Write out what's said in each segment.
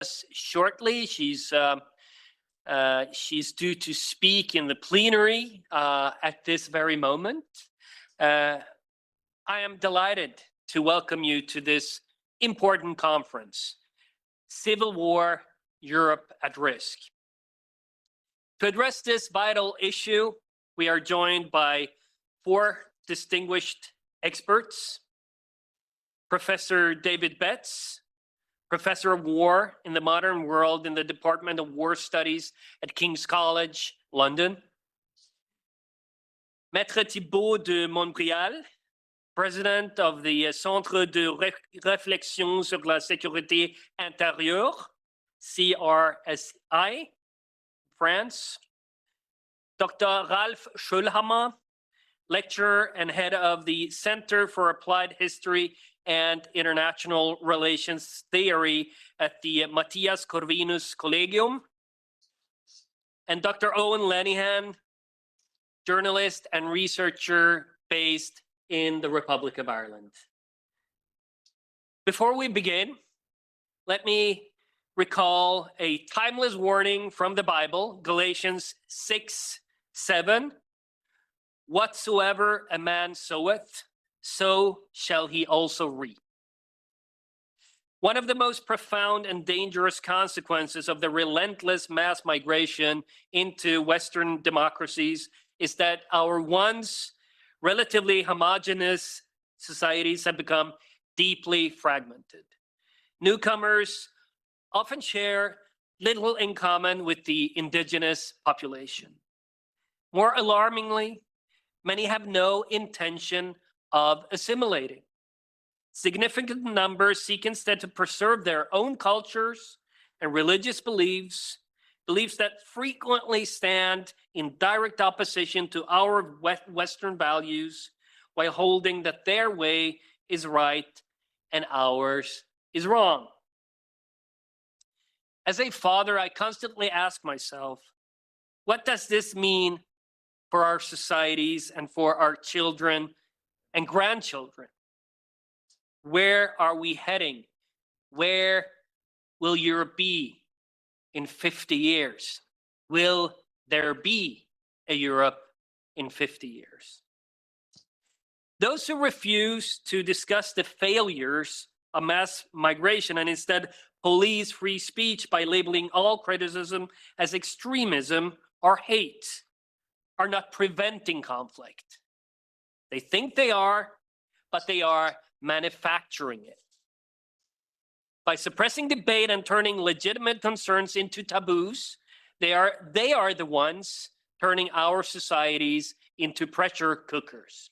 us shortly. She's due to speak in the plenary at this very moment. I am delighted to welcome you to this important conference, Civil War, Europe at Risk. To address this vital issue, we are joined by four distinguished experts: Professor David Betz, Professor of War in the Modern World in the Department of War Studies at King's College, London; Maitre Thibault de Montbrial, President of the Centre de Réflexion sur la Sécurité Intérieure, CRSI, France; Dr. Ralph Schoellhammer, lecturer and head of the Center for Applied History and International Relations Theory at the Matthias Corvinus Collegium; and Dr. Eoin Lenihan, journalist and researcher based in the Republic of Ireland. Before we begin, let me recall a timeless warning from the Bible, Galatians 6:7. Whatsoever a man soweth, so shall he also reap. One of the most profound and dangerous consequences of the relentless mass migration into Western democracies is that our once relatively homogeneous societies have become deeply fragmented. Newcomers often share little in common with the indigenous population. More alarmingly, many have no intention of assimilating. Significant numbers seek instead to preserve their own cultures and religious beliefs that frequently stand in direct opposition to our Western values, while holding that their way is right and ours is wrong. As a father, I constantly ask myself, what does this mean for our societies and for our children and grandchildren? Where are we heading? Where will Europe be in 50 years? Will there be a Europe in 50 years? Those who refuse to discuss the failures of mass migration and instead police free speech by labeling all criticism as extremism or hate are not preventing conflict. They think they are, but they are manufacturing it. By suppressing debate and turning legitimate concerns into taboos, they are the ones turning our societies into pressure cookers.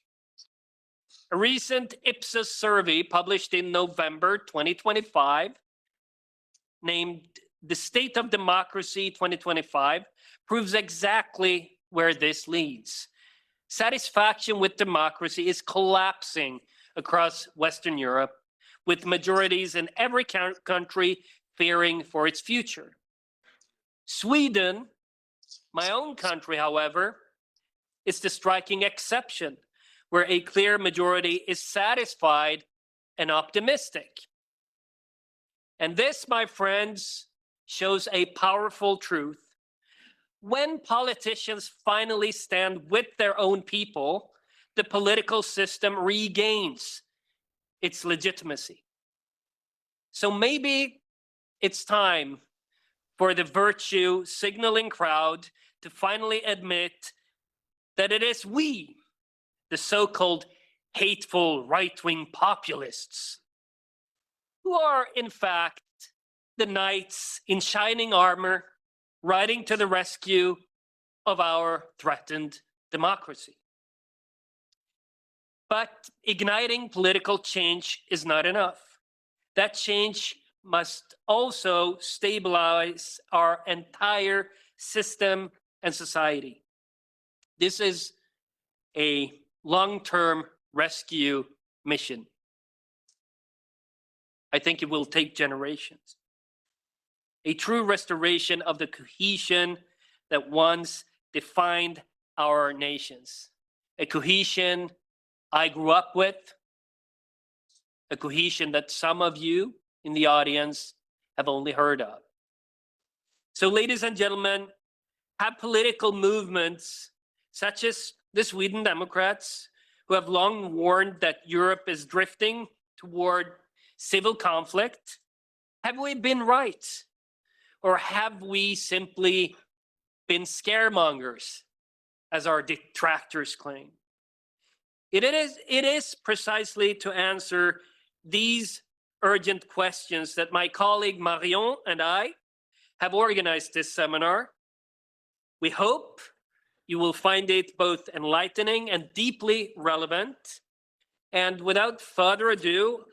A recent Ipsos survey published in November 2025, named The State of Democracy 2025, proves exactly where this leads. Satisfaction with democracy is collapsing across Western Europe, with majorities in every country fearing for its future. Sweden, my own country, however, is the striking exception, where a clear majority is satisfied and optimistic. And this, my friends, shows a powerful truth. When politicians finally stand with their own people, the political system regains its legitimacy. So maybe it's time for the virtue signaling crowd to finally admit that it is we, the so-called hateful right-wing populists, who are in fact the knights in shining armor riding to the rescue of our threatened democracy. But igniting political change is not enough. That change must also stabilize our entire system and society. This is a long-term rescue mission. I think it will take generations. A true restoration of the cohesion that once defined our nations. A cohesion I grew up with, a cohesion that some of you in the audience have only heard of. So, ladies and gentlemen, have political movements such as the Sweden Democrats, who have long warned that Europe is drifting toward civil conflict, have we been right? Or have we simply been scaremongers, as our detractors claim? It is precisely to answer these urgent questions that my colleague Marion and I have organized this seminar. We hope you will find it both enlightening and deeply relevant. And without further ado,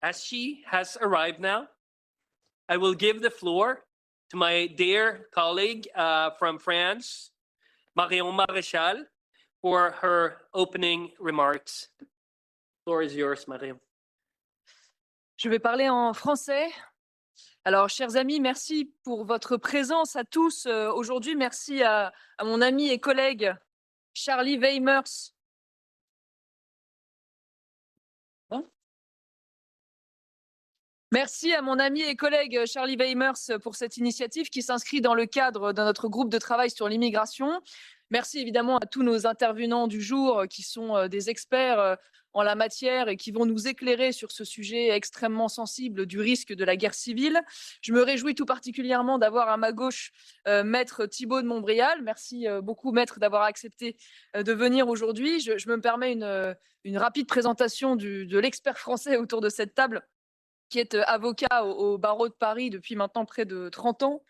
as she has arrived now, I will give the floor to my dear colleague from France, Marion Marechal, for her opening remarks. The floor is yours, Marion. Je vais parler en français. Alors, chers amis, merci pour votre présence à tous aujourd'hui. Merci à mon ami et collègue Charlie Weimers. Merci à mon ami et collègue Charlie Weimers pour cette initiative qui s'inscrit dans le cadre de notre groupe de travail sur l'immigration. Merci évidemment à tous nos intervenants du jour qui sont des experts en la matière et qui vont nous éclairer sur ce sujet extrêmement sensible du risque de la guerre civile. Je me réjouis tout particulièrement d'avoir à ma gauche Maître Thibault de Montbrial. Merci beaucoup, Maître, d'avoir accepté de venir aujourd'hui. Je me permets une rapide présentation de l'expert français autour de cette table, qui est avocat au barreau de Paris depuis maintenant près de 30 ans,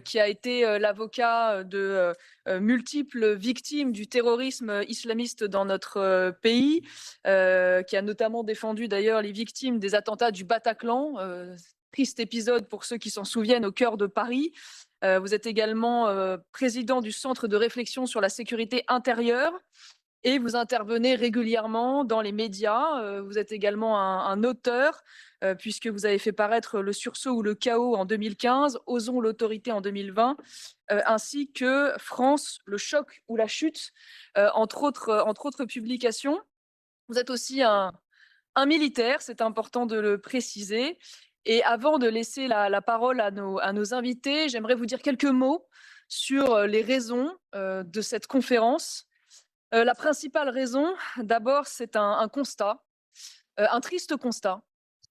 qui a été l'avocat de multiples victimes du terrorisme islamiste dans notre pays, qui a notamment défendu d'ailleurs les victimes des attentats du Bataclan, triste épisode pour ceux qui s'en souviennent, au cœur de Paris. Vous êtes également président du Centre de réflexion sur la sécurité intérieure, et vous intervenez régulièrement dans les médias. Vous êtes également un auteur, puisque vous avez fait paraître Le sursaut ou le chaos en 2015, Osons l'autorité en 2020, ainsi que France, le choc ou la chute, entre autres publications. Vous êtes aussi un militaire, c'est important de le préciser. Et avant de laisser la parole à nos invités, j'aimerais vous dire quelques mots sur les raisons de cette conférence. La principale raison, d'abord, c'est un constat, un triste constat,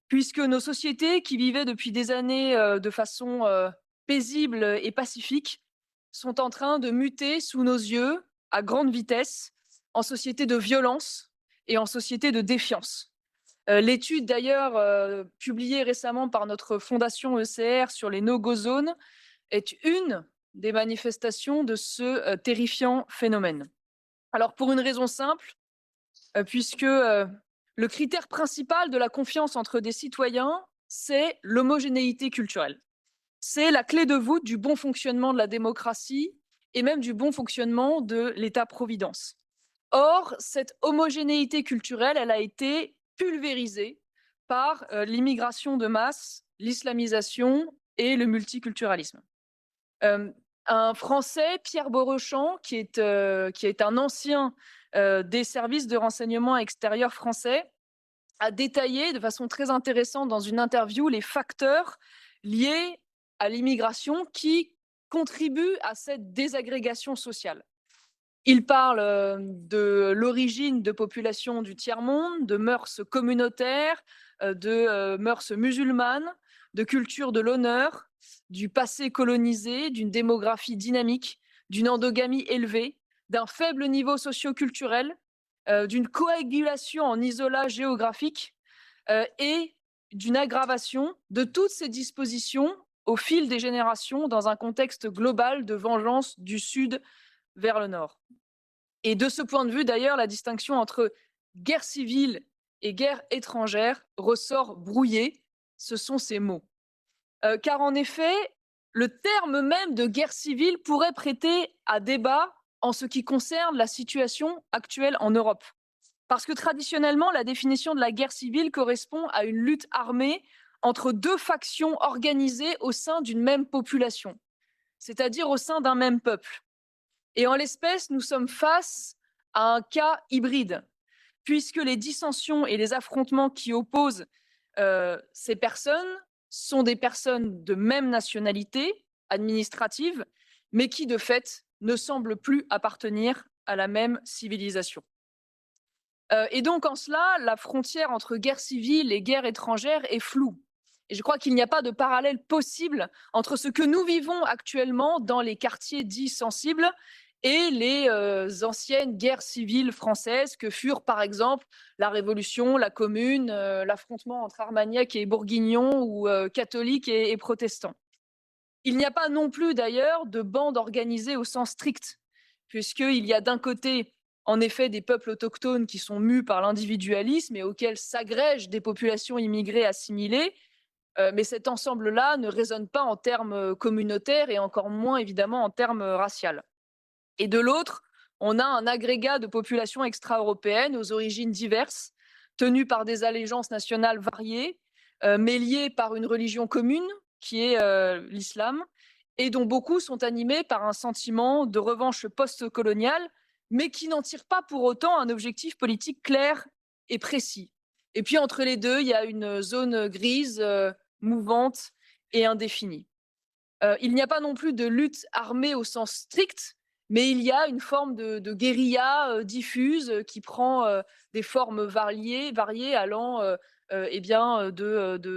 puisque nos sociétés qui vivaient depuis des années de façon paisible et pacifique sont en train de muter sous nos yeux à grande vitesse en société de violence et en société de défiance. L'étude d'ailleurs publiée récemment par notre fondation ECR sur les no-go zones est une des manifestations de ce terrifiant phénomène. Alors, pour une raison simple, puisque le critère principal de la confiance entre des citoyens, c'est l'homogénéité culturelle. C'est la clé de voûte du bon fonctionnement de la démocratie et même du bon fonctionnement de l'État-providence. Or, cette homogénéité culturelle, elle a été pulvérisée par l'immigration de masse, l'islamisation et le multiculturalisme. Un Français, Pierre Borechamp, qui est un ancien des services de renseignement extérieur français, a détaillé de façon très intéressante dans une interview les facteurs liés à l'immigration qui contribuent à cette désagrégation sociale. Il parle de l'origine de populations du tiers-monde, de mœurs communautaires, de mœurs musulmanes, de culture de l'honneur, du passé colonisé, d'une démographie dynamique, d'une endogamie élevée, d'un faible niveau socio-culturel, d'une coagulation en isolat géographique et d'une aggravation de toutes ces dispositions au fil des générations dans un contexte global de vengeance du Sud vers le Nord. Et de ce point de vue, d'ailleurs, la distinction entre guerre civile et guerre étrangère ressort brouillée. Ce sont ces mots. Car en effet, le terme même de guerre civile pourrait prêter à débat en ce qui concerne la situation actuelle en Europe. Parce que traditionnellement, la définition de la guerre civile correspond à une lutte armée entre deux factions organisées au sein d'une même population, c'est-à-dire au sein d'un même peuple. Et en l'espèce, nous sommes face à un cas hybride, puisque les dissensions et les affrontements qui opposent ces personnes sont des personnes de même nationalité administrative, mais qui de fait ne semblent plus appartenir à la même civilisation. Et donc en cela, la frontière entre guerre civile et guerre étrangère est floue. Et je crois qu'il n'y a pas de parallèle possible entre ce que nous vivons actuellement dans les quartiers dits sensibles et les anciennes guerres civiles françaises que furent par exemple la Révolution, la Commune, l'affrontement entre Armagnacs et Bourguignons ou catholiques et protestants. Il n'y a pas non plus d'ailleurs de bandes organisées au sens strict, puisqu'il y a d'un côté en effet des peuples autochtones qui sont mus par l'individualisme et auxquels s'agrègent des populations immigrées assimilées, mais cet ensemble-là ne résonne pas en termes communautaires et encore moins évidemment en termes raciaux. Et de l'autre, on a un agrégat de populations extra-européennes aux origines diverses, tenues par des allégeances nationales variées, mais liées par une religion commune, qui est l'islam, et dont beaucoup sont animés par un sentiment de revanche post-coloniale, mais qui n'en tire pas pour autant un objectif politique clair et précis. Et puis entre les deux, il y a une zone grise, mouvante et indéfinie. Il n'y a pas non plus de lutte armée au sens strict, mais il y a une forme de guérilla diffuse qui prend des formes variées allant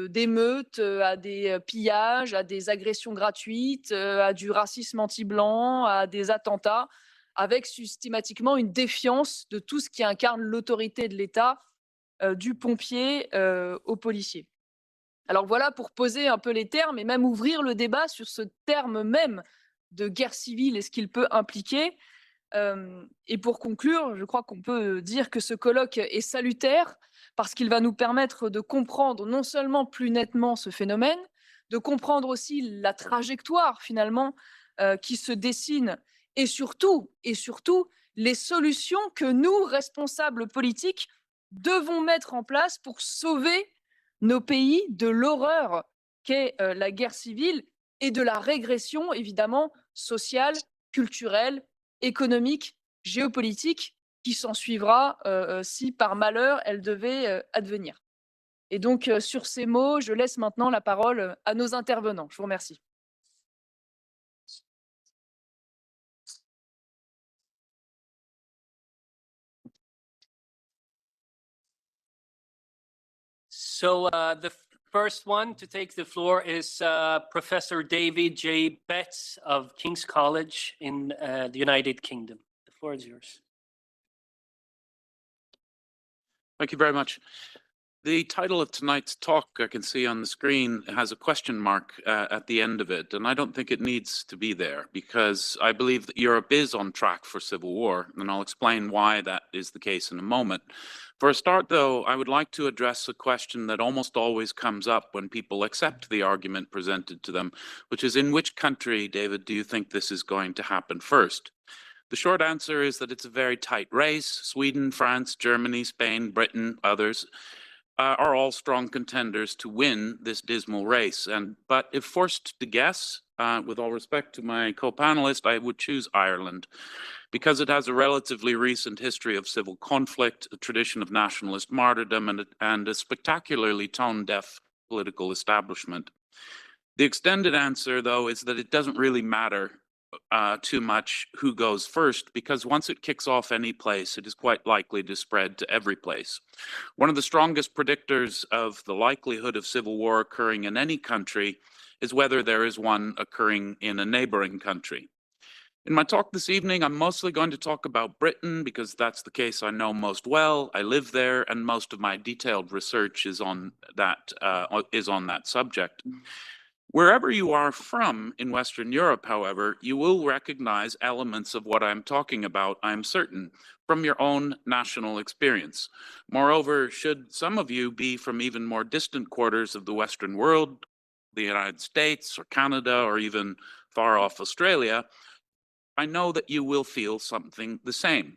d'émeutes à des pillages, à des agressions gratuites, à du racisme anti-blanc, à des attentats, avec systématiquement une défiance de tout ce qui incarne l'autorité de l'État, du pompier au policier. Alors voilà pour poser un peu les termes et même ouvrir le débat sur ce terme même de guerre civile et ce qu'il peut impliquer. Et pour conclure, je crois qu'on peut dire que ce colloque est salutaire parce qu'il va nous permettre de comprendre non seulement plus nettement ce phénomène, de comprendre aussi la trajectoire finalement qui se dessine et surtout les solutions que nous, responsables politiques, devons mettre en place pour sauver nos pays de l'horreur qu'est la guerre civile et de la régression évidemment sociale, culturelle, économique, géopolitique qui s'en suivra si par malheur elle devait advenir. Et donc sur ces mots, je laisse maintenant la parole à nos intervenants. Je vous remercie. So the first one to take the floor is Professor David J. Betz of King's College in the United Kingdom. The floor is yours. Thank you very much. The title of tonight's talk, I can see on the screen, has a question mark at the end of it, and I don't think it needs to be there because I believe that Europe is on track for civil war, and I'll explain why that is the case in a moment. For a start, though, I would like to address a question that almost always comes up when people accept the argument presented to them, which is, in which country, David, do you think this is going to happen first? The short answer is that it's a very tight race. Sweden, France, Germany, Spain, Britain, others are all strong contenders to win this dismal race. But if forced to guess, with all respect to my co-panelist, I would choose Ireland because it has a relatively recent history of civil conflict, a tradition of nationalist martyrdom, and a spectacularly tone-deaf political establishment. The extended answer, though, is that it doesn't really matter too much who goes first, because once it kicks off any place, it is quite likely to spread to every place. One of the strongest predictors of the likelihood of civil war occurring in any country is whether there is one occurring in a neighboring country. In my talk this evening, I'm mostly going to talk about Britain because that's the case I know most well. I live there, and most of my detailed research is on that subject. Wherever you are from in Western Europe, however, you will recognize elements of what I'm talking about, I'm certain, from your own national experience. Moreover, should some of you be from even more distant quarters of the Western world, the United States or Canada or even far off Australia, I know that you will feel something the same.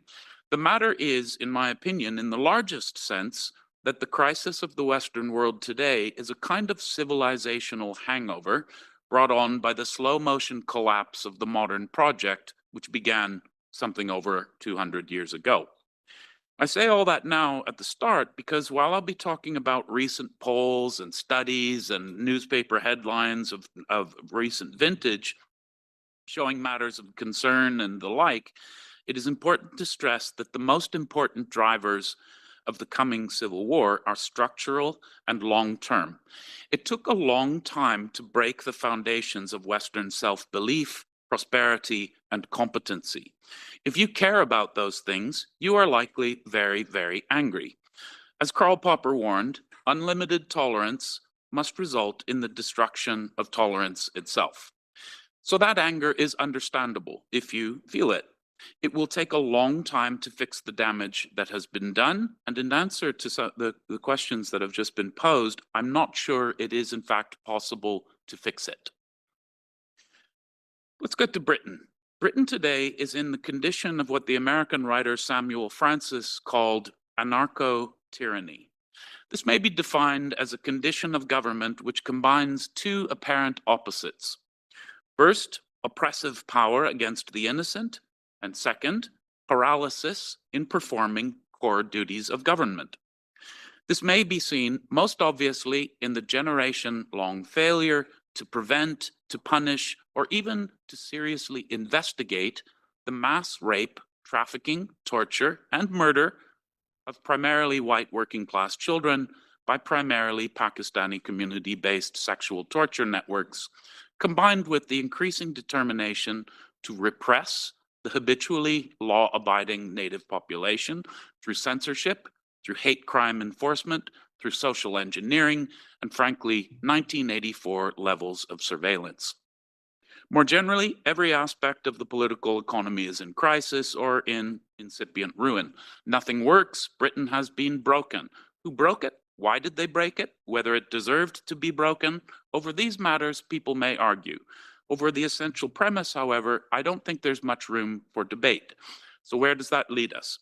The matter is, in my opinion, in the largest sense, that the crisis of the Western world today is a kind of civilizational hangover brought on by the slow motion collapse of the modern project, which began something over 200 years ago. I say all that now at the start because while I'll be talking about recent polls and studies and newspaper headlines of recent vintage showing matters of concern and the like, it is important to stress that the most important drivers of the coming civil war are structural and long-term. It took a long time to break the foundations of Western self-belief, prosperity, and competency. If you care about those things, you are likely very, very angry. As Karl Popper warned, unlimited tolerance must result in the destruction of tolerance itself. So that anger is understandable if you feel it. It will take a long time to fix the damage that has been done, and in answer to the questions that have just been posed, I'm not sure it is in fact possible to fix it. Let's get to Britain. Britain today is in the condition of what the American writer Samuel Francis called anarcho-tyranny. This may be defined as a condition of government which combines two apparent opposites. First, oppressive power against the innocent, and second, paralysis in performing core duties of government. This may be seen most obviously in the generation-long failure to prevent, to punish, or even to seriously investigate the mass rape, trafficking, torture, and murder of primarily white working-class children by primarily Pakistani community-based sexual torture networks, combined with the increasing determination to repress the habitually law-abiding native population through censorship, through hate crime enforcement, through social engineering, and frankly, 1984 levels of surveillance. More generally, every aspect of the political economy is in crisis or in incipient ruin. Nothing works. Britain has been broken. Who broke it? Why did they break it? Whether it deserved to be broken? Over these matters, people may argue. Over the essential premise, however, I don't think there's much room for debate. So where does that lead us?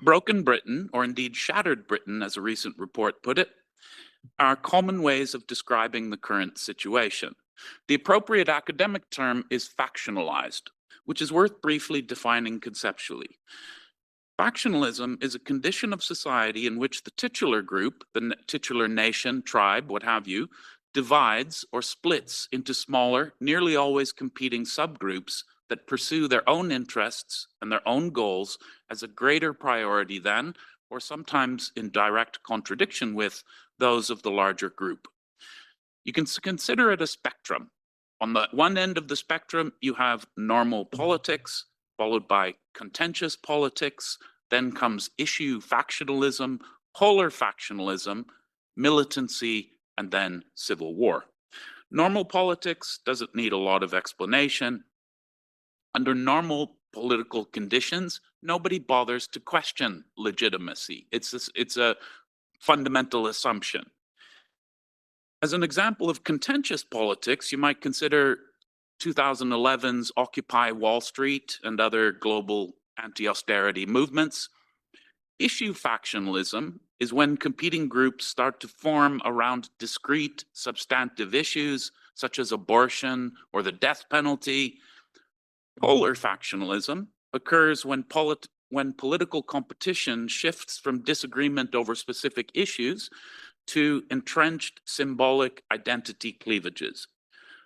Broken Britain, or indeed shattered Britain, as a recent report put it, are common ways of describing the current situation. The appropriate academic term is factionalized, which is worth briefly defining conceptually. Factionalism is a condition of society in which the titular group, the titular nation, tribe, what have you, divides or splits into smaller, nearly always competing subgroups that pursue their own interests and their own goals as a greater priority than, or sometimes in direct contradiction with, those of the larger group. You can consider it a spectrum. On the one end of the spectrum, you have normal politics, followed by contentious politics, then comes issue factionalism, polar factionalism, militancy, and then civil war. Normal politics doesn't need a lot of explanation. Under normal political conditions, nobody bothers to question legitimacy. It's a fundamental assumption. As an example of contentious politics, you might consider 2011's Occupy Wall Street and other global anti-austerity movements. Issue factionalism is when competing groups start to form around discrete substantive issues such as abortion or the death penalty. Polar factionalism occurs when political competition shifts from disagreement over specific issues to entrenched symbolic identity cleavages.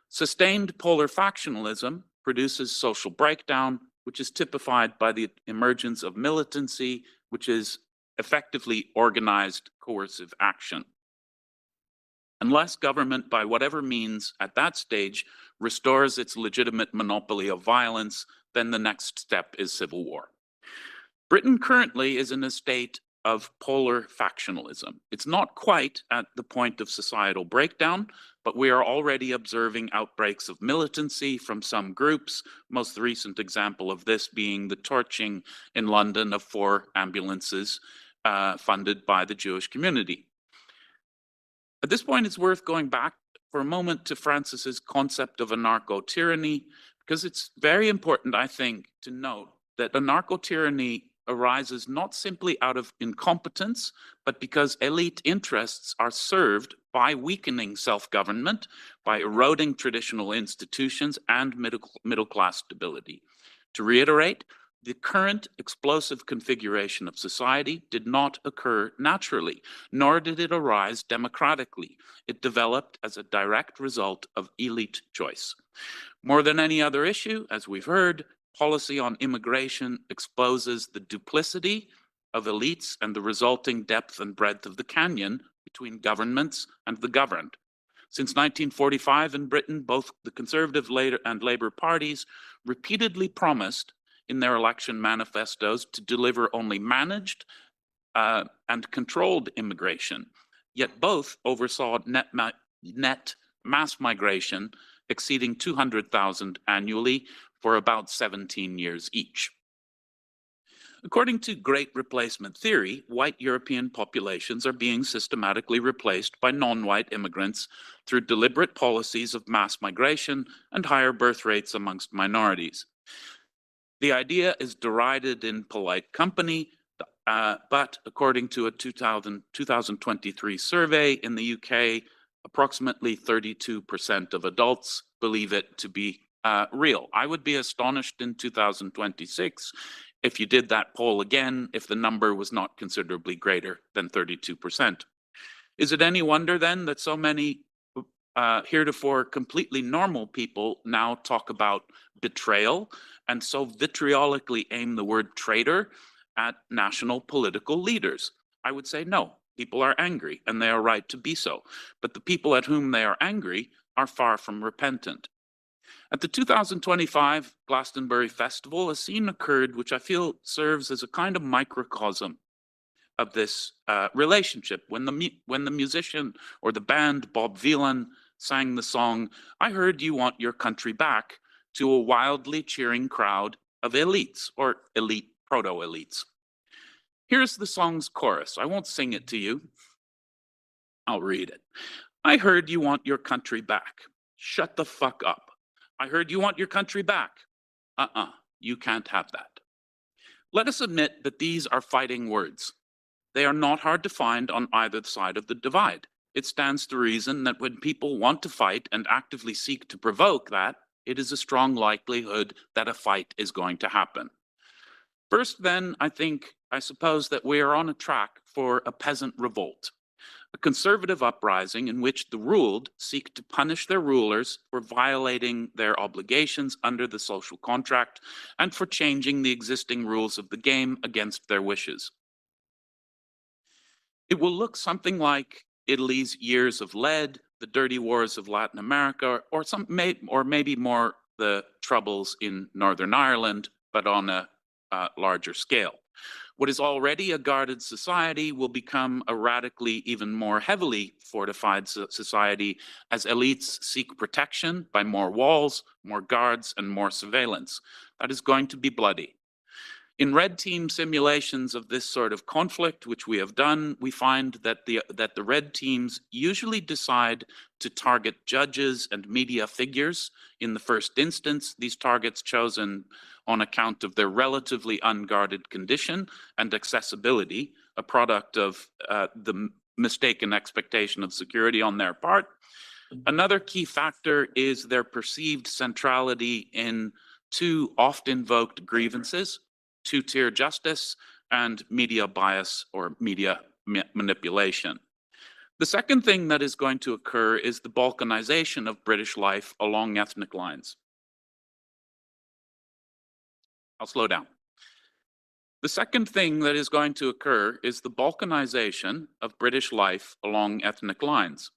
Sustained polar factionalism produces social breakdown, which is typified by the emergence of militancy, which is effectively organized coercive action. Unless government, by whatever means at that stage, restores its legitimate monopoly of violence, then the next step is civil war. Britain currently is in a state of polar factionalism. It's not quite at the point of societal breakdown, but we are already observing outbreaks of militancy from some groups, most recent example of this being the torching in London of 4 ambulances funded by the Jewish community. At this point, it's worth going back for a moment to Francis's concept of anarcho-tyranny, because it's very important, I think, to note that anarcho-tyranny arises not simply out of incompetence, but because elite interests are served by weakening self-government, by eroding traditional institutions and middle-class stability. To reiterate, The current explosive configuration of society did not occur naturally, nor did it arise democratically. It developed as a direct result of elite choice. More than any other issue, as we've heard, policy on immigration exposes the duplicity of elites and the resulting depth and breadth of the canyon between governments and the governed. Since 1945 in Britain, both the Conservative and Labour parties repeatedly promised in their election manifestos to deliver only managed and controlled immigration, yet both oversaw net mass migration exceeding 200,000 annually for about 17 years each. According to Great Replacement theory, white European populations are being systematically replaced by non-white immigrants through deliberate policies of mass migration and higher birth rates amongst minorities. The idea is derided in polite company, but according to a 2023 survey in the UK, approximately 32% of adults believe it to be real. I would be astonished in 2026 if you did that poll again, if the number was not considerably greater than 32%. Is it any wonder then that so many heretofore completely normal people now talk about betrayal and so vitriolically aim the word traitor at national political leaders? I would say no. People are angry, and they are right to be so. But the people at whom they are angry are far from repentant. At the 2025 Glastonbury Festival, a scene occurred which I feel serves as a kind of microcosm of this relationship. When the musician or the band Bob Vylan sang the song, "I Heard You Want Your Country Back," to a wildly cheering crowd of elites, or elite proto-elites. Here's the song's chorus. I won't sing it to you. I'll read it. "I heard you want your country back. Shut the fuck up. I heard you want your country back. You can't have that." Let us admit that these are fighting words. They are not hard to find on either side of the divide. It stands to reason that when people want to fight and actively seek to provoke that, it is a strong likelihood that a fight is going to happen. First, then, I suppose that we are on a track for a peasant revolt, a conservative uprising in which the ruled seek to punish their rulers for violating their obligations under the social contract and for changing the existing rules of the game against their wishes. It will look something like Italy's years of lead, the dirty wars of Latin America, or maybe more the troubles in Northern Ireland, but on a larger scale. What is already a guarded society will become a radically, even more heavily fortified society as elites seek protection by more walls, more guards, and more surveillance. That is going to be bloody. In red team simulations of this sort of conflict, which we have done, we find that the red teams usually decide to target judges and media figures in the first instance, these targets chosen on account of their relatively unguarded condition and accessibility, a product of the mistaken expectation of security on their part. Another key factor is their perceived centrality in two oft-invoked grievances: two-tier justice and media bias or media manipulation. The second thing that is going to occur is the balkanization of British life along ethnic lines. I'll slow down. The second thing that is going to occur is the balkanization of British life along ethnic lines.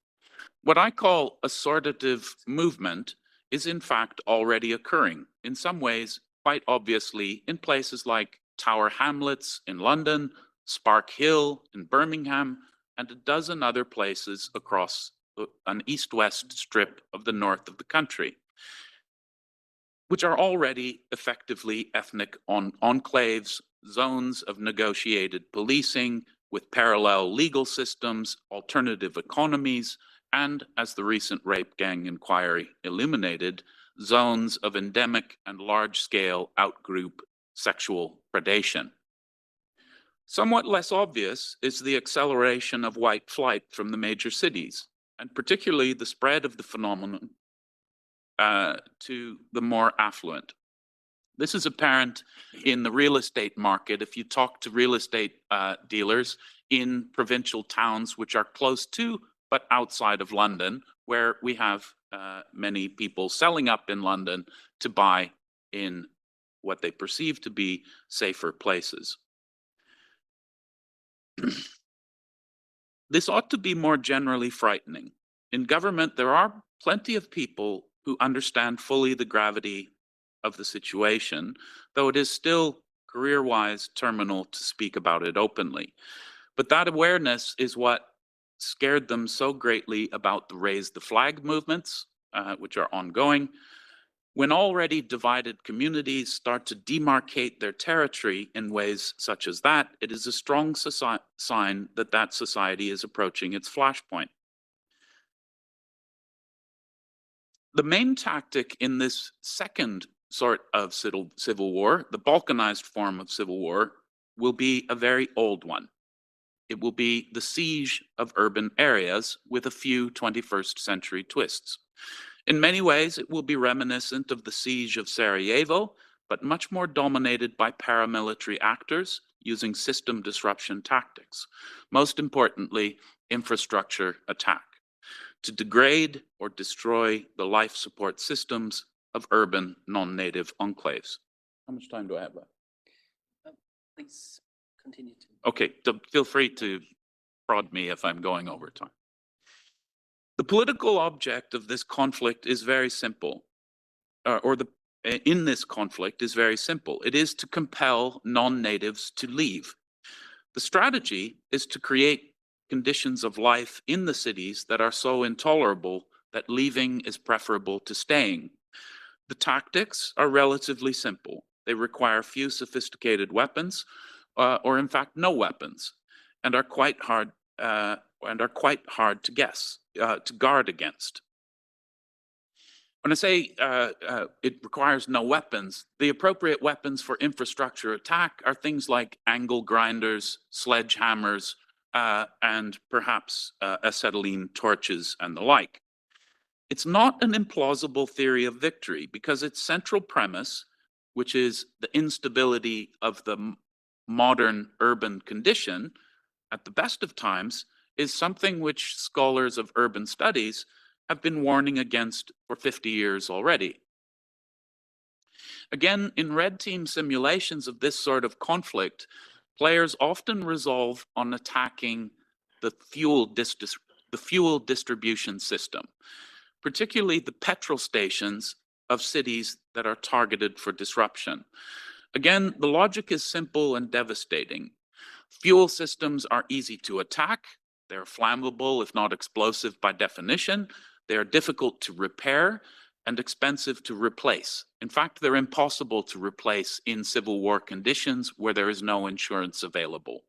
What I call assortative movement is in fact already occurring, in some ways quite obviously in places like Tower Hamlets in London, Spark Hill in Birmingham, and a dozen other places across an east-west strip of the north of the country, which are already effectively ethnic enclaves, zones of negotiated policing with parallel legal systems, alternative economies, and, as the recent rape gang inquiry illuminated, zones of endemic and large-scale outgroup sexual predation. Somewhat less obvious is the acceleration of white flight from the major cities, and particularly the spread of the phenomenon to the more affluent. This is apparent in the real estate market. If you talk to real estate dealers in provincial towns which are close to but outside of London, where we have many people selling up in London to buy in what they perceive to be safer places. This ought to be more generally frightening. In government, there are plenty of people who understand fully the gravity of the situation, though it is still career-wise terminal to speak about it openly. But that awareness is what scared them so greatly about the Raise the Flag movements, which are ongoing. When already divided communities start to demarcate their territory in ways such as that, it is a strong sign that that society is approaching its flashpoint. The main tactic in this second sort of civil war, the balkanized form of civil war, will be a very old one. It will be the siege of urban areas with a few 21st century twists. In many ways, it will be reminiscent of the siege of Sarajevo, but much more dominated by paramilitary actors using system disruption tactics. Most importantly, infrastructure attack, to degrade or destroy the life support systems of urban non-native enclaves. How much time do I have left? Please continue to. Okay, feel free to prod me if I'm going over time. The political object of this conflict is very simple, in this conflict is very simple. It is to compel non-natives to leave. The strategy is to create conditions of life in the cities that are so intolerable that leaving is preferable to staying. The tactics are relatively simple. They require few sophisticated weapons, or in fact no weapons, and are quite hard to guard against. When I say it requires no weapons, the appropriate weapons for infrastructure attack are things like angle grinders, sledgehammers, and perhaps acetylene torches and the like. It's not an implausible theory of victory because its central premise, which is the instability of the modern urban condition, at the best of times, is something which scholars of urban studies have been warning against for 50 years already. Again, in red team simulations of this sort of conflict, players often resolve on attacking the fuel distribution system, particularly the petrol stations of cities that are targeted for disruption. Again, the logic is simple and devastating. Fuel systems are easy to attack. They're flammable, if not explosive by definition. They are difficult to repair and expensive to replace. In fact, they're impossible to replace in civil war conditions where there is no insurance available.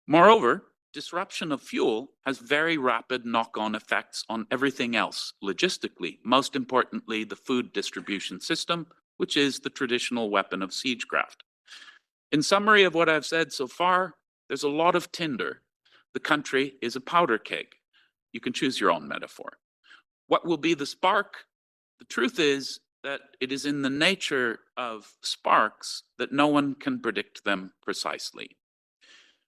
Moreover, disruption of fuel has very rapid knock-on effects on everything else logistically, most importantly, the food distribution system, which is the traditional weapon of siegecraft. In summary of what I've said so far, there's a lot of tinder. The country is a powder keg. You can choose your own metaphor. What will be the spark? The truth is that it is in the nature of sparks that no one can predict them precisely.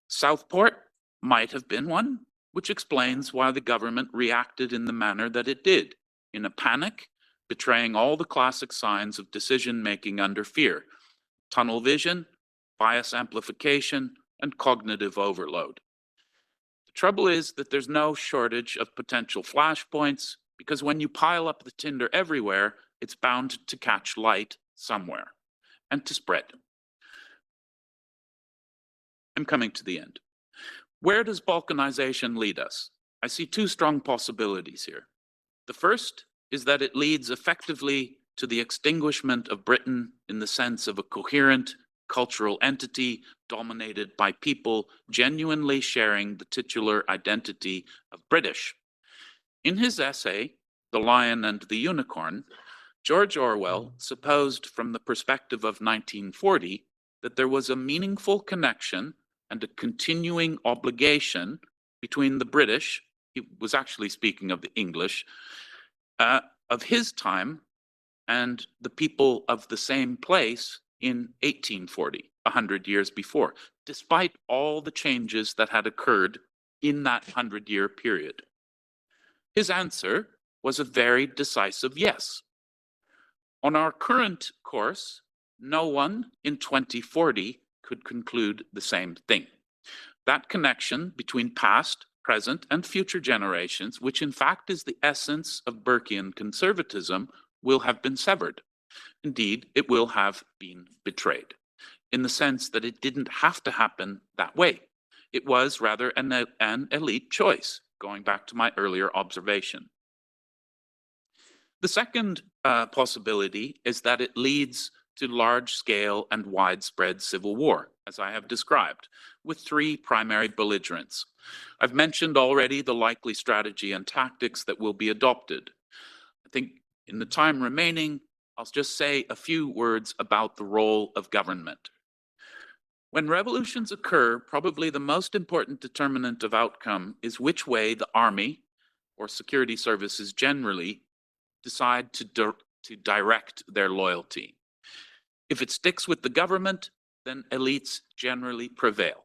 Southport might have been one, which explains why the government reacted in the manner that it did, in a panic, betraying all the classic signs of decision-making under fear: tunnel vision, bias amplification, and cognitive overload. The trouble is that there's no shortage of potential flashpoints, because when you pile up the tinder everywhere, it's bound to catch light somewhere and to spread. I'm coming to the end. Where does balkanization lead us? I see two strong possibilities here. The first is that it leads effectively to the extinguishment of Britain in the sense of a coherent cultural entity dominated by people genuinely sharing the titular identity of British. In his essay, The Lion and the Unicorn, George Orwell supposed from the perspective of 1940 that there was a meaningful connection and a continuing obligation between the British, he was actually speaking of the English, of his time and the people of the same place in 1840, 100 years before, despite all the changes that had occurred in that 100-year period? His answer was a very decisive yes. On our current course, no one in 2040 could conclude the same thing. That connection between past, present, and future generations, which in fact is the essence of Burkean conservatism, will have been severed. Indeed, it will have been betrayed, in the sense that it didn't have to happen that way. It was rather an elite choice, going back to my earlier observation. The second possibility is that it leads to large-scale and widespread civil war, as I have described, with three primary belligerents. I've mentioned already the likely strategy and tactics that will be adopted. I think in the time remaining, I'll just say a few words about the role of government. When revolutions occur, probably the most important determinant of outcome is which way the army, or security services generally, decide to direct their loyalty. If it sticks with the government, then elites generally prevail.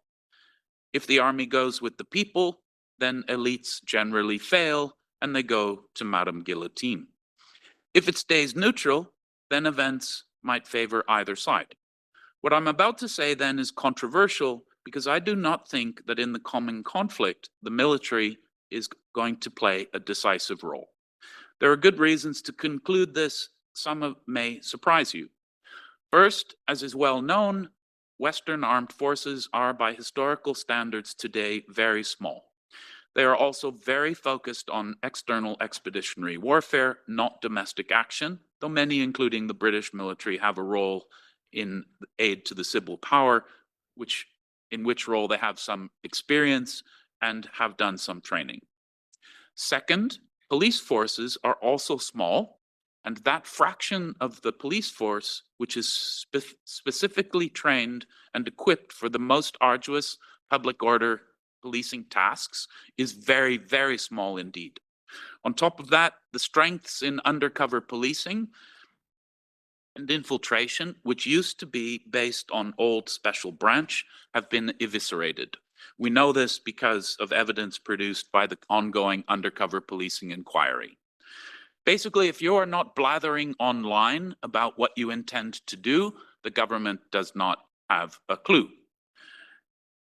If the army goes with the people, then elites generally fail and they go to Madame Guillotine. If it stays neutral, then events might favor either side. What I'm about to say then is controversial because I do not think that in the coming conflict, the military is going to play a decisive role. There are good reasons to conclude this. Some may surprise you. First, as is well known, Western armed forces are by historical standards today very small. They are also very focused on external expeditionary warfare, not domestic action, though many, including the British military, have a role in aid to the civil power, in which role they have some experience and have done some training. Second, police forces are also small, and that fraction of the police force which is specifically trained and equipped for the most arduous public order policing tasks is very, very small indeed. On top of that, the strengths in undercover policing and infiltration, which used to be based on old special branch, have been eviscerated. We know this because of evidence produced by the ongoing undercover policing inquiry. Basically, if you are not blathering online about what you intend to do, the government does not have a clue.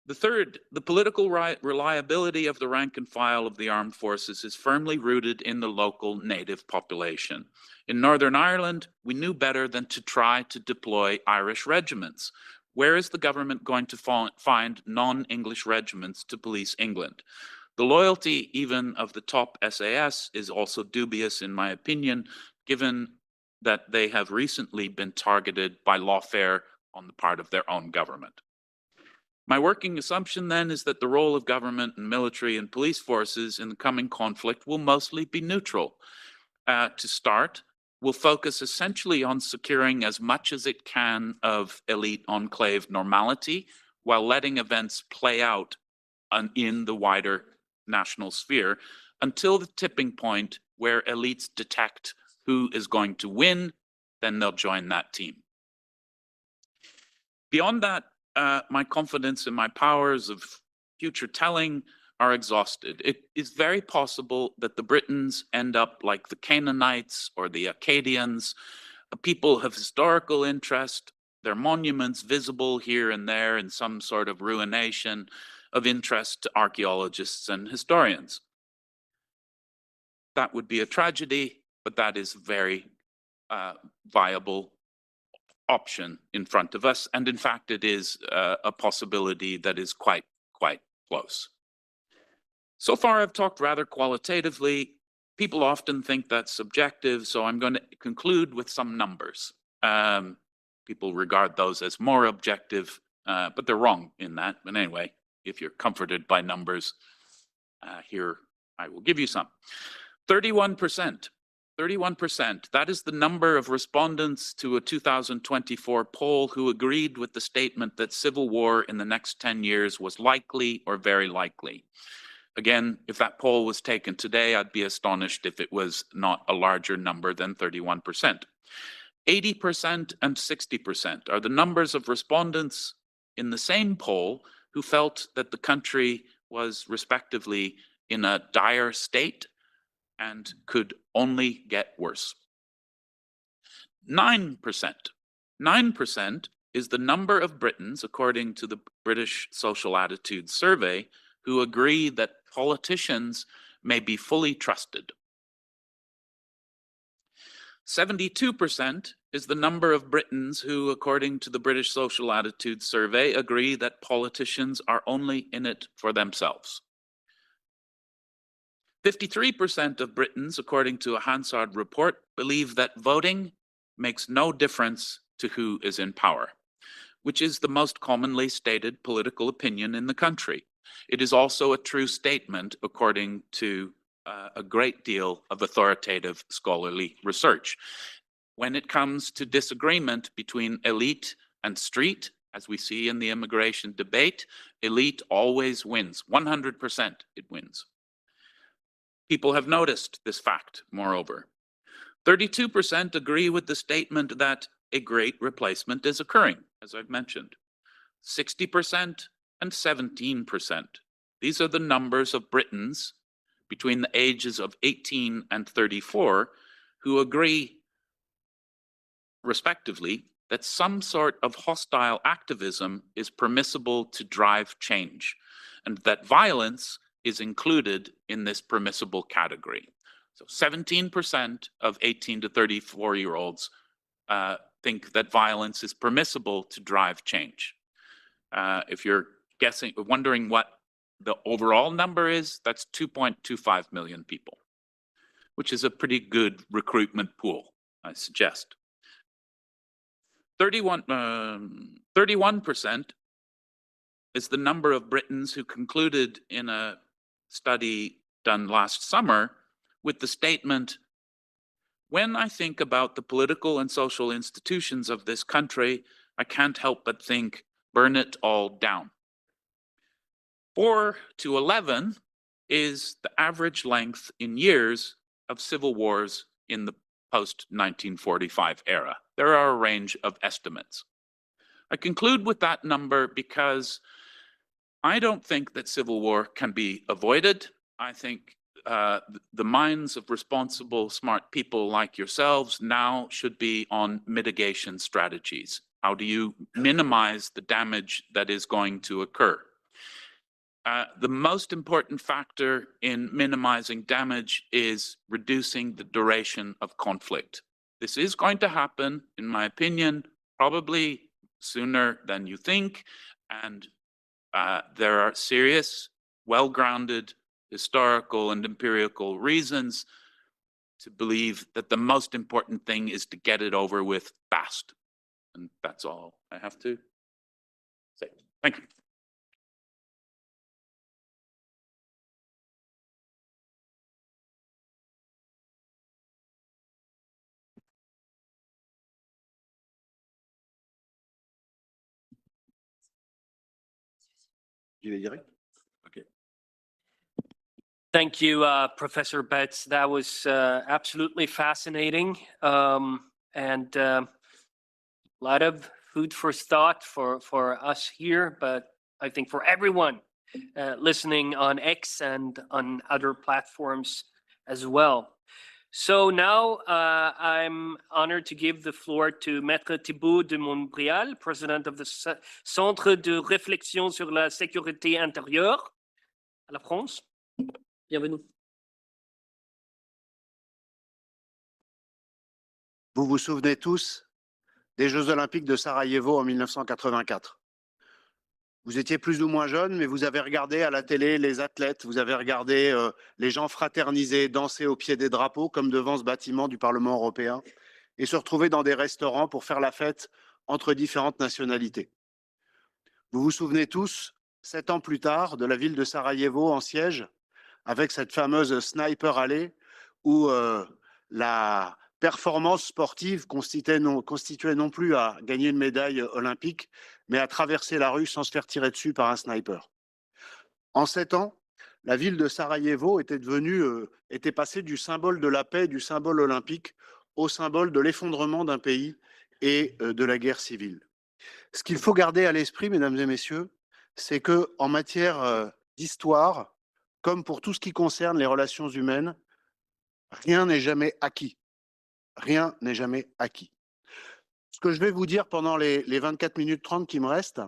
The third, the political reliability of the rank and file of the armed forces is firmly rooted in the local native population. In Northern Ireland, we knew better than to try to deploy Irish regiments. Where is the government going to find non-English regiments to police England? The loyalty even of the top SAS is also dubious, in my opinion, given that they have recently been targeted by lawfare on the part of their own government. My working assumption then is that the role of government and military and police forces in the coming conflict will mostly be neutral. To start, will focus essentially on securing as much as it can of elite enclave normality while letting events play out in the wider national sphere until the tipping point where elites detect who is going to win, then they'll join that team. Beyond that, my confidence in my powers of future telling are exhausted. It is very possible that the Britons end up like the Canaanites or the Akkadians, a people of historical interest, their monuments visible here and there in some sort of ruination of interest to archaeologists and historians. That would be a tragedy, but that is a very viable option in front of us. And in fact, it is a possibility that is quite close. So far, I've talked rather qualitatively. People often think that's subjective, so I'm going to conclude with some numbers. People regard those as more objective, but they're wrong in that. But anyway, if you're comforted by numbers, here I will give you some. 31%. 31%. That is the number of respondents to a 2024 poll who agreed with the statement that civil war in the next 10 years was likely or very likely. Again, if that poll was taken today, I'd be astonished if it was not a larger number than 31%. 80% and 60% are the numbers of respondents in the same poll who felt that the country was respectively in a dire state and could only get worse. 9%. 9% is the number of Britons, according to the British Social Attitude Survey, who agree that politicians may be fully trusted. 72% is the number of Britons who, according to the British Social Attitude Survey, agree that politicians are only in it for themselves. 53% of Britons, according to a Hansard report, believe that voting makes no difference to who is in power, which is the most commonly stated political opinion in the country. It is also a true statement according to a great deal of authoritative scholarly research. When it comes to disagreement between elite and street, as we see in the immigration debate, elite always wins. 100% it wins. People have noticed this fact, moreover. 32% agree with the statement that a great replacement is occurring, as I've mentioned. 60% and 17%. These are the numbers of Britons between the ages of 18 and 34 who agree, respectively, that some sort of hostile activism is permissible to drive change, and that violence is included in this permissible category. So 17% of 18 to 34-year-olds think that violence is permissible to drive change. If you're wondering what the overall number is, that's 2.25 million people, which is a pretty good recruitment pool, I suggest. 31% is the number of Britons who concluded in a study done last summer with the statement, when I think about the political and social institutions of this country, I can't help but think, burn it all down. 4 to 11 is the average length in years of civil wars in the post-1945 era. There are a range of estimates. I conclude with that number because I don't think that civil war can be avoided. I think the minds of responsible, smart people like yourselves now should be on mitigation strategies. How do you minimize the damage that is going to occur? The most important factor in minimizing damage is reducing the duration of conflict. This is going to happen, in my opinion, probably sooner than you think, and there are serious, well-grounded historical and empirical reasons to believe that the most important thing is to get it over with fast. And that's all I have to say. Thank you. Okay. Thank you, Professor Betz. That was absolutely fascinating, and a lot of food for thought for us here, but I think for everyone listening on X and on other platforms as well. So now I'm honored to give the floor to Maitre Thibault de Montbrial, President of the Centre de Réflexion sur la Sécurité Intérieure à la France. Bienvenue. Vous vous souvenez tous des Jeux Olympiques de Sarajevo en 1984. Vous étiez plus ou moins jeune, mais vous avez regardé à la télé les athlètes, vous avez regardé les gens fraterniser, danser au pied des drapeaux, comme devant ce bâtiment du Parlement européen, et se retrouver dans des restaurants pour faire la fête entre différentes nationalités. Vous vous souvenez tous, 7 ans plus tard, de la ville de Sarajevo en siège, avec cette fameuse Sniper Alley, où la performance sportive constituait non plus à gagner une médaille olympique, mais à traverser la rue sans se faire tirer dessus par un sniper. En 7 ans, la ville de Sarajevo était passée du symbole de la paix, du symbole olympique, au symbole de l'effondrement d'un pays et de la guerre civile. Ce qu'il faut garder à l'esprit, mesdames et messieurs, c'est que en matière d'histoire, comme pour tout ce qui concerne les relations humaines, rien n'est jamais acquis. Rien n'est jamais acquis. Ce que je vais vous dire pendant les 24 minutes 30 qui me restent,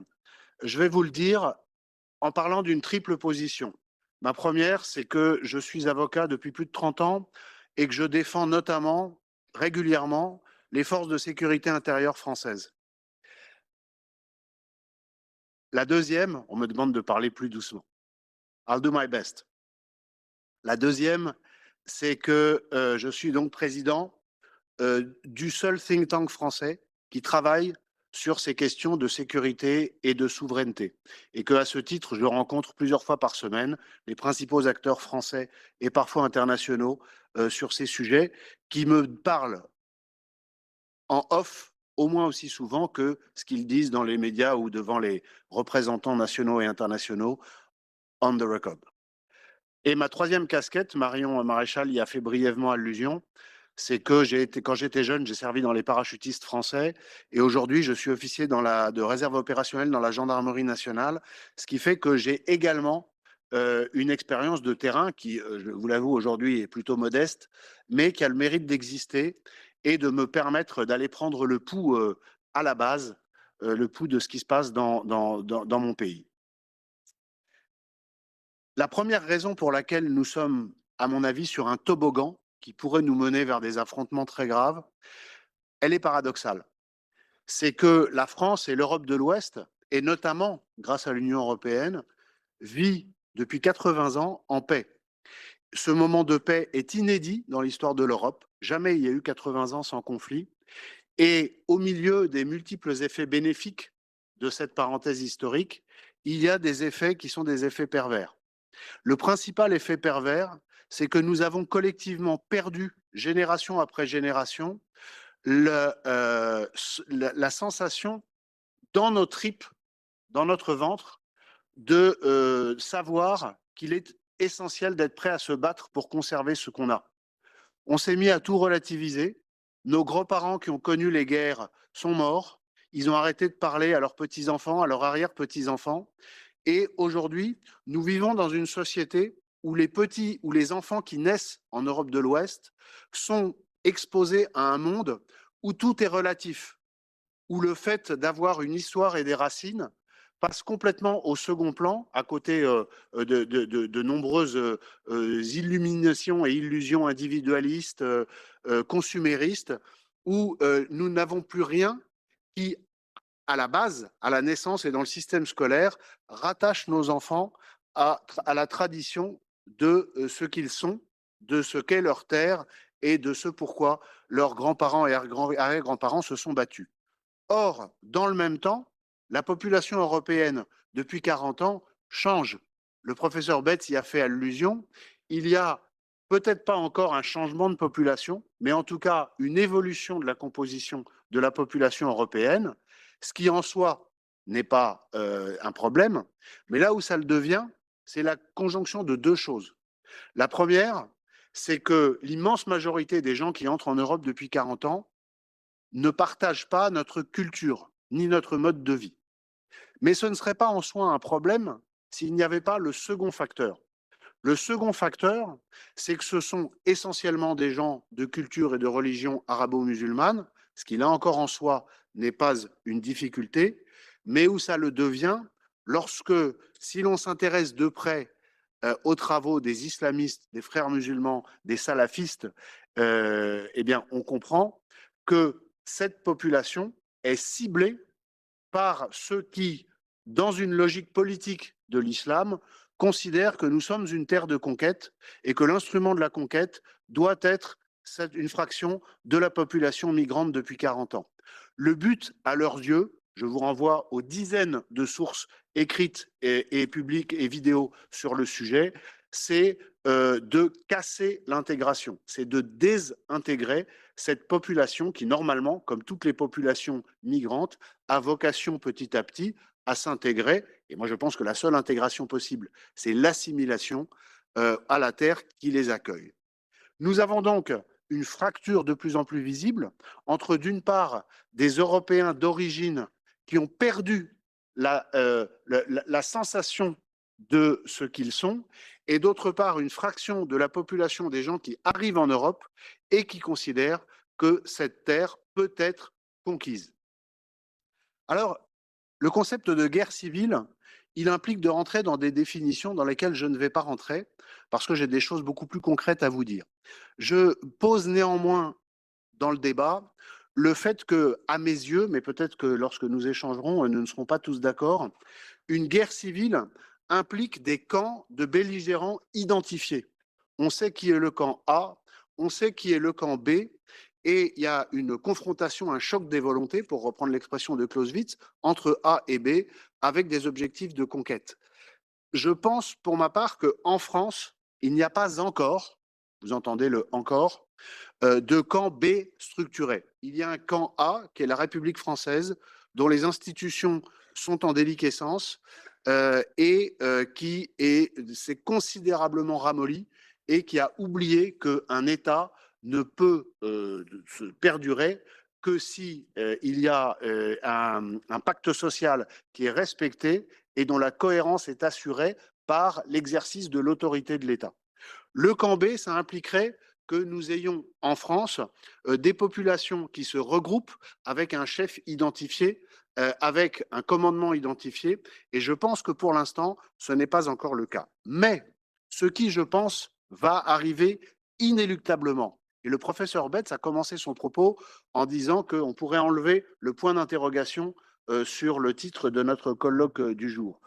je vais vous le dire en parlant d'une triple position. Ma première, c'est que je suis avocat depuis plus de 30 ans et que je défends notamment, régulièrement, les forces de sécurité intérieure françaises. La deuxième, on me demande de parler plus doucement. I'll do my best. La deuxième, c'est que je suis donc président du seul think tank français qui travaille sur ces questions de sécurité et de souveraineté. Et qu'à ce titre, je rencontre plusieurs fois par semaine les principaux acteurs français et parfois internationaux sur ces sujets qui me parlent en off au moins aussi souvent que ce qu'ils disent dans les médias ou devant les représentants nationaux et internationaux on the record. Et ma troisième casquette, Marion Maréchal y a fait brièvement allusion, c'est que quand j'étais jeune, j'ai servi dans les parachutistes français et aujourd'hui, je suis officier de réserve opérationnelle dans la gendarmerie nationale, ce qui fait que j'ai également une expérience de terrain qui, je vous l'avoue, aujourd'hui est plutôt modeste, mais qui a le mérite d'exister et de me permettre d'aller prendre le pouls à la base, le pouls de ce qui se passe dans mon pays. La première raison pour laquelle nous sommes, à mon avis, sur un toboggan qui pourrait nous mener vers des affrontements très graves, elle est paradoxale. C'est que la France et l'Europe de l'Ouest, et notamment grâce à l'Union européenne, vit depuis 80 ans en paix. Ce moment de paix est inédit dans l'histoire de l'Europe. Jamais il y a eu 80 ans sans conflit. Et au milieu des multiples effets bénéfiques de cette parenthèse historique, il y a des effets qui sont des effets pervers. Le principal effet pervers, c'est que nous avons collectivement perdu, génération après génération, la sensation dans nos tripes, dans notre ventre, de savoir qu'il est essentiel d'être prêt à se battre pour conserver ce qu'on a. On s'est mis à tout relativiser. Nos grands-parents qui ont connu les guerres sont morts. Ils ont arrêté de parler à leurs petits-enfants, à leurs arrière-petits-enfants. Et aujourd'hui, nous vivons dans une société où les enfants qui naissent en Europe de l'Ouest sont exposés à un monde où tout est relatif, où le fait d'avoir une histoire et des racines passe complètement au second plan, à côté de nombreuses illuminations et illusions individualistes, consuméristes, où nous n'avons plus rien qui, à la base, à la naissance et dans le système scolaire, rattache nos enfants à la tradition de ce qu'ils sont, de ce qu'est leur terre et de ce pourquoi leurs grands-parents et arrière-grands-parents se sont battus. Or, dans le même temps, la population européenne, depuis 40 ans, change. Le professeur Betz y a fait allusion. Il y a peut-être pas encore un changement de population, mais en tout cas une évolution de la composition de la population européenne, ce qui en soi n'est pas un problème, mais là où ça le devient, c'est la conjonction de deux choses. La première, c'est que l'immense majorité des gens qui entrent en Europe depuis 40 ans ne partagent pas notre culture, ni notre mode de vie. Mais ce ne serait pas en soi un problème s'il n'y avait pas le second facteur. Le second facteur, c'est que ce sont essentiellement des gens de culture et de religion arabo-musulmane, ce qui là encore en soi n'est pas une difficulté, mais où ça le devient lorsque, si l'on s'intéresse de près aux travaux des islamistes, des frères musulmans, des salafistes, eh bien, on comprend que cette population est ciblée par ceux qui, dans une logique politique de l'islam, considèrent que nous sommes une terre de conquête et que l'instrument de la conquête doit être une fraction de la population migrante depuis 40 ans. Le but, à leurs yeux, je vous renvoie aux dizaines de sources écrites et publiques et vidéos sur le sujet, c'est de casser l'intégration, c'est de désintégrer cette population qui, normalement, comme toutes les populations migrantes, a vocation petit à petit à s'intégrer. Et moi, je pense que la seule intégration possible, c'est l'assimilation à la terre qui les accueille. Nous avons donc une fracture de plus en plus visible entre, d'une part, des Européens d'origine qui ont perdu la sensation de ce qu'ils sont, et d'autre part, une fraction de la population des gens qui arrivent en Europe et qui considèrent que cette terre peut être conquise. Alors, le concept de guerre civile, il implique de rentrer dans des définitions dans lesquelles je ne vais pas rentrer, parce que j'ai des choses beaucoup plus concrètes à vous dire. Je pose néanmoins dans le débat le fait que, à mes yeux, mais peut-être que lorsque nous échangerons, nous ne serons pas tous d'accord, une guerre civile implique des camps de belligérants identifiés. On sait qui est le camp A, on sait qui est le camp B, et il y a une confrontation, un choc des volontés, pour reprendre l'expression de Clausewitz, entre A et B, avec des objectifs de conquête. Je pense, pour ma part, qu'en France, il n'y a pas encore, vous entendez le encore, de camp B structuré. Il y a un camp A, qui est la République française, dont les institutions sont en déliquescence et qui s'est considérablement ramolli et qui a oublié qu'un État ne peut se perdurer que si il y a un pacte social qui est respecté et dont la cohérence est assurée par l'exercice de l'autorité de l'État. Le camp B, ça impliquerait que nous ayons en France des populations qui se regroupent avec un chef identifié, avec un commandement identifié, et je pense que pour l'instant, ce n'est pas encore le cas. Mais ce qui, je pense, va arriver inéluctablement. Et le professeur Betz a commencé son propos en disant qu'on pourrait enlever le point d'interrogation sur le titre de notre colloque du jour.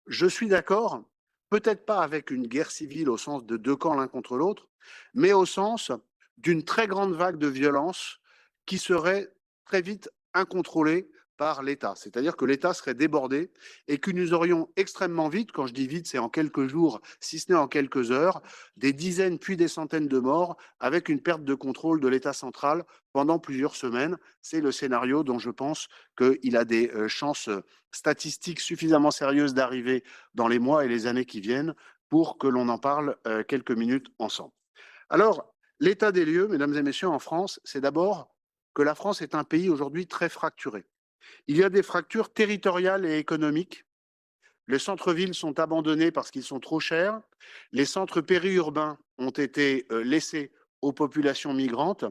Je suis d'accord, peut-être pas avec une guerre civile au sens de deux camps l'un contre l'autre, mais au sens d'une très grande vague de violence qui serait très vite incontrôlée par l'État. C'est-à-dire que l'État serait débordé et que nous aurions extrêmement vite, quand je dis vite, c'est en quelques jours, si ce n'est en quelques heures, des dizaines puis des centaines de morts avec une perte de contrôle de l'État central pendant plusieurs semaines. C'est le scénario dont je pense qu'il a des chances statistiques suffisamment sérieuses d'arriver dans les mois et les années qui viennent pour que l'on en parle quelques minutes ensemble. Alors, l'état des lieux, mesdames et messieurs, en France, c'est d'abord que la France est un pays aujourd'hui très fracturé. Il y a des fractures territoriales et économiques. Les centres-villes sont abandonnés parce qu'ils sont trop chers. Les centres périurbains ont été laissés aux populations migrantes.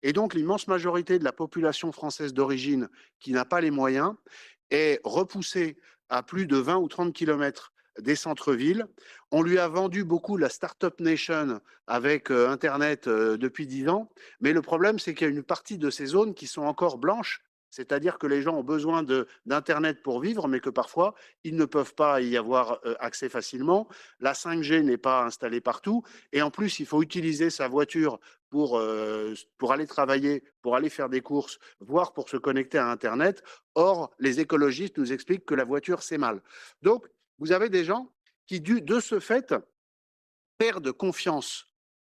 Et donc, l'immense majorité de la population française d'origine qui n'a pas les moyens est repoussée à plus de 20 ou 30 kilomètres des centres-villes. On lui a vendu beaucoup la Startup Nation avec Internet depuis 10 ans. Mais le problème, c'est qu'il y a une partie de ces zones qui sont encore blanches. C'est-à-dire que les gens ont besoin d'Internet pour vivre, mais que parfois, ils ne peuvent pas y avoir accès facilement. La 5G n'est pas installée partout. Et en plus, il faut utiliser sa voiture pour aller travailler, pour aller faire des courses, voire pour se connecter à Internet. Or, les écologistes nous expliquent que la voiture, c'est mal. Donc, vous avez des gens qui, de ce fait, perdent confiance,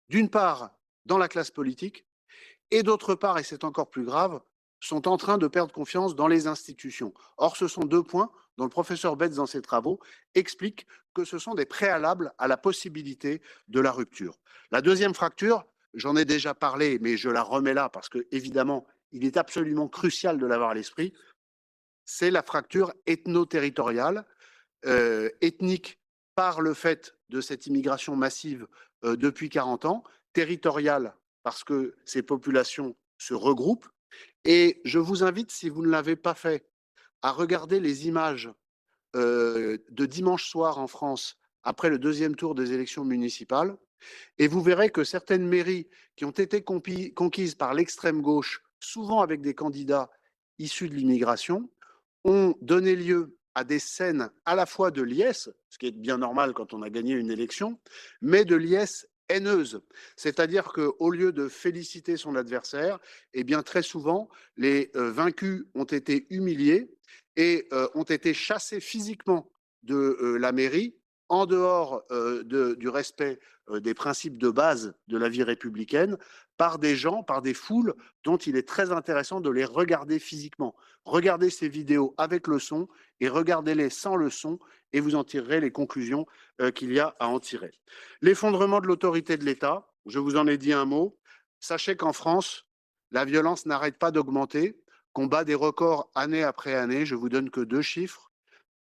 d'une part, dans la classe politique, et d'autre part, et c'est encore plus grave, sont en train de perdre confiance dans les institutions. Or, ce sont deux points dont le professeur Betz, dans ses travaux, explique que ce sont des préalables à la possibilité de la rupture. La deuxième fracture, j'en ai déjà parlé, mais je la remets là parce que, évidemment, il est absolument crucial de l'avoir à l'esprit, c'est la fracture ethno-territoriale, ethnique par le fait de cette immigration massive depuis 40 ans, territoriale parce que ces populations se regroupent. Et je vous invite, si vous ne l'avez pas fait, à regarder les images de dimanche soir en France, après le deuxième tour des élections municipales, et vous verrez que certaines mairies qui ont été conquises par l'extrême gauche, souvent avec des candidats issus de l'immigration, ont donné lieu à des scènes à la fois de liesse, ce qui est bien normal quand on a gagné une élection, mais de liesse haineuse. C'est-à-dire qu'au lieu de féliciter son adversaire, eh bien très souvent, les vaincus ont été humiliés et ont été chassés physiquement de la mairie en dehors du respect des principes de base de la vie républicaine, par des gens, par des foules dont il est très intéressant de les regarder physiquement. Regardez ces vidéos avec le son et regardez-les sans le son et vous en tirerez les conclusions qu'il y a à en tirer. L'effondrement de l'autorité de l'État, je vous en ai dit un mot. Sachez qu'en France, la violence n'arrête pas d'augmenter, qu'on bat des records année après année. Je vous donne que 2 chiffres.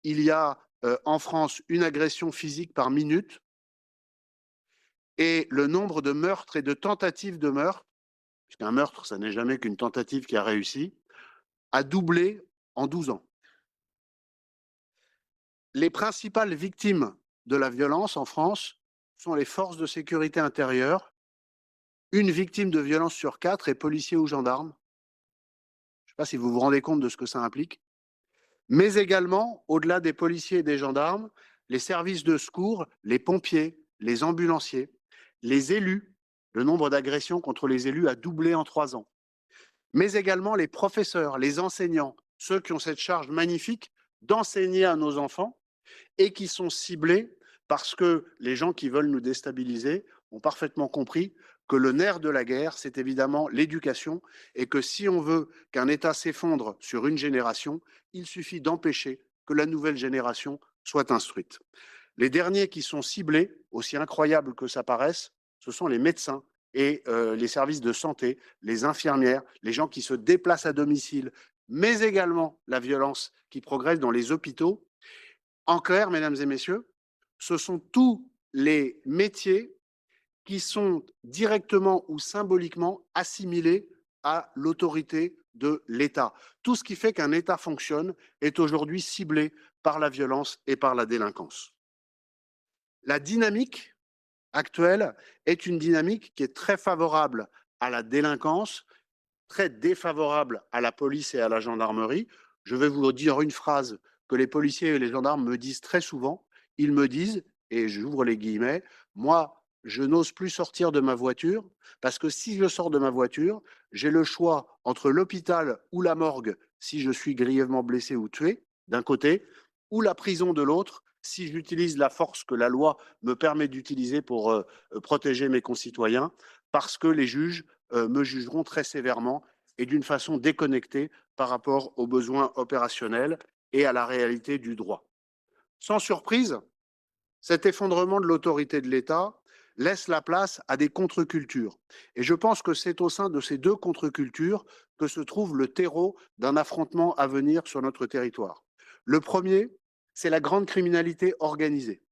Il y a en France une agression physique par minute et le nombre de meurtres et de tentatives de meurtre, puisqu'un meurtre, ça n'est jamais qu'une tentative qui a réussi, a doublé en 12 ans. Les principales victimes de la violence en France sont les forces de sécurité intérieure. Une victime de violence sur 4 est policier ou gendarme. Je ne sais pas si vous vous rendez compte de ce que ça implique. Mais également, au-delà des policiers et des gendarmes, les services de secours, les pompiers, les ambulanciers, les élus. Le nombre d'agressions contre les élus a doublé en 3 ans. Mais également les professeurs, les enseignants, ceux qui ont cette charge magnifique d'enseigner à nos enfants et qui sont ciblés parce que les gens qui veulent nous déstabiliser ont parfaitement compris que le nerf de la guerre, c'est évidemment l'éducation et que si on veut qu'un État s'effondre sur une génération, il suffit d'empêcher que la nouvelle génération soit instruite. Les derniers qui sont ciblés, aussi incroyable que ça paraisse, ce sont les médecins et les services de santé, les infirmières, les gens qui se déplacent à domicile, mais également la violence qui progresse dans les hôpitaux. En clair, mesdames et messieurs, ce sont tous les métiers qui sont directement ou symboliquement assimilés à l'autorité de l'État. Tout ce qui fait qu'un État fonctionne est aujourd'hui ciblé par la violence et par la délinquance. La dynamique actuelle est une dynamique qui est très favorable à la délinquance, très défavorable à la police et à la gendarmerie. Je vais vous dire une phrase que les policiers et les gendarmes me disent très souvent. Ils me disent, et j'ouvre les guillemets, moi, je n'ose plus sortir de ma voiture parce que si je sors de ma voiture, j'ai le choix entre l'hôpital ou la morgue si je suis grièvement blessé ou tué, d'un côté, ou la prison de l'autre, si j'utilise la force que la loi me permet d'utiliser pour protéger mes concitoyens, parce que les juges me jugeront très sévèrement et d'une façon déconnectée par rapport aux besoins opérationnels et à la réalité du droit. Sans surprise, cet effondrement de l'autorité de l'État laisse la place à des contre-cultures. Et je pense que c'est au sein de ces 2 contre-cultures que se trouve le terreau d'un affrontement à venir sur notre territoire. Le premier, c'est la grande criminalité organisée.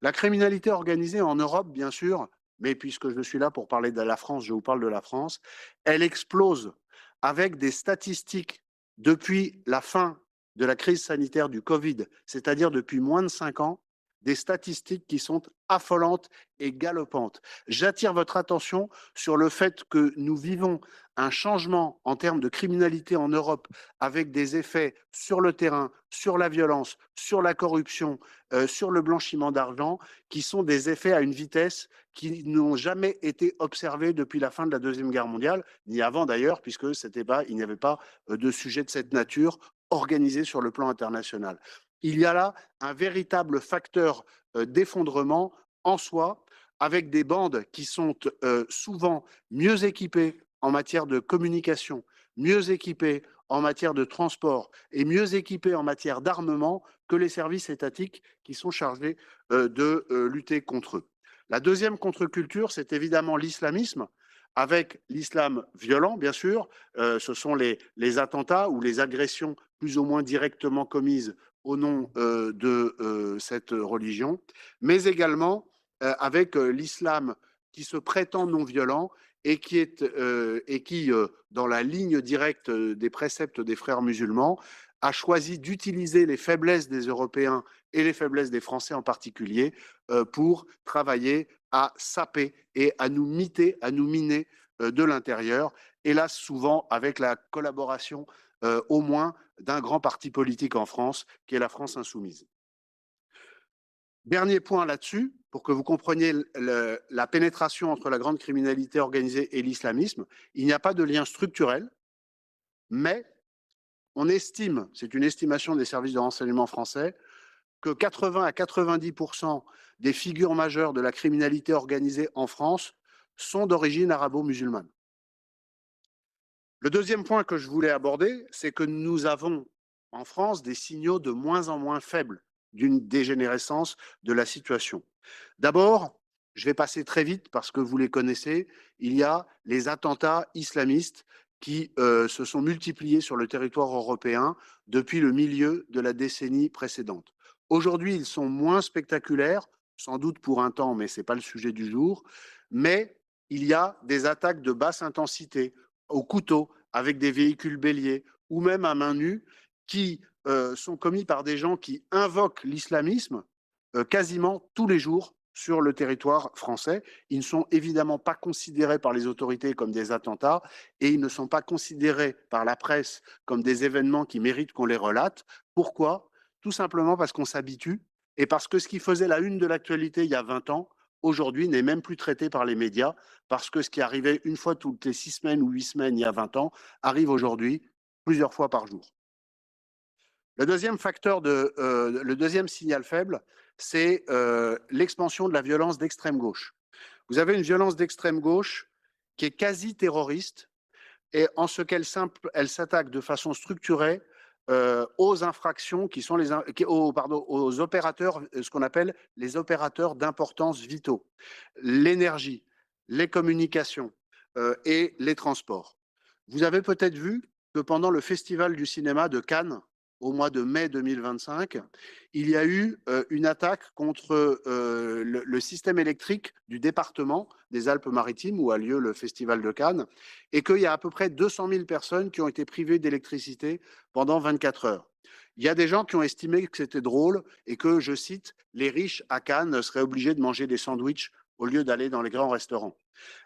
La criminalité organisée en Europe, bien sûr, mais puisque je suis là pour parler de la France, je vous parle de la France, elle explose avec des statistiques depuis la fin de la crise sanitaire du Covid, c'est-à-dire depuis moins de 5 ans, des statistiques qui sont affolantes et galopantes. J'attire votre attention sur le fait que nous vivons un changement en termes de criminalité en Europe avec des effets sur le terrain, sur la violence, sur la corruption, sur le blanchiment d'argent, qui sont des effets à une vitesse qui n'ont jamais été observés depuis la fin de la Deuxième Guerre mondiale, ni avant d'ailleurs, puisque il n'y avait pas de sujet de cette nature organisé sur le plan international. Il y a là un véritable facteur d'effondrement en soi, avec des bandes qui sont souvent mieux équipées en matière de communication, mieux équipées en matière de transport et mieux équipées en matière d'armement que les services étatiques qui sont chargés de lutter contre eux. La deuxième contre-culture, c'est évidemment l'islamisme, avec l'islam violent, bien sûr. Ce sont les attentats ou les agressions plus ou moins directement commises au nom de cette religion, mais également avec l'islam qui se prétend non violent et qui, dans la ligne directe des préceptes des frères musulmans, a choisi d'utiliser les faiblesses des Européens et les faiblesses des Français en particulier pour travailler à saper et à nous miter, à nous miner de l'intérieur, hélas souvent avec la collaboration au moins d'un grand parti politique en France, qui est la France insoumise. Dernier point là-dessus, pour que vous compreniez la pénétration entre la grande criminalité organisée et l'islamisme, il n'y a pas de lien structurel, mais on estime, c'est une estimation des services de renseignement français, que 80 à 90% des figures majeures de la criminalité organisée en France sont d'origine arabo-musulmane. Le deuxième point que je voulais aborder, c'est que nous avons en France des signaux de moins en moins faibles d'une dégénérescence de la situation. D'abord, je vais passer très vite parce que vous les connaissez, il y a les attentats islamistes qui se sont multipliés sur le territoire européen depuis le milieu de la décennie précédente. Aujourd'hui, ils sont moins spectaculaires, sans doute pour un temps, mais ce n'est pas le sujet du jour, mais il y a des attaques de basse intensité au couteau, avec des véhicules béliers, ou même à main nue, qui sont commis par des gens qui invoquent l'islamisme quasiment tous les jours sur le territoire français. Ils ne sont évidemment pas considérés par les autorités comme des attentats et ils ne sont pas considérés par la presse comme des événements qui méritent qu'on les relate. Pourquoi? Tout simplement parce qu'on s'habitue et parce que ce qui faisait la une de l'actualité il y a 20 ans, aujourd'hui n'est même plus traité par les médias, parce que ce qui arrivait une fois toutes les 6 semaines ou 8 semaines il y a 20 ans arrive aujourd'hui plusieurs fois par jour. Le deuxième facteur, le deuxième signal faible, c'est l'expansion de la violence d'extrême gauche. Vous avez une violence d'extrême gauche qui est quasi terroriste et en ce qu'elle s'attaque de façon structurée aux infractions qui sont aux opérateurs, ce qu'on appelle les opérateurs d'importance vitaux, l'énergie, les communications et les transports. Vous avez peut-être vu que pendant le Festival du cinéma de Cannes, au mois de mai 2025, il y a eu une attaque contre le système électrique du département des Alpes-Maritimes où a lieu le Festival de Cannes et qu'il y a à peu près 200 000 personnes qui ont été privées d'électricité pendant 24 heures. Il y a des gens qui ont estimé que c'était drôle et que, je cite, les riches à Cannes seraient obligés de manger des sandwichs au lieu d'aller dans les grands restaurants.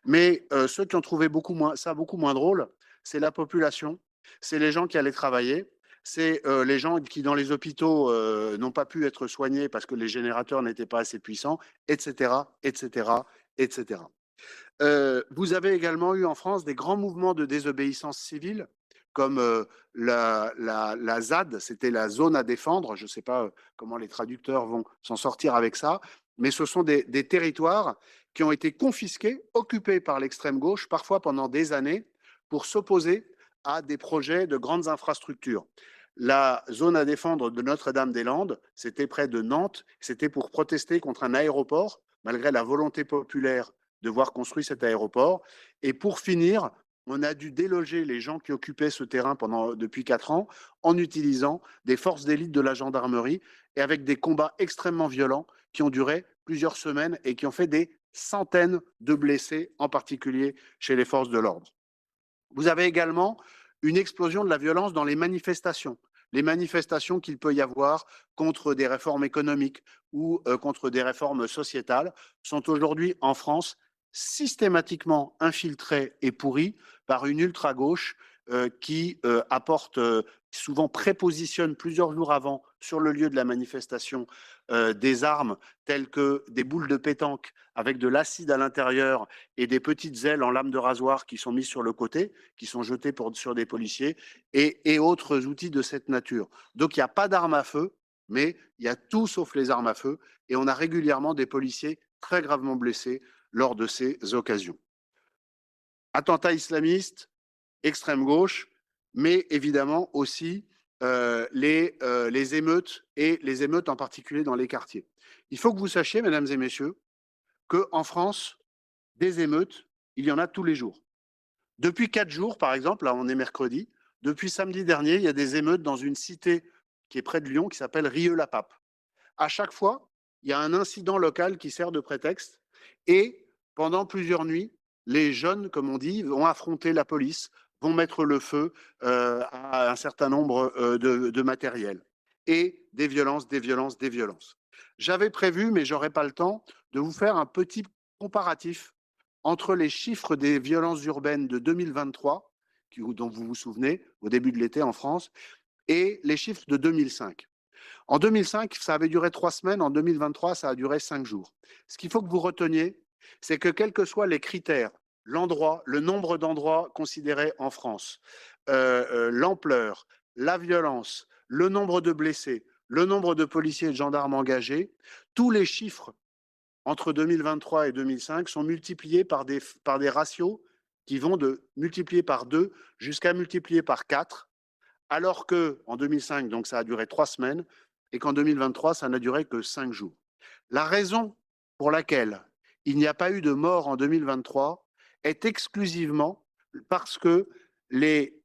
Mais ceux qui ont trouvé ça beaucoup moins drôle, c'est la population, c'est les gens qui allaient travailler, c'est les gens qui, dans les hôpitaux, n'ont pas pu être soignés parce que les générateurs n'étaient pas assez puissants, etc., etc., etc. Vous avez également eu en France des grands mouvements de désobéissance civile, comme la ZAD, c'était la zone à défendre. Je ne sais pas comment les traducteurs vont s'en sortir avec ça, mais ce sont des territoires qui ont été confisqués, occupés par l'extrême gauche, parfois pendant des années, pour s'opposer à des projets de grandes infrastructures. La zone à défendre de Notre-Dame-des-Landes, c'était près de Nantes, c'était pour protester contre un aéroport, malgré la volonté populaire de voir construire cet aéroport. Et pour finir, on a dû déloger les gens qui occupaient ce terrain depuis 4 ans en utilisant des forces d'élite de la gendarmerie et avec des combats extrêmement violents qui ont duré plusieurs semaines et qui ont fait des centaines de blessés, en particulier chez les forces de l'ordre. Vous avez également une explosion de la violence dans les manifestations qu'il peut y avoir contre des réformes économiques ou contre des réformes sociétales sont aujourd'hui en France systématiquement infiltrées et pourries par une ultra-gauche qui souvent prépositionne plusieurs jours avant sur le lieu de la manifestation des armes telles que des boules de pétanque avec de l'acide à l'intérieur et des petites ailes en lame de rasoir qui sont mises sur le côté, qui sont jetées sur des policiers et autres outils de cette nature. Donc il n'y a pas d'armes à feu, mais il y a tout sauf les armes à feu et on a régulièrement des policiers très gravement blessés lors de ces occasions. Attentats islamistes, extrême gauche, mais évidemment aussi les émeutes et les émeutes en particulier dans les quartiers. Il faut que vous sachiez, mesdames et messieurs, qu'en France, des émeutes, il y en a tous les jours. Depuis 4 jours, par exemple, là on est mercredi, depuis samedi dernier, il y a des émeutes dans une cité qui est près de Lyon qui s'appelle Rieux-la-Pape. À chaque fois, il y a un incident local qui sert de prétexte et pendant plusieurs nuits, les jeunes, comme on dit, vont affronter la police, vont mettre le feu à un certain nombre de matériel. Et des violences, des violences, des violences. J'avais prévu, mais je n'aurai pas le temps, de vous faire un petit comparatif entre les chiffres des violences urbaines de 2023, dont vous vous souvenez, au début de l'été en France, et les chiffres de 2005. En 2005, ça avait duré 3 semaines. En 2023, ça a duré 5 jours. Ce qu'il faut que vous reteniez, c'est que quels que soient les critères, l'endroit, le nombre d'endroits considérés en France, l'ampleur, la violence, le nombre de blessés, le nombre de policiers et de gendarmes engagés, tous les chiffres entre 2023 et 2005 sont multipliés par des ratios qui vont de multiplier par 2 jusqu'à multiplier par 4, alors qu'en 2005, donc ça a duré 3 semaines, et qu'en 2023, ça n'a duré que 5 jours. La raison pour laquelle il n'y a pas eu de mort en 2023 est exclusivement parce que les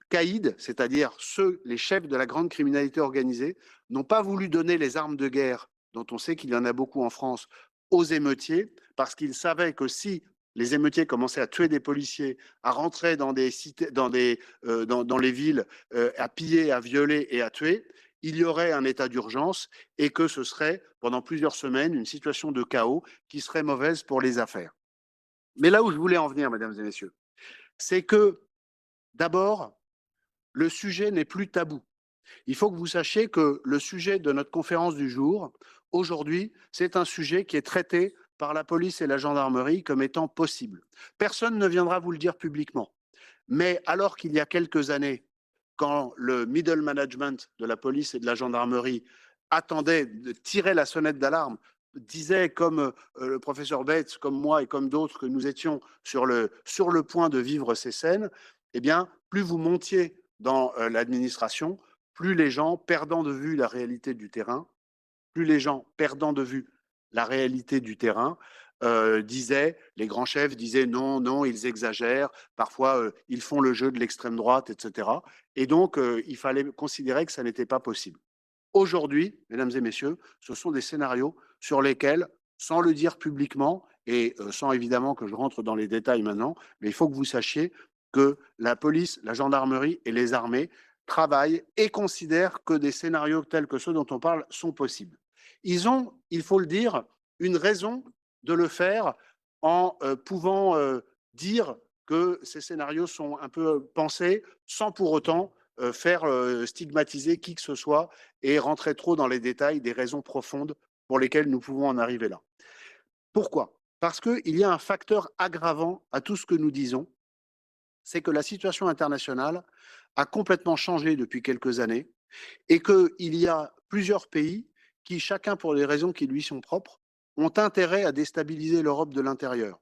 caïds, c'est-à-dire les chefs de la grande criminalité organisée, n'ont pas voulu donner les armes de guerre, dont on sait qu'il y en a beaucoup en France, aux émeutiers, parce qu'ils savaient que si les émeutiers commençaient à tuer des policiers, à rentrer dans des cités, dans les villes, à piller, à violer et à tuer, il y aurait un état d'urgence et que ce serait, pendant plusieurs semaines, une situation de chaos qui serait mauvaise pour les affaires. Mais là où je voulais en venir, mesdames et messieurs, c'est que, d'abord, le sujet n'est plus tabou. Il faut que vous sachiez que le sujet de notre conférence du jour, aujourd'hui, c'est un sujet qui est traité par la police et la gendarmerie comme étant possible. Personne ne viendra vous le dire publiquement. Mais alors qu'il y a quelques années, quand le middle management de la police et de la gendarmerie attendait, tirait la sonnette d'alarme, disait, comme le professeur Betz, comme moi et comme d'autres, que nous étions sur le point de vivre ces scènes, eh bien, plus vous montiez dans l'administration, plus les gens, perdant de vue la réalité du terrain, les grands chefs disaient non, non, ils exagèrent, parfois ils font le jeu de l'extrême droite, etc. Et donc, il fallait considérer que ça n'était pas possible. Aujourd'hui, mesdames et messieurs, ce sont des scénarios sur lesquels, sans le dire publiquement, et sans évidemment que je rentre dans les détails maintenant, mais il faut que vous sachiez que la police, la gendarmerie et les armées travaillent et considèrent que des scénarios tels que ceux dont on parle sont possibles. Ils ont, il faut le dire, une raison de le faire en pouvant dire que ces scénarios sont un peu pensés sans pour autant faire stigmatiser qui que ce soit et rentrer trop dans les détails des raisons profondes pour lesquelles nous pouvons en arriver là. Pourquoi? Parce qu'il y a un facteur aggravant à tout ce que nous disons, c'est que la situation internationale a complètement changé depuis quelques années et qu'il y a plusieurs pays qui, chacun pour des raisons qui lui sont propres, ont intérêt à déstabiliser l'Europe de l'intérieur.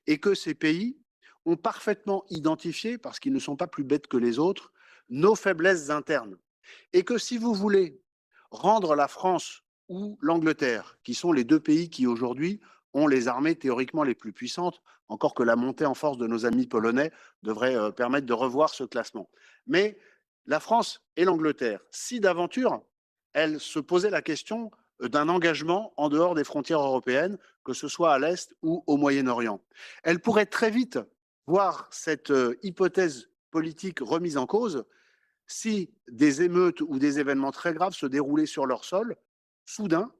Et que ces pays ont parfaitement identifié, parce qu'ils ne sont pas plus bêtes que les autres, nos faiblesses internes. Et que si vous voulez rendre la France ou l'Angleterre, qui sont les deux pays qui aujourd'hui ont les armées théoriquement les plus puissantes, encore que la montée en force de nos amis polonais devrait permettre de revoir ce classement. Mais la France et l'Angleterre, si d'aventure, elles se posaient la question d'un engagement en dehors des frontières européennes, que ce soit à l'Est ou au Moyen-Orient, elles pourraient très vite voir cette hypothèse politique remise en cause si des émeutes ou des événements très graves se déroulaient sur leur sol, soudain,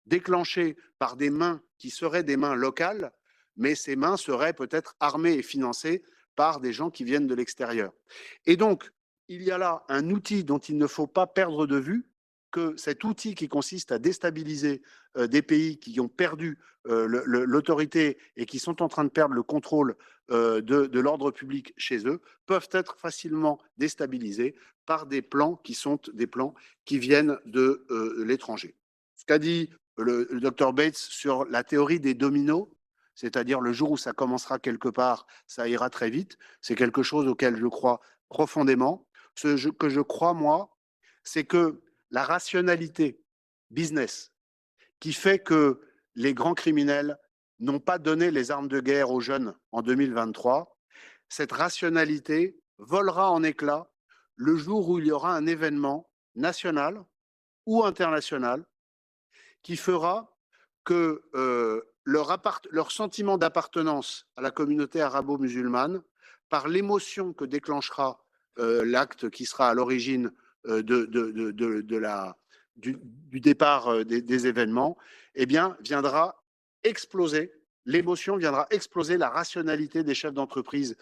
déclenchés par des mains qui seraient des mains locales, mais ces mains seraient peut-être armées et financées par des gens qui viennent de l'extérieur. Et donc, il y a là un outil dont il ne faut pas perdre de vue, que cet outil qui consiste à déstabiliser des pays qui ont perdu l'autorité et qui sont en train de perdre le contrôle de l'ordre public chez eux, peuvent être facilement déstabilisés par des plans qui sont des plans qui viennent de l'étranger. Ce qu'a dit le docteur Betz sur la théorie des dominos, c'est-à-dire le jour où ça commencera quelque part, ça ira très vite, c'est quelque chose auquel je crois profondément. Ce que je crois, moi, c'est que la rationalité business qui fait que les grands criminels n'ont pas donné les armes de guerre aux jeunes en 2023, cette rationalité volera en éclats le jour où il y aura un événement national ou international qui fera que leur sentiment d'appartenance à la communauté arabo-musulmane, par l'émotion que déclenchera l'acte qui sera à l'origine du départ des événements, eh bien, viendra exploser. L'émotion viendra exploser la rationalité des chefs d'entreprise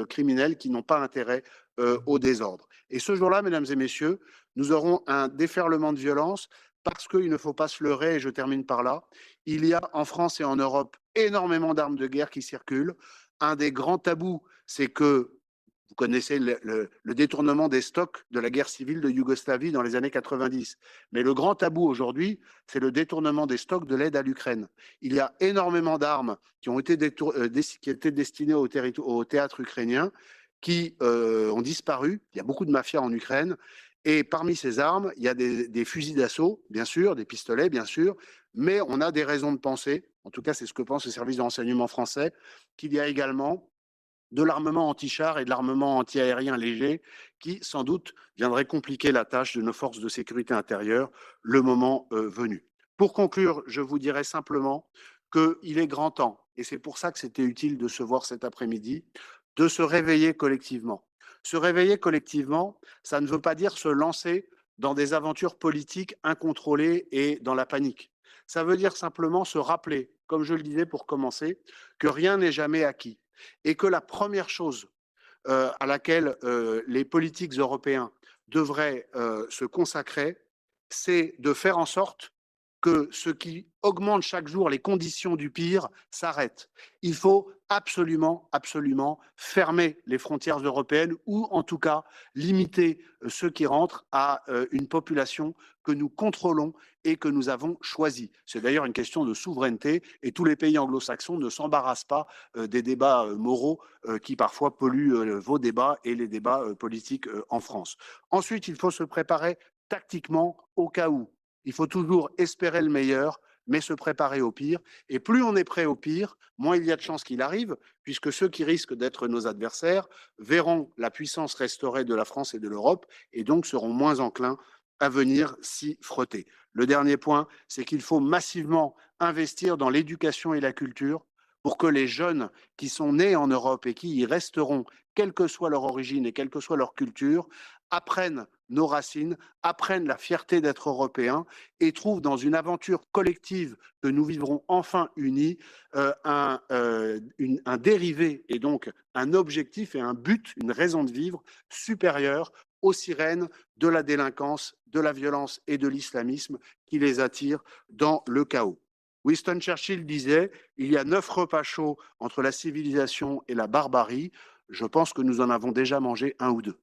criminels qui n'ont pas intérêt au désordre. Et ce jour-là, mesdames et messieurs, nous aurons un déferlement de violence parce qu'il ne faut pas se leurrer, et je termine par là, il y a en France et en Europe énormément d'armes de guerre qui circulent. Un des grands tabous, c'est que Vous connaissez le détournement des stocks de la guerre civile de Yougoslavie dans les années 90. Mais le grand tabou aujourd'hui, c'est le détournement des stocks de l'aide à l'Ukraine. Il y a énormément d'armes qui ont été qui étaient destinées au théâtre ukrainien qui ont disparu. Il y a beaucoup de mafias en Ukraine. Et parmi ces armes, il y a des fusils d'assaut, bien sûr, des pistolets, bien sûr, mais on a des raisons de penser, en tout cas c'est ce que pense le service de renseignement français, qu'il y a également de l'armement anti-char et de l'armement anti-aérien léger qui, sans doute, viendraient compliquer la tâche de nos forces de sécurité intérieure le moment venu. Pour conclure, je vous dirais simplement qu'il est grand temps, et c'est pour ça que c'était utile de se voir cet après-midi, de se réveiller collectivement. Se réveiller collectivement, ça ne veut pas dire se lancer dans des aventures politiques incontrôlées et dans la panique. Ça veut dire simplement se rappeler, comme je le disais pour commencer, que rien n'est jamais acquis et que la première chose à laquelle les politiques européens devraient se consacrer, c'est de faire en sorte que ce qui augmente chaque jour les conditions du pire s'arrête. Il faut absolument, absolument fermer les frontières européennes ou en tout cas limiter ceux qui rentrent à une population que nous contrôlons et que nous avons choisie. C'est d'ailleurs une question de souveraineté et tous les pays anglo-saxons ne s'embarrassent pas des débats moraux qui parfois polluent vos débats et les débats politiques en France. Ensuite, il faut se préparer tactiquement au cas où. Il faut toujours espérer le meilleur, mais se préparer au pire. Et plus on est prêt au pire, moins il y a de chances qu'il arrive, puisque ceux qui risquent d'être nos adversaires verront la puissance restaurée de la France et de l'Europe, et donc seront moins enclins à venir s'y frotter. Le dernier point, c'est qu'il faut massivement investir dans l'éducation et la culture pour que les jeunes qui sont nés en Europe et qui y resteront, quelle que soit leur origine et quelle que soit leur culture, apprennent nos racines, apprennent la fierté d'être européens et trouvent dans une aventure collective que nous vivrons enfin unis un dérivé et donc un objectif et un but, une raison de vivre supérieure aux sirènes de la délinquance, de la violence et de l'islamisme qui les attirent dans le chaos. Winston Churchill disait « Il y a 9 repas chauds entre la civilisation et la barbarie. Je pense que nous en avons déjà mangé un ou deux. »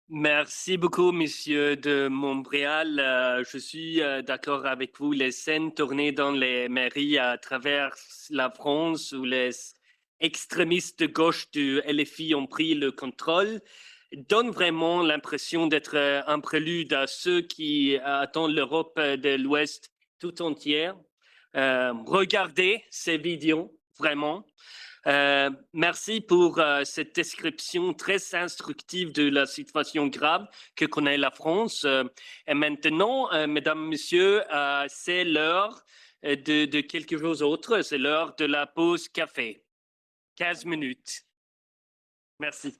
Merci beaucoup, monsieur de Montbrial. Je suis d'accord avec vous. Les scènes tournées dans les mairies à travers la France où les extrémistes de gauche du LFI ont pris le contrôle donnent vraiment l'impression d'être un prélude à ceux qui attendent l'Europe de l'Ouest tout entière. Regardez ces vidéos, vraiment. Merci pour cette description très instructive de la situation grave que connaît la France. Et maintenant, mesdames, messieurs, c'est l'heure de quelque chose d'autre. C'est l'heure de la pause café. 15 minutes. Merci.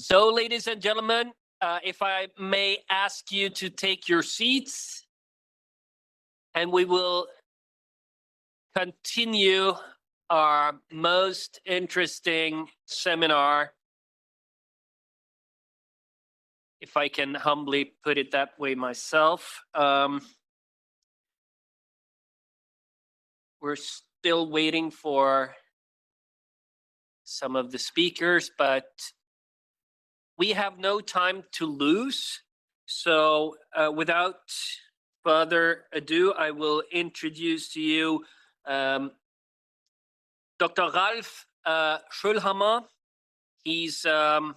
So, ladies and gentlemen, if I may ask you to take your seats, and we will continue our most interesting seminar, if I can humbly put it that way myself. We're still waiting for some of the speakers, but we have no time to lose. So without further ado, I will introduce to you Dr. Ralf Schoellhammer. He's a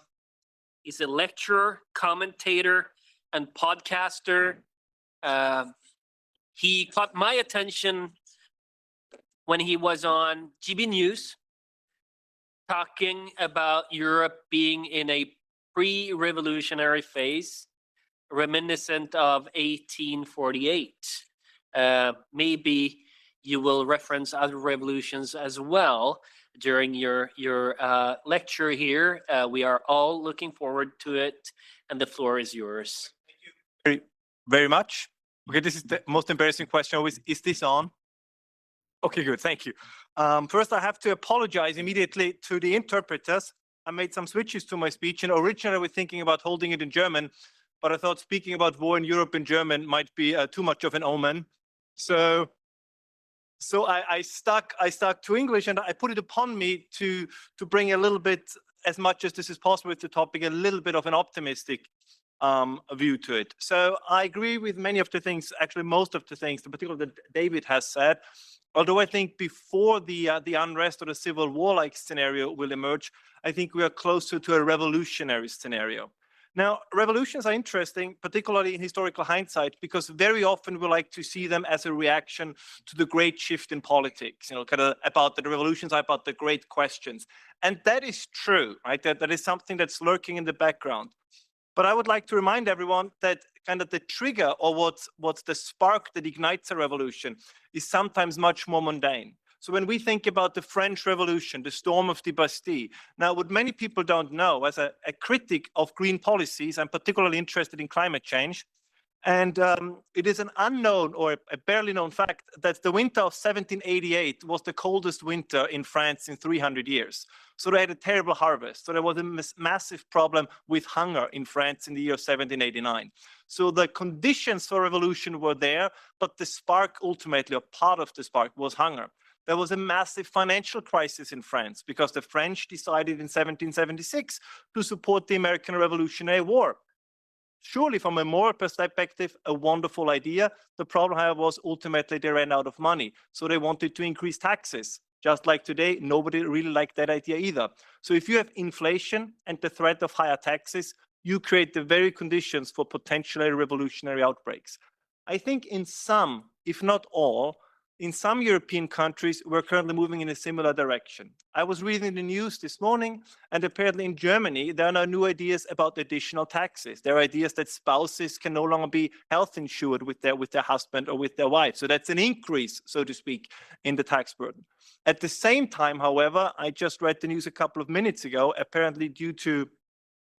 lecturer, commentator, and podcaster. He caught my attention when he was on GB News talking about Europe being in a pre-revolutionary phase, reminiscent of 1848. Maybe you will reference other revolutions as well during your lecture here. We are all looking forward to it, and the floor is yours. Thank you very much. Okay, this is the most embarrassing question always. Is this on? Okay, good, thank you. First, I have to apologize immediately to the interpreters. I made some switches to my speech, and originally I was thinking about holding it in German, but I thought speaking about war in Europe in German might be too much of an omen. So I stuck to English, and I put it upon me to bring a little bit, as much as this is possible with the topic, a little bit of an optimistic view to it. So I agree with many of the things, actually most of the things, particularly that David has said. Although I think before the unrest or the civil war-like scenario will emerge, I think we are closer to a revolutionary scenario. Now, revolutions are interesting, particularly in historical hindsight, because very often we like to see them as a reaction to the great shift in politics, kind of about the revolutions, about the great questions. And that is true, right? That is something that's lurking in the background. But I would like to remind everyone that kind of the trigger, or what's the spark that ignites a revolution, is sometimes much more mundane. So when we think about the French Revolution, the storm of the Bastille, now what many people don't know, as a critic of green policies, I'm particularly interested in climate change. And it is an unknown or a barely known fact that the winter of 1788 was the coldest winter in France in 300 years. So they had a terrible harvest. So there was a massive problem with hunger in France in the year 1789. So the conditions for revolution were there, but the spark ultimately, or part of the spark, was hunger. There was a massive financial crisis in France because the French decided in 1776 to support the American Revolutionary War. Surely, from a moral perspective, a wonderful idea. The problem, however, was ultimately they ran out of money. So they wanted to increase taxes. Just like today, nobody really liked that idea either. So if you have inflation and the threat of higher taxes, you create the very conditions for potentially revolutionary outbreaks. I think in some, if not all, in some European countries, we're currently moving in a similar direction. I was reading the news this morning, and apparently in Germany, there are now new ideas about additional taxes. There are ideas that spouses can no longer be health insured with their husband or with their wife. So that's an increase, so to speak, in the tax burden. At the same time, however, I just read the news a couple of minutes ago, apparently due to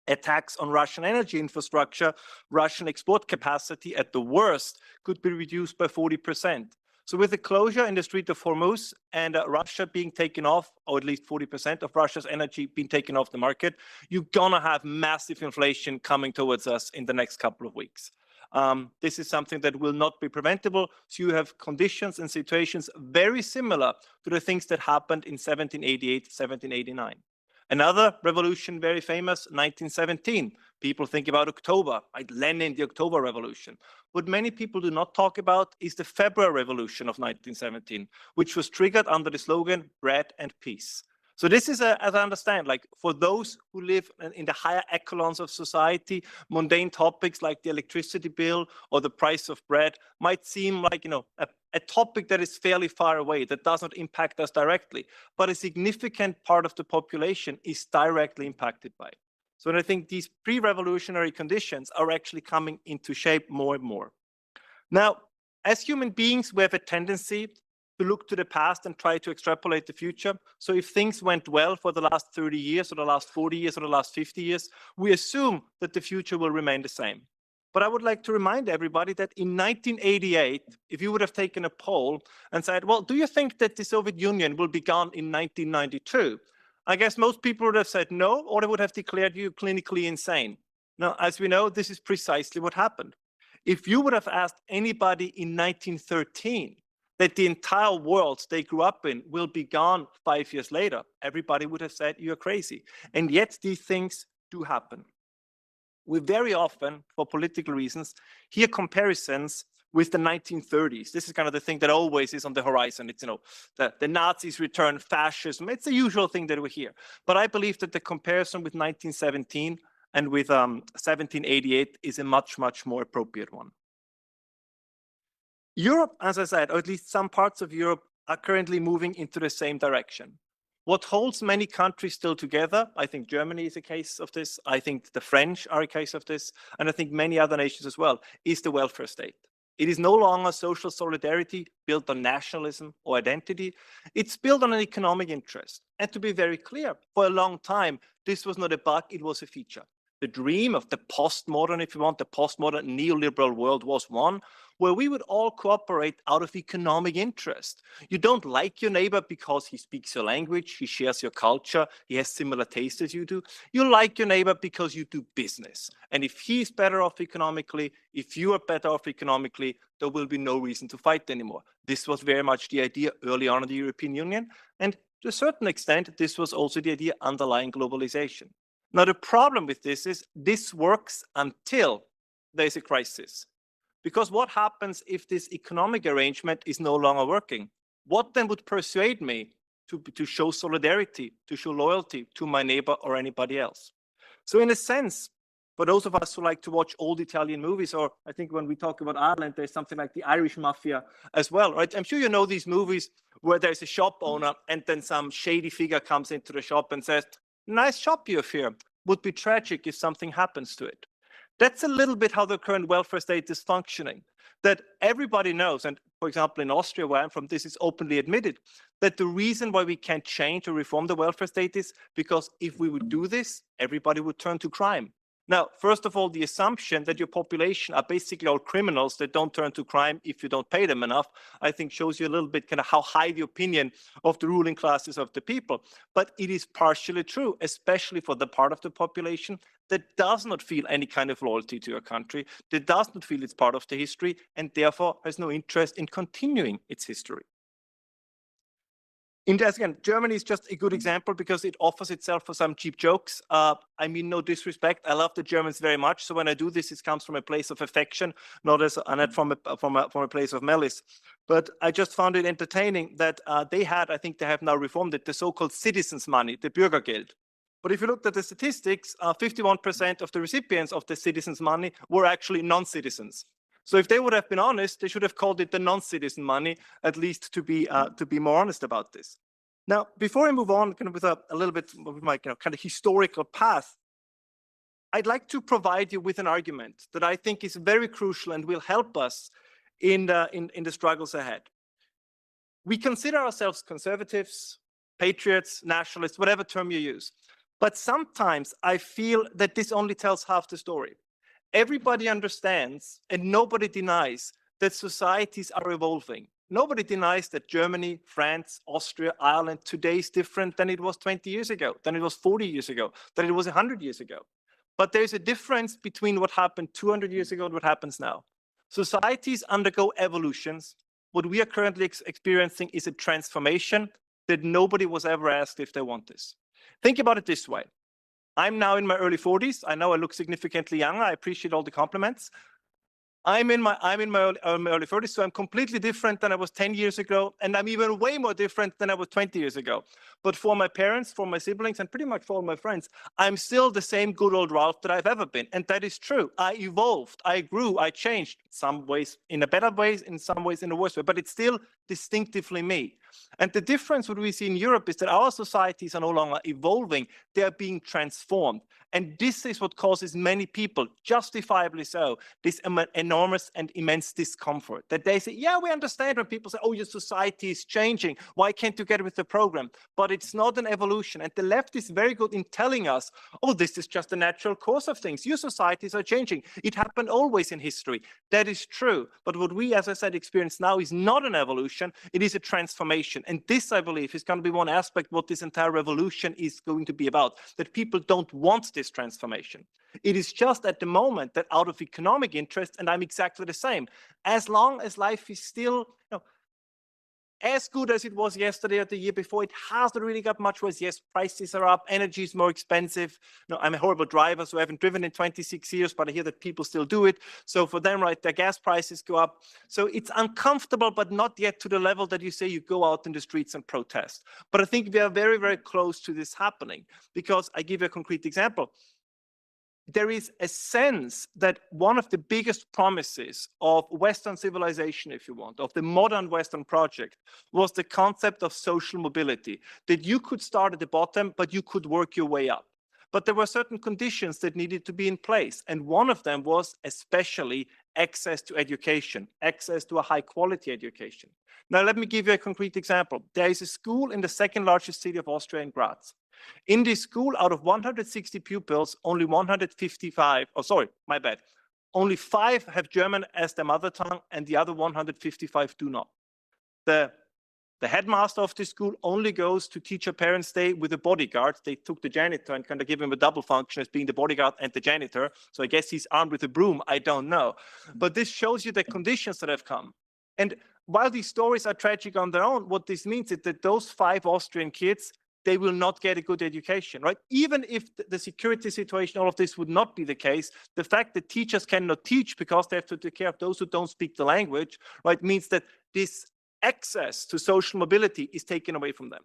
attacks on Russian energy infrastructure, Russian export capacity at the worst could be reduced by 40%. So with the closure in the Strait of Hormuz and Russia being taken off, or at least 40% of Russia's energy being taken off the market, you're gonna have massive inflation coming towards us in the next couple of weeks. This is something that will not be preventable. So you have conditions and situations very similar to the things that happened in 1788, 1789. Another revolution, very famous, 1917. People think about October, right? Lenin, the October Revolution. What many people do not talk about is the February Revolution of 1917, which was triggered under the slogan, bread and peace. So this is, as I understand, like for those who live in the higher echelons of society, mundane topics like the electricity bill or the price of bread might seem like, a topic that is fairly far away, that does not impact us directly, but a significant part of the population is directly impacted by it. So I think these pre-revolutionary conditions are actually coming into shape more and more. Now, as human beings, we have a tendency to look to the past and try to extrapolate the future. So if things went well for the last 30 years or the last 40 years or the last 50 years, we assume that the future will remain the same. But I would like to remind everybody that in 1988, if you would have taken a poll and said, well, do you think that the Soviet Union will be gone in 1992? I guess most people would have said no, or they would have declared you clinically insane. Now, as we know, this is precisely what happened. If you would have asked anybody in 1913 that the entire world they grew up in will be gone 5 years later, everybody would have said you're crazy. And yet these things do happen. We very often, for political reasons, hear comparisons with the 1930s. This is kind of the thing that always is on the horizon. It's, the Nazis return, fascism. It's the usual thing that we hear. But I believe that the comparison with 1917 and with 1788 is a much, much more appropriate one. Europe, as I said, or at least some parts of Europe, are currently moving into the same direction. What holds many countries still together, I think Germany is a case of this, I think the French are a case of this, and I think many other nations as well, is the welfare state. It is no longer social solidarity built on nationalism or identity. It's built on an economic interest. And to be very clear, for a long time, this was not a bug, it was a feature. The dream of the postmodern, if you want, the postmodern neoliberal world was one where we would all cooperate out of economic interest. You don't like your neighbor because he speaks your language, he shares your culture, he has similar tastes as you do. You like your neighbor because you do business. And if he's better off economically, if you are better off economically, there will be no reason to fight anymore. This was very much the idea early on in the European Union. And to a certain extent, this was also the idea underlying globalization. Now, the problem with this is this works until there's a crisis. Because what happens if this economic arrangement is no longer working? What then would persuade me to show solidarity, to show loyalty to my neighbor or anybody else? So in a sense, for those of us who like to watch old Italian movies, or I think when we talk about Ireland, there's something like the Irish Mafia as well, right? I'm sure you know these movies where there's a shop owner and then some shady figure comes into the shop and says, nice shop you have here. Would be tragic if something happens to it. That's a little bit how the current welfare state is functioning, that everybody knows, and for example, in Austria, where I'm from, this is openly admitted, that the reason why we can't change or reform the welfare state is because if we would do this, everybody would turn to crime. Now, first of all, the assumption that your population are basically all criminals that don't turn to crime if you don't pay them enough, I think shows you a little bit kind of how high the opinion of the ruling classes of the people. But it is partially true, especially for the part of the population that does not feel any kind of loyalty to your country, that does not feel it's part of the history, and therefore has no interest in continuing its history. Again, Germany is just a good example because it offers itself for some cheap jokes. I mean, no disrespect. I love the Germans very much. So when I do this, it comes from a place of affection, not from a place of malice. But I just found it entertaining that I think they have now reformed it, the so-called citizens' money, the Bürgergeld. But if you looked at the statistics, 51% of the recipients of the citizens' money were actually non-citizens. So if they would have been honest, they should have called it the non-citizen money, at least to be more honest about this. Now, before I move on kind of with a little bit of my kind of historical path, I'd like to provide you with an argument that I think is very crucial and will help us in the struggles ahead. We consider ourselves conservatives, patriots, nationalists, whatever term you use. But sometimes I feel that this only tells half the story. Everybody understands and nobody denies that societies are evolving. Nobody denies that Germany, France, Austria, Ireland today is different than it was 20 years ago, than it was 40 years ago, than it was 100 years ago. But there's a difference between what happened 200 years ago and what happens now. Societies undergo evolutions. What we are currently experiencing is a transformation that nobody was ever asked if they want this. Think about it this way. I'm now in my early 40s. I know I look significantly younger. I appreciate all the compliments. I'm in my early 30s, so I'm completely different than I was 10 years ago, and I'm even way more different than I was 20 years ago. But for my parents, for my siblings, and pretty much for all my friends, I'm still the same good old Ralph that I've ever been, and that is true. I evolved, I grew, I changed, some ways in a better way, in some ways in a worse way, but it's still distinctively me. And the difference what we see in Europe is that our societies are no longer evolving, they are being transformed. And this is what causes many people, justifiably so, this enormous and immense discomfort. That they say, yeah, we understand when people say, oh, your society is changing. Why can't you get with the program? But it's not an evolution. And the left is very good in telling us, oh, this is just a natural course of things. Your societies are changing. It happened always in history. That is true. But what we, as I said, experience now is not an evolution. It is a transformation. And this, I believe, is going to be one aspect what this entire revolution is going to be about, that people don't want this transformation. It is just at the moment that out of economic interest, and I'm exactly the same, as long as life is still as good as it was yesterday or the year before, it hasn't really got much worse. Yes, prices are up, energy is more expensive. I'm a horrible driver, so I haven't driven in 26 years, but I hear that people still do it. So for them, right, their gas prices go up. So it's uncomfortable, but not yet to the level that you say you go out in the streets and protest. But I think we are very, very close to this happening, because I give you a concrete example. There is a sense that one of the biggest promises of Western civilization, if you want, of the modern Western project, was the concept of social mobility, that you could start at the bottom, but you could work your way up. But there were certain conditions that needed to be in place. And one of them was especially access to education, access to a high quality education. Now, let me give you a concrete example. There is a school in the second largest city of Austria, in Graz. In this school, out of 160 pupils, only 155, oh, sorry, my bad. Only 5 have German as their mother tongue, and the other 155 do not. The headmaster of this school only goes to Teacher Parents' Day with a bodyguard. They took the janitor and kind of give him a double function as being the bodyguard and the janitor. So I guess he's armed with a broom. I don't know. But this shows you the conditions that have come. And while these stories are tragic on their own, what this means is that those 5 Austrian kids, they will not get a good education, right? Even if the security situation, all of this would not be the case, the fact that teachers cannot teach because they have to take care of those who don't speak the language, right, means that this access to social mobility is taken away from them.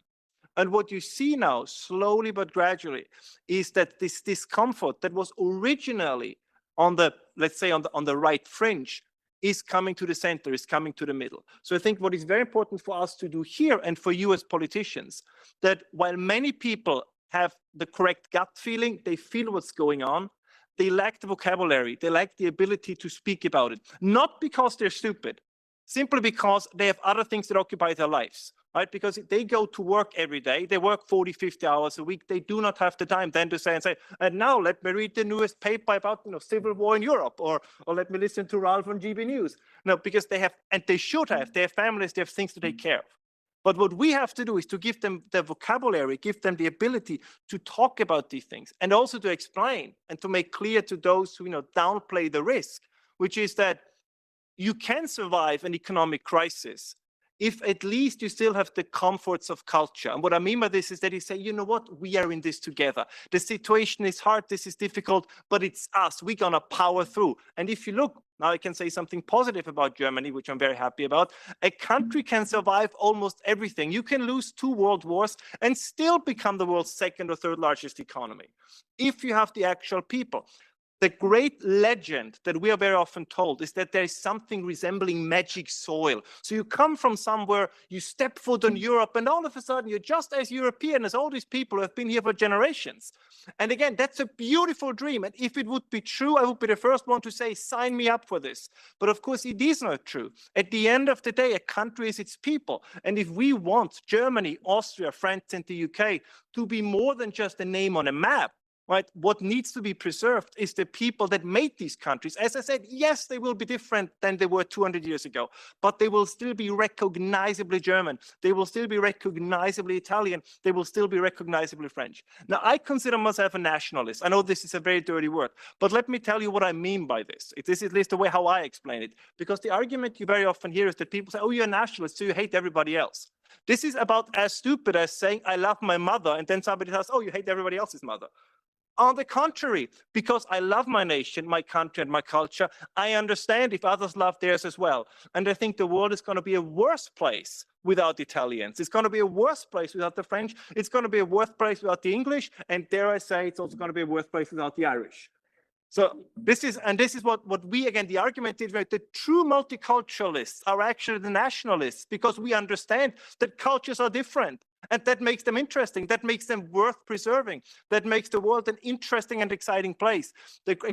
And what you see now, slowly but gradually, is that this discomfort that was originally on the, let's say, on the right fringe, is coming to the center, is coming to the middle. So I think what is very important for us to do here, and for you as politicians, that while many people have the correct gut feeling, they feel what's going on, they lack the vocabulary, they lack the ability to speak about it. Not because they're stupid, simply because they have other things that occupy their lives, right? Because they go to work every day, they work 40, 50 hours a week, they do not have the time then to say, and now let me read the newest paper about civil war in Europe, or let me listen to Ralph on GB News. No, because they have, and they should have, they have families, they have things to take care of. But what we have to do is to give them the vocabulary, give them the ability to talk about these things, and also to explain and to make clear to those who downplay the risk, which is that you can survive an economic crisis if at least you still have the comforts of culture. And what I mean by this is that you say, you know what, we are in this together. The situation is hard, this is difficult, but it's us, we're gonna power through. And if you look, now I can say something positive about Germany, which I'm very happy about. A country can survive almost everything. You can lose 2 world wars and still become the world's 2nd or 3rd largest economy, if you have the actual people. The great legend that we are very often told is that there is something resembling magic soil. So you come from somewhere, you step foot on Europe, and all of a sudden you're just as European as all these people who have been here for generations. And again, that's a beautiful dream. And if it would be true, I would be the first one to say, sign me up for this. But of course, it is not true. At the end of the day, a country is its people. And if we want Germany, Austria, France, and the UK to be more than just a name on a map, right? What needs to be preserved is the people that made these countries. As I said, yes, they will be different than they were 200 years ago, but they will still be recognizably German. They will still be recognizably Italian. They will still be recognizably French. Now, I consider myself a nationalist. I know this is a very dirty word, but let me tell you what I mean by this. This is at least the way how I explain it, because the argument you very often hear is that people say, oh, you're a nationalist, so you hate everybody else. This is about as stupid as saying, I love my mother, and then somebody says, oh, you hate everybody else's mother. On the contrary, because I love my nation, my country, and my culture, I understand if others love theirs as well. And I think the world is going to be a worse place without Italians. It's going to be a worse place without the French. It's going to be a worse place without the English. And dare I say, it's also going to be a worse place without the Irish. So this is what we, again, the argument is that the true multiculturalists are actually the nationalists, because we understand that cultures are different, and that makes them interesting, that makes them worth preserving, that makes the world an interesting and exciting place.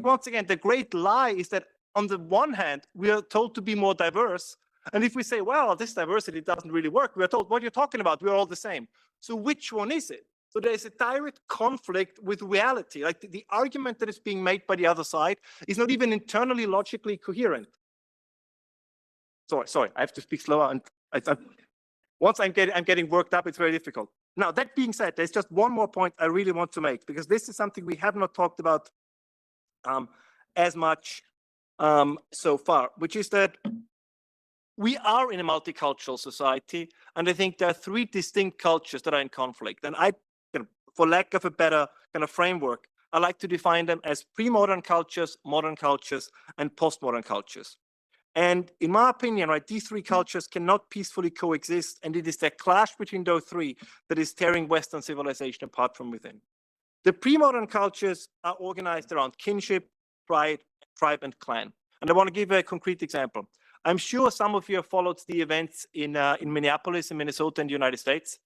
Once again, the great lie is that on the one hand, we are told to be more diverse. And if we say, well, this diversity doesn't really work, we're told, what you're talking about, we're all the same. So which one is it? So there's a direct conflict with reality. Like the argument that is being made by the other side is not even internally logically coherent. Sorry, I have to speak slower. And once I'm getting worked up, it's very difficult. Now, that being said, there's just one more point I really want to make, because this is something we have not talked about as much so far, which is that we are in a multicultural society, and I think there are three distinct cultures that are in conflict. And for lack of a better kind of framework, I like to define them as pre-modern cultures, modern cultures, and postmodern cultures. And in my opinion, right, these three cultures cannot peacefully coexist, and it is the clash between those three that is tearing Western civilization apart from within. The pre-modern cultures are organized around kinship, pride, tribe, and clan. And I want to give a concrete example. I'm sure some of you have followed the events in Minneapolis, in Minnesota, in the United States.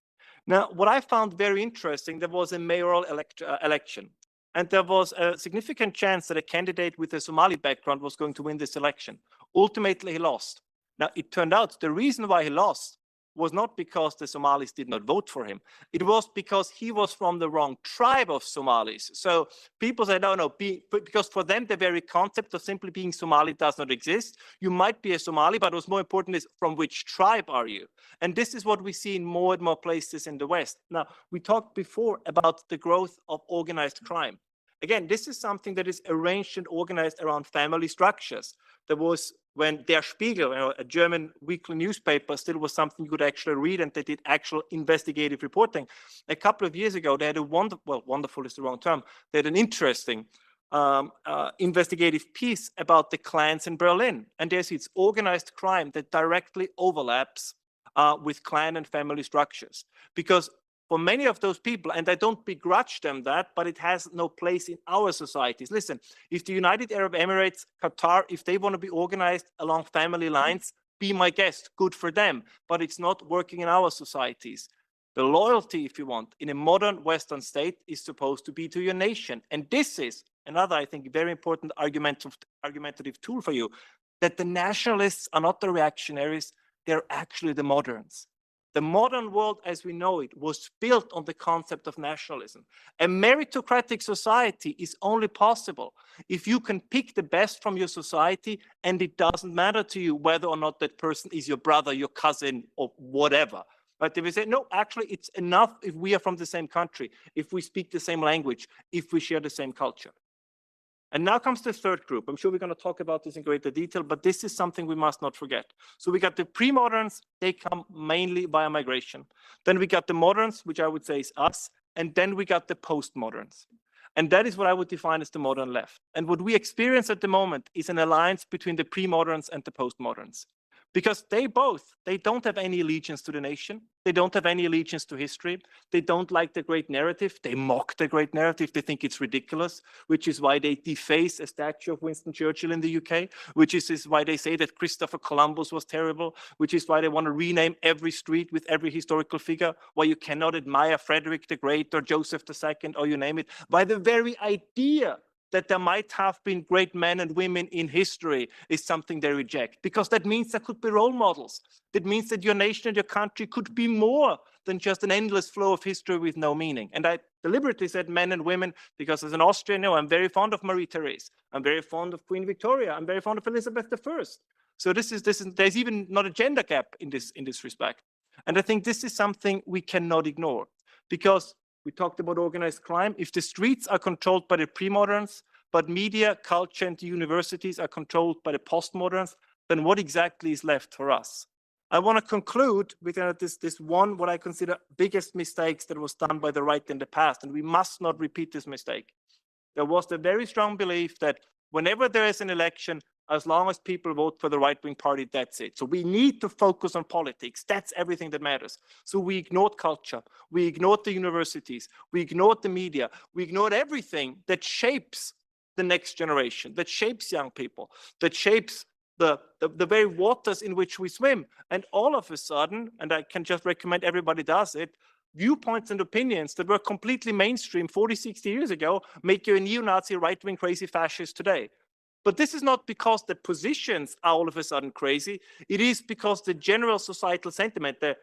Now, what I found very interesting, there was a mayoral election, and there was a significant chance that a candidate with a Somali background was going to win this election. Ultimately, he lost. Now, it turned out the reason why he lost was not because the Somalis did not vote for him. It was because he was from the wrong tribe of Somalis. So people say, no, because for them, the very concept of simply being Somali does not exist. You might be a Somali, but what's more important is from which tribe are you? And this is what we see in more and more places in the West. Now, we talked before about the growth of organized crime. Again, this is something that is arranged and organized around family structures. There was, when Der Spiegel, a German weekly newspaper, still was something you could actually read, and they did actual investigative reporting. A couple of years ago, they had a wonderful is the wrong term, they had an interesting investigative piece about the clans in Berlin. And there's its organized crime that directly overlaps with clan and family structures. Because for many of those people, and I don't begrudge them that, but it has no place in our societies. Listen, if the United Arab Emirates, Qatar, if they want to be organized along family lines, be my guest, good for them, but it's not working in our societies. The loyalty, if you want, in a modern Western state is supposed to be to your nation. And this is another, I think, very important argumentative tool for you, that the nationalists are not the reactionaries, they're actually the moderns. The modern world as we know it was built on the concept of nationalism. A meritocratic society is only possible if you can pick the best from your society, and it doesn't matter to you whether or not that person is your brother, your cousin, or whatever. But if we say, no, actually, it's enough if we are from the same country, if we speak the same language, if we share the same culture. And now comes the third group. I'm sure we're going to talk about this in greater detail, but this is something we must not forget. So we got the pre-moderns, they come mainly via migration. Then we got the moderns, which I would say is us, and then we got the postmoderns. And that is what I would define as the modern left. And what we experience at the moment is an alliance between the pre-moderns and the postmoderns. Because they don't have any allegiance to the nation. They don't have any allegiance to history. They don't like the great narrative. They mock the great narrative. They think it's ridiculous, which is why they deface a statue of Winston Churchill in the UK, which is why they say that Christopher Columbus was terrible, which is why they want to rename every street with every historical figure, why you cannot admire Frederick the Great or Joseph II or you name it, by the very idea that there might have been great men and women in history is something they reject, because that means there could be role models. That means that your nation and your country could be more than just an endless flow of history with no meaning. And I deliberately said men and women, because as an Austrian, I'm very fond of Marie-Therese. I'm very fond of Queen Victoria. I'm very fond of Elizabeth I. So there's even not a gender gap in this respect. And I think this is something we cannot ignore, because we talked about organized crime. If the streets are controlled by the pre-moderns, but media, culture, and the universities are controlled by the postmoderns, then what exactly is left for us? I want to conclude with this one, what I consider biggest mistakes that was done by the right in the past, and we must not repeat this mistake. There was the very strong belief that whenever there is an election, as long as people vote for the right-wing party, that's it. So we need to focus on politics. That's everything that matters. So we ignored culture. We ignored the universities. We ignored the media. We ignored everything that shapes the next generation, that shapes young people, that shapes the very waters in which we swim. And all of a sudden, and I can just recommend everybody does it, viewpoints and opinions that were completely mainstream 40, 60 years ago make you a neo-Nazi, right-wing, crazy fascist today. But this is not because the positions are all of a sudden crazy. It is because the general societal sentiment, to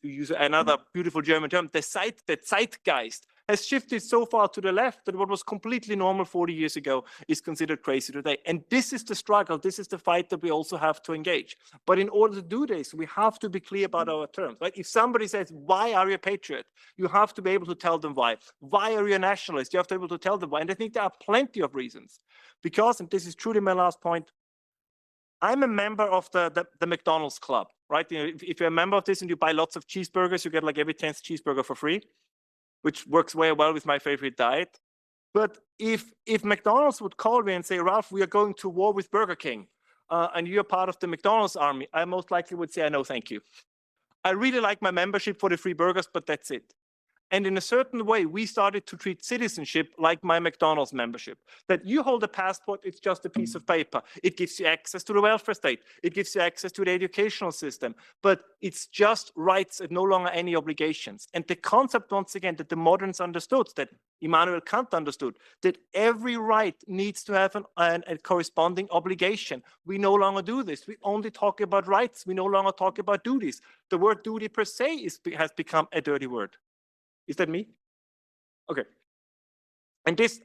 use another beautiful German term, the Zeitgeist has shifted so far to the left that what was completely normal 40 years ago is considered crazy today. And this is the struggle, this is the fight that we also have to engage. But in order to do this, we have to be clear about our terms, right? If somebody says, why are you a patriot? You have to be able to tell them why. Why are you a nationalist? You have to be able to tell them why. And I think there are plenty of reasons. Because, and this is truly my last point, I'm a member of the McDonald's club, right? You know, if you're a member of this and you buy lots of cheeseburgers, you get like every 10th cheeseburger for free, which works very well with my favorite diet. But if McDonald's would call me and say, Ralph, we are going to war with Burger King, and you're part of the McDonald's army, I most likely would say, no, thank you. I really like my membership for the free burgers, but that's it. And in a certain way, we started to treat citizenship like my McDonald's membership, that you hold a passport, it's just a piece of paper. It gives you access to the welfare state. It gives you access to the educational system, but it's just rights and no longer any obligations. And the concept, once again, that the moderns understood, that Immanuel Kant understood, that every right needs to have a corresponding obligation. We no longer do this. We only talk about rights. We no longer talk about duties. The word duty per se has become a dirty word. Is that me? Okay. And this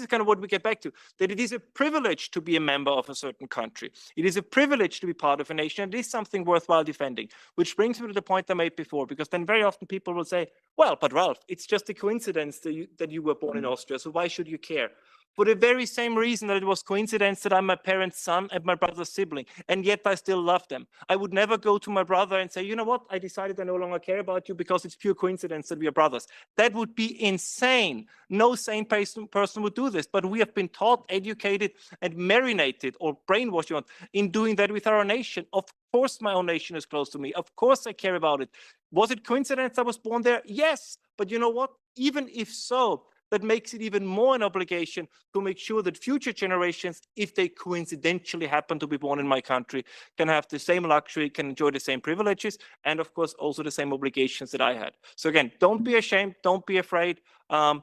is kind of what we get back to, that it is a privilege to be a member of a certain country. It is a privilege to be part of a nation. It is something worthwhile defending, which brings me to the point I made before, because then very often people will say, well, but Ralph, it's just a coincidence that you were born in Austria, so why should you care? For the very same reason that it was coincidence that I'm my parents' son and my brother's sibling, and yet I still love them. I would never go to my brother and say, you know what, I decided I no longer care about you because it's pure coincidence that we are brothers. That would be insane. No sane person would do this, but we have been taught, educated, and marinated or brainwashed in doing that with our nation. Of course, my own nation is close to me. Of course, I care about it. Was it coincidence I was born there? Yes, but you know what? Even if so, that makes it even more an obligation to make sure that future generations, if they coincidentally happen to be born in my country, can have the same luxury, can enjoy the same privileges, and of course also the same obligations that I had. So again, don't be ashamed, don't be afraid.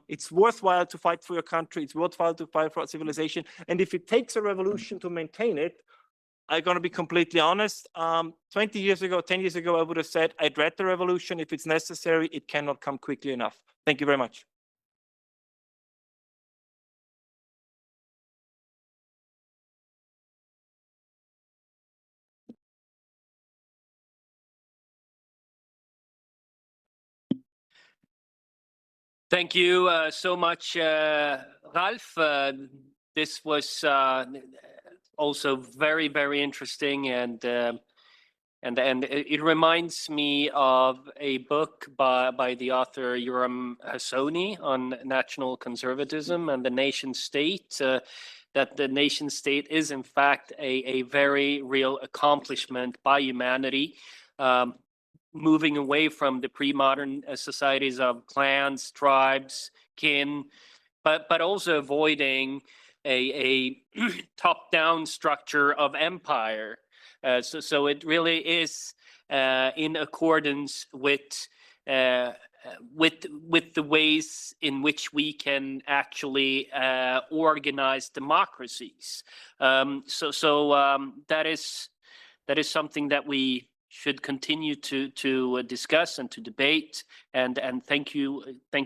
It's worthwhile to fight for your country, it's worthwhile to fight for civilization, and if it takes a revolution to maintain it, I'm going to be completely honest. 20 years ago, 10 years ago, I would have said, I'd dread the revolution. If it's necessary, it cannot come quickly enough. Thank you very much. Thank you so much, Ralph. This was also very, very interesting, and it reminds me of a book by the author Yoram Hassoni on national conservatism and the nation state. That the nation state is in fact a very real accomplishment by humanity. Moving away from the pre-modern societies of clans, tribes, kin, but also avoiding a top-down structure of empire. So it really is in accordance with the ways in which we can actually organize democracies. That is something that we should continue to discuss and to debate. And thank you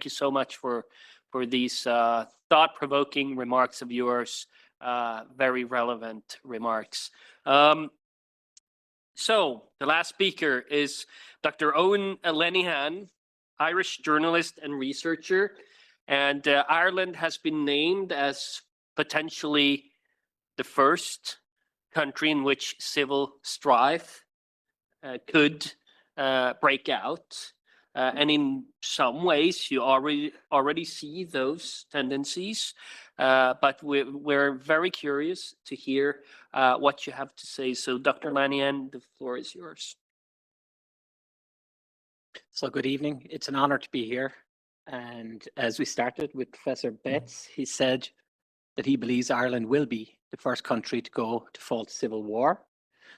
so much for these thought-provoking remarks of yours, very relevant remarks. So the last speaker is Dr. Eoin Lenihan, Irish journalist and researcher. And Ireland has been named as potentially the first country in which civil strife could break out. And in some ways, you already see those tendencies. But we're very curious to hear what you have to say. So, Dr. Lenihan, the floor is yours. So good evening. It's an honor to be here. And as we started with Professor Betz, he said, that he believes Ireland will be the first country to go to full civil war.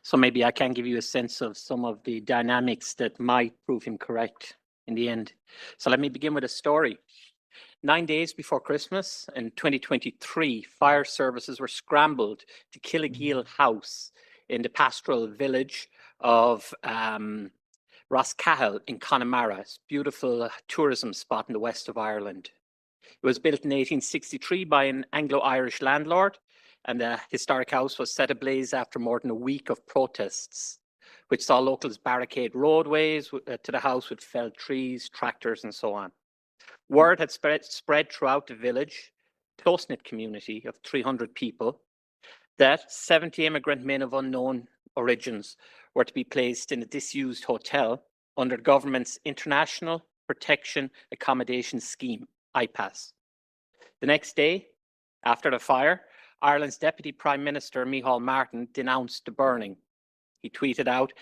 So maybe I can give you a sense of some of the dynamics that might prove him correct in the end. So let me begin with a story. 9 days before Christmas in 2023, fire services were scrambled to Killigeel House in the pastoral village of Roscahill in Connemara, a beautiful tourism spot in the west of Ireland. It was built in 1863 by an Anglo-Irish landlord, and the historic house was set ablaze after more than a week of protests, which saw locals barricade roadways to the house with felled trees, tractors, and so on. Word had spread throughout the village, close-knit community of 300 people, that 70 immigrant men of unknown origins were to be placed in a disused hotel under the government's International Protection Accommodation Scheme, IPAS. The next day, after the fire, Ireland's Deputy Prime Minister, Micheál Martin, denounced the burning. He tweeted out,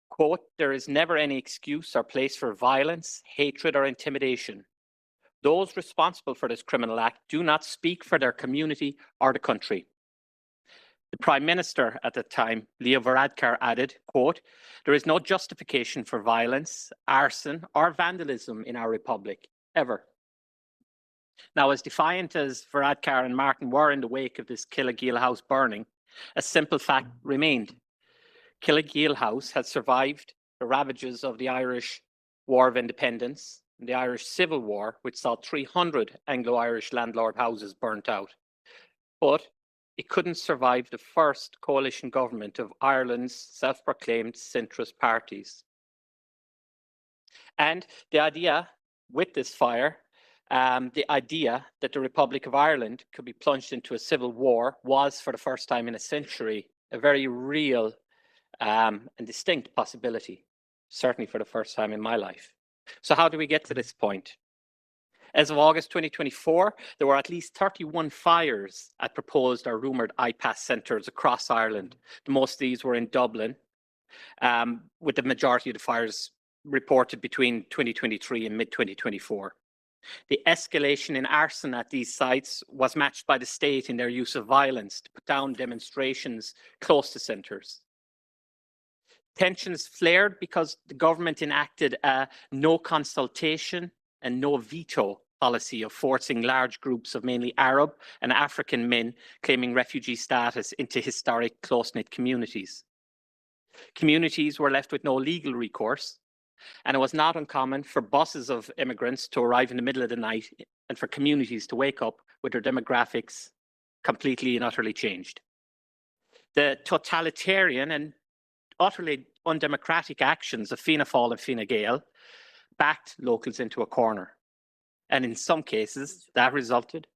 quote, "There is never any excuse or place for violence, hatred, or intimidation. Those responsible for this criminal act do not speak for their community or the country." The Prime Minister at the time, Leo Varadkar, added, quote, "There is no justification for violence, arson, or vandalism in our republic, ever." Now, as defiant as Varadkar and Martin were in the wake of this Killigeel House burning, a simple fact remained. Killigeel House had survived the ravages of the Irish War of Independence, the Irish Civil War, which saw 300 Anglo-Irish landlord houses burnt out. But it couldn't survive the first coalition government of Ireland's self-proclaimed centrist parties. And the idea with this fire, the idea that the Republic of Ireland could be plunged into a civil war was, for the first time in a century, a very real and distinct possibility, certainly for the first time in my life. So how do we get to this point? As of August 2024, there were at least 31 fires at proposed or rumoured IPAS centres across Ireland. Most of these were in Dublin, with the majority of the fires reported between 2023 and mid-2024. The escalation in arson at these sites was matched by the state in their use of violence to put down demonstrations close to centres. Tensions flared because the government enacted a no consultation and no veto policy of forcing large groups of mainly Arab and African men claiming refugee status into historic close-knit communities. Communities were left with no legal recourse, and it was not uncommon for buses of immigrants to arrive in the middle of the night and for communities to wake up with their demographics completely and utterly changed. The totalitarian and utterly undemocratic actions of Fianna Fáil and Fine Gael backed locals into a corner. And in some cases, that resulted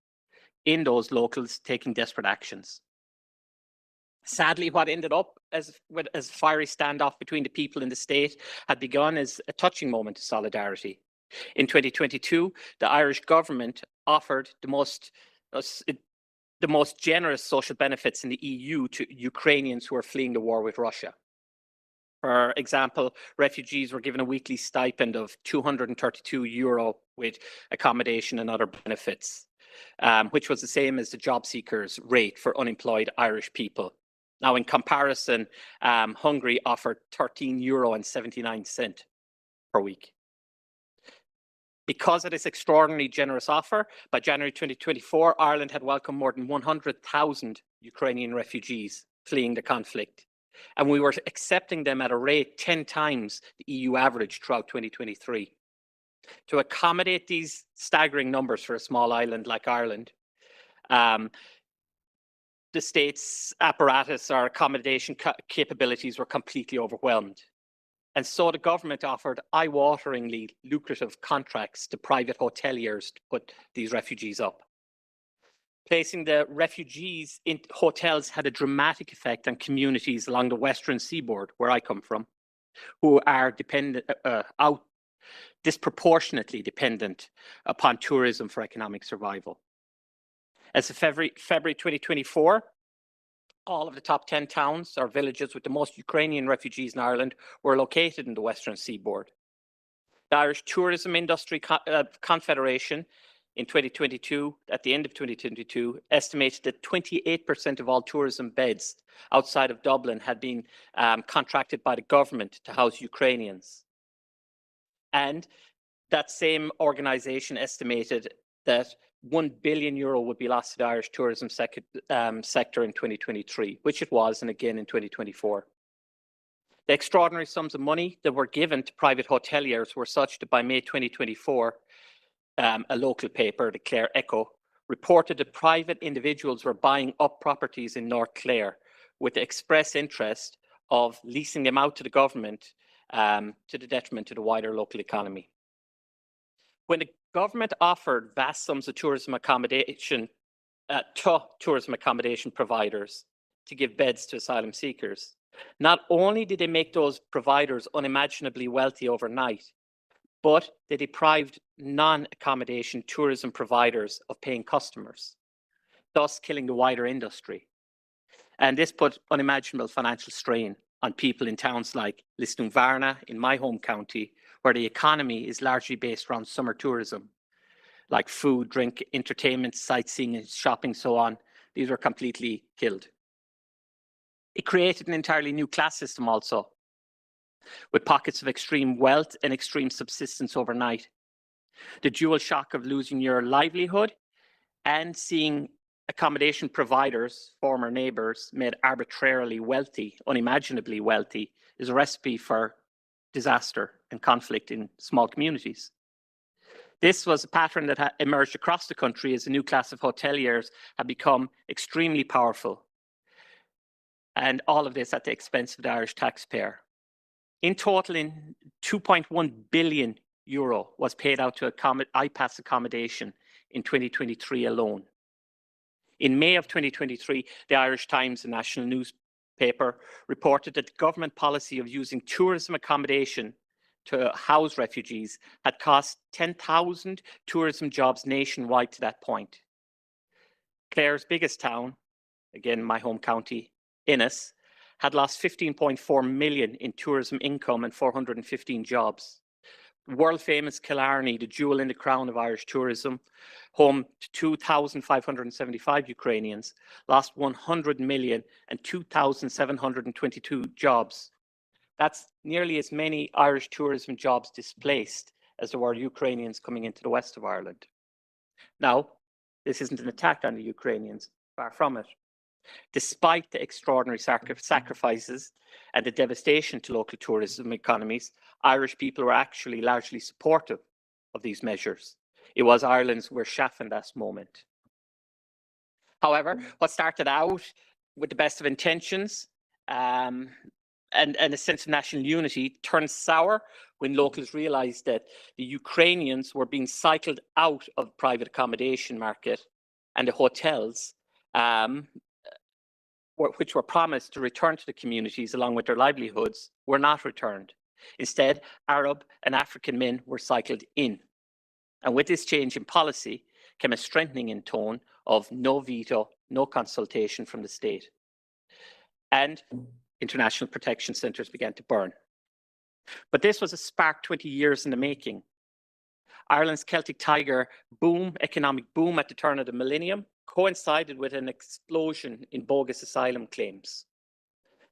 in those locals taking desperate actions. Sadly, what ended up as a fiery standoff between the people and the state had begun as a touching moment of solidarity. In 2022, the Irish government offered the most generous social benefits in the EU to Ukrainians who are fleeing the war with Russia. For example, refugees were given a weekly stipend of €232 with accommodation and other benefits, which was the same as the job seekers rate for unemployed Irish people. Now, in comparison, Hungary offered €13.79 per week. Because of this extraordinarily generous offer, by January 2024, Ireland had welcomed more than 100,000 Ukrainian refugees fleeing the conflict. And we were accepting them at a rate 10 times the EU average throughout 2023. To accommodate these staggering numbers for a small island like Ireland, the state's apparatus or accommodation capabilities were completely overwhelmed. And so the government offered eye-wateringly lucrative contracts to private hoteliers to put these refugees up. Placing the refugees in hotels had a dramatic effect on communities along the western seaboard, where I come from, who are disproportionately dependent upon tourism for economic survival. As of February 2024, all of the top 10 towns or villages with the most Ukrainian refugees in Ireland were located in the western seaboard. The Irish Tourism Industry Confederation in 2022, at the end of 2022, estimated that 28% of all tourism beds outside of Dublin had been contracted by the government to house Ukrainians. And that same organisation estimated that €1 billion would be lost to the Irish tourism sector in 2023, which it was, and again in 2024. The extraordinary sums of money that were given to private hoteliers were such that by May 2024, a local paper, the Clare Echo, reported that private individuals were buying up properties in North Clare with the express interest of leasing them out to the government to the detriment of the wider local economy. When the government offered vast sums of tourism accommodation to tourism accommodation providers to give beds to asylum seekers, not only did they make those providers unimaginably wealthy overnight, but they deprived non-accommodation tourism providers of paying customers, thus killing the wider industry. And this put unimaginable financial strain on people in towns like Lisdoonvarna in my home county, where the economy is largely based around summer tourism, like food, drink, entertainment, sightseeing, and shopping, so on. These were completely killed. It created an entirely new class system also, with pockets of extreme wealth and extreme subsistence overnight. The dual shock of losing your livelihood and seeing accommodation providers, former neighbours, made arbitrarily wealthy, unimaginably wealthy, is a recipe for disaster and conflict in small communities. This was a pattern that had emerged across the country as a new class of hoteliers had become extremely powerful. And all of this at the expense of the Irish taxpayer. In total, in €2.1 billion was paid out to IPAS accommodation in 2023 alone. In May of 2023, the Irish Times, a national newspaper, reported that the government policy of using tourism accommodation to house refugees had cost 10,000 tourism jobs nationwide to that point. Clare's biggest town, again my home county, Innis, had lost 15.4 million in tourism income and 415 jobs. World famous Killarney, the jewel in the crown of Irish tourism, home to 2,575 Ukrainians, lost 100 million and 2,722 jobs. That's nearly as many Irish tourism jobs displaced as there were Ukrainians coming into the west of Ireland. Now, this isn't an attack on the Ukrainians, far from it. Despite the extraordinary sacrifices and the devastation to local tourism economies, Irish people were actually largely supportive of these measures. It was Ireland's Wearschaffen das moment. However, what started out with the best of intentions and a sense of national unity turned sour when locals realised that the Ukrainians were being cycled out of the private accommodation market, and the hotels which were promised to return to the communities along with their livelihoods were not returned. Instead, Arab and African men were cycled in. And with this change in policy came a strengthening in tone of no veto, no consultation from the state. And international protection centres began to burn. But this was a spark 20 years in the making. Ireland's Celtic Tiger boom, economic boom at the turn of the millennium, coincided with an explosion in bogus asylum claims,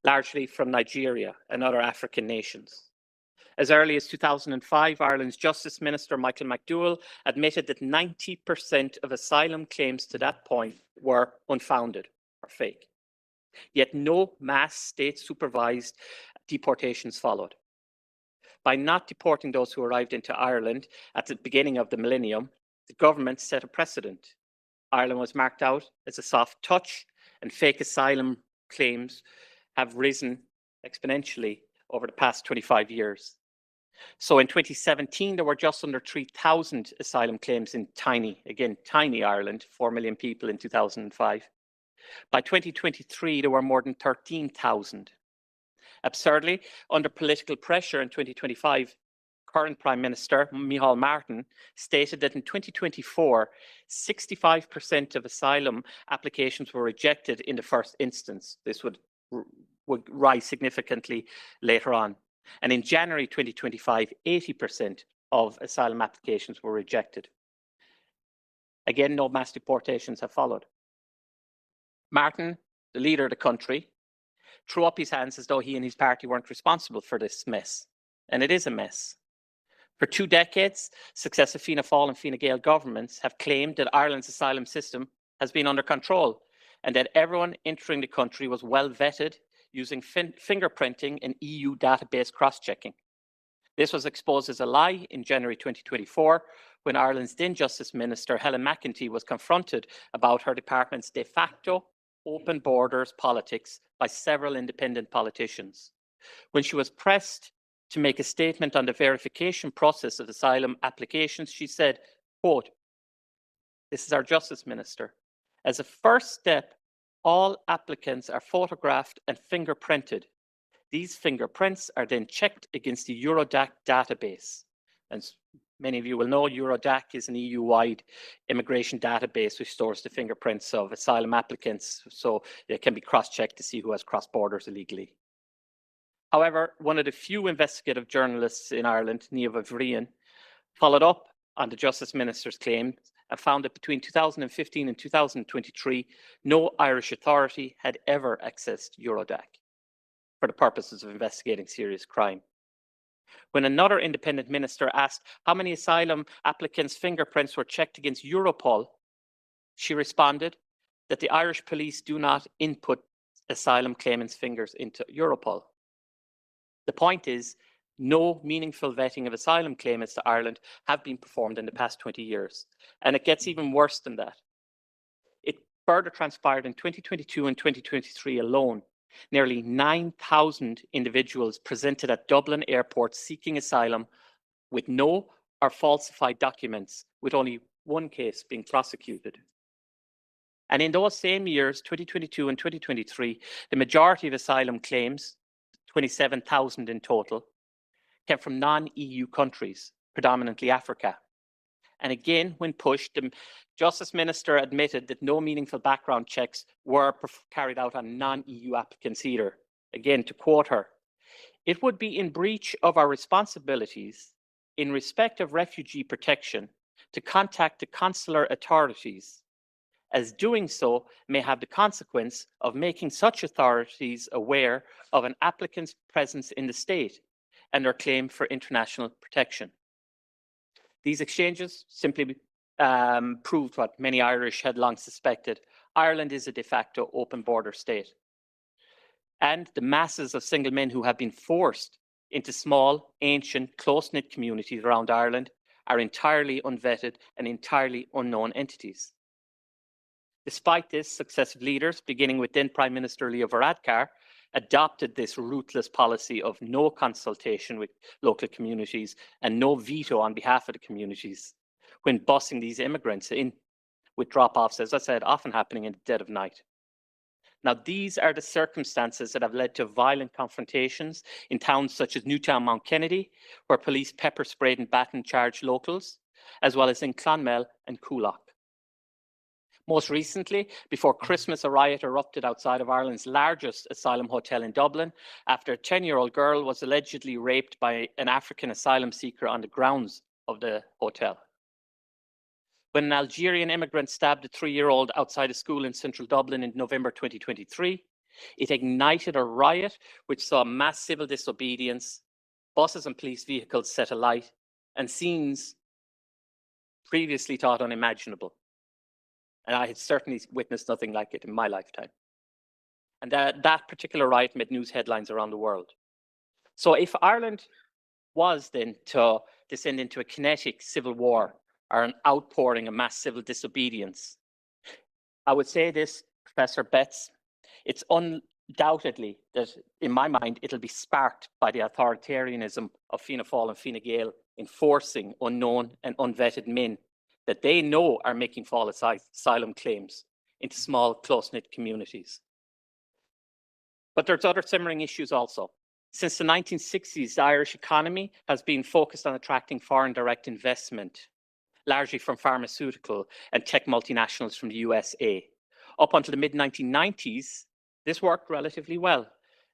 largely from Nigeria and other African nations. As early as 2005, Ireland's Justice Minister, Michael McDowell, admitted that 90% of asylum claims to that point were unfounded or fake. Yet no mass state-supervised deportations followed. By not deporting those who arrived into Ireland at the beginning of the millennium, the government set a precedent. Ireland was marked out as a soft touch, and fake asylum claims have risen exponentially over the past 25 years. So in 2017, there were just under 3,000 asylum claims in tiny Ireland, 4 million people in 2005. By 2023, there were more than 13,000. Absurdly, under political pressure in 2025, current Prime Minister, Micheál Martin, stated that in 2024, 65% of asylum applications were rejected in the first instance. This would rise significantly later on. And in January 2025, 80% of asylum applications were rejected. Again, no mass deportations have followed. Martin, the leader of the country, threw up his hands as though he and his party weren't responsible for this mess. And it is a mess. For 2 decades, successive Fianna Fáil and Fine Gael governments have claimed that Ireland's asylum system has been under control and that everyone entering the country was well vetted using fingerprinting and EU database cross-checking. This was exposed as a lie in January 2024 when Ireland's then Justice Minister Helen McEntee was confronted about her department's de facto open borders politics by several independent politicians. When she was pressed to make a statement on the verification process of asylum applications, she said, quote, "This is our Justice Minister. As a first step, all applicants are photographed and fingerprinted. These fingerprints are then checked against the Eurodac database." And many of you will know Eurodac is an EU-wide immigration database which stores the fingerprints of asylum applicants, so it can be cross-checked to see who has crossed borders illegally. However, one of the few investigative journalists in Ireland, Niamh Eoin, followed up on the Justice Minister's claims and found that between 2015 and 2023, no Irish authority had ever accessed Eurodac for the purposes of investigating serious crime. When another independent minister asked how many asylum applicants' fingerprints were checked against Europol, she responded that the Irish police do not input asylum claimants' fingers into Europol. The point is, no meaningful vetting of asylum claimants to Ireland have been performed in the past 20 years. And it gets even worse than that. It further transpired in 2022 and 2023 alone. Nearly 9,000 individuals presented at Dublin airport seeking asylum with no or falsified documents, with only one case being prosecuted. And in those same years, 2022 and 2023, the majority of asylum claims, 27,000 in total, came from non-EU countries, predominantly Africa. And again, when pushed, the Justice Minister admitted that no meaningful background checks were carried out on non-EU applicants either. Again, to quote her, "It would be in breach of our responsibilities in respect of refugee protection to contact the consular authorities, as doing so may have the consequence of making such authorities aware of an applicant's presence in the state and their claim for international protection." These exchanges simply proved what many Irish had long suspected. Ireland is a de facto open border state. And the masses of single men who have been forced into small, ancient, close-knit communities around Ireland are entirely unvetted and entirely unknown entities. Despite this, successive leaders, beginning with then Prime Minister Leo Varadkar, adopted this ruthless policy of no consultation with local communities and no veto on behalf of the communities when busing these immigrants in with drop-offs, as I said, often happening in the dead of night. Now, these are the circumstances that have led to violent confrontations in towns such as Newtown, Mount Kennedy, where police pepper sprayed and baton charged locals, as well as in Clonmel and Coolock. Most recently, before Christmas, a riot erupted outside of Ireland's largest asylum hotel in Dublin after a 10-year-old girl was allegedly raped by an African asylum seeker on the grounds of the hotel. When an Algerian immigrant stabbed a 3-year-old outside a school in central Dublin in November 2023, it ignited a riot which saw mass civil disobedience, buses and police vehicles set alight, and scenes previously thought unimaginable. And I had certainly witnessed nothing like it in my lifetime. And that particular riot made news headlines around the world. So if Ireland was then to descend into a kinetic civil war or an outpouring of mass civil disobedience, I would say this, Professor Betz, it's undoubtedly that, in my mind, it'll be sparked by the authoritarianism of Fianna Fáil and Fine Gael enforcing unknown and unvetted men that they know are making false asylum claims into small, close-knit communities. But there's other simmering issues also. Since the 1960s, the Irish economy has been focused on attracting foreign direct investment, largely from pharmaceutical and tech multinationals from the USA. Up until the mid-1990s, this worked relatively well.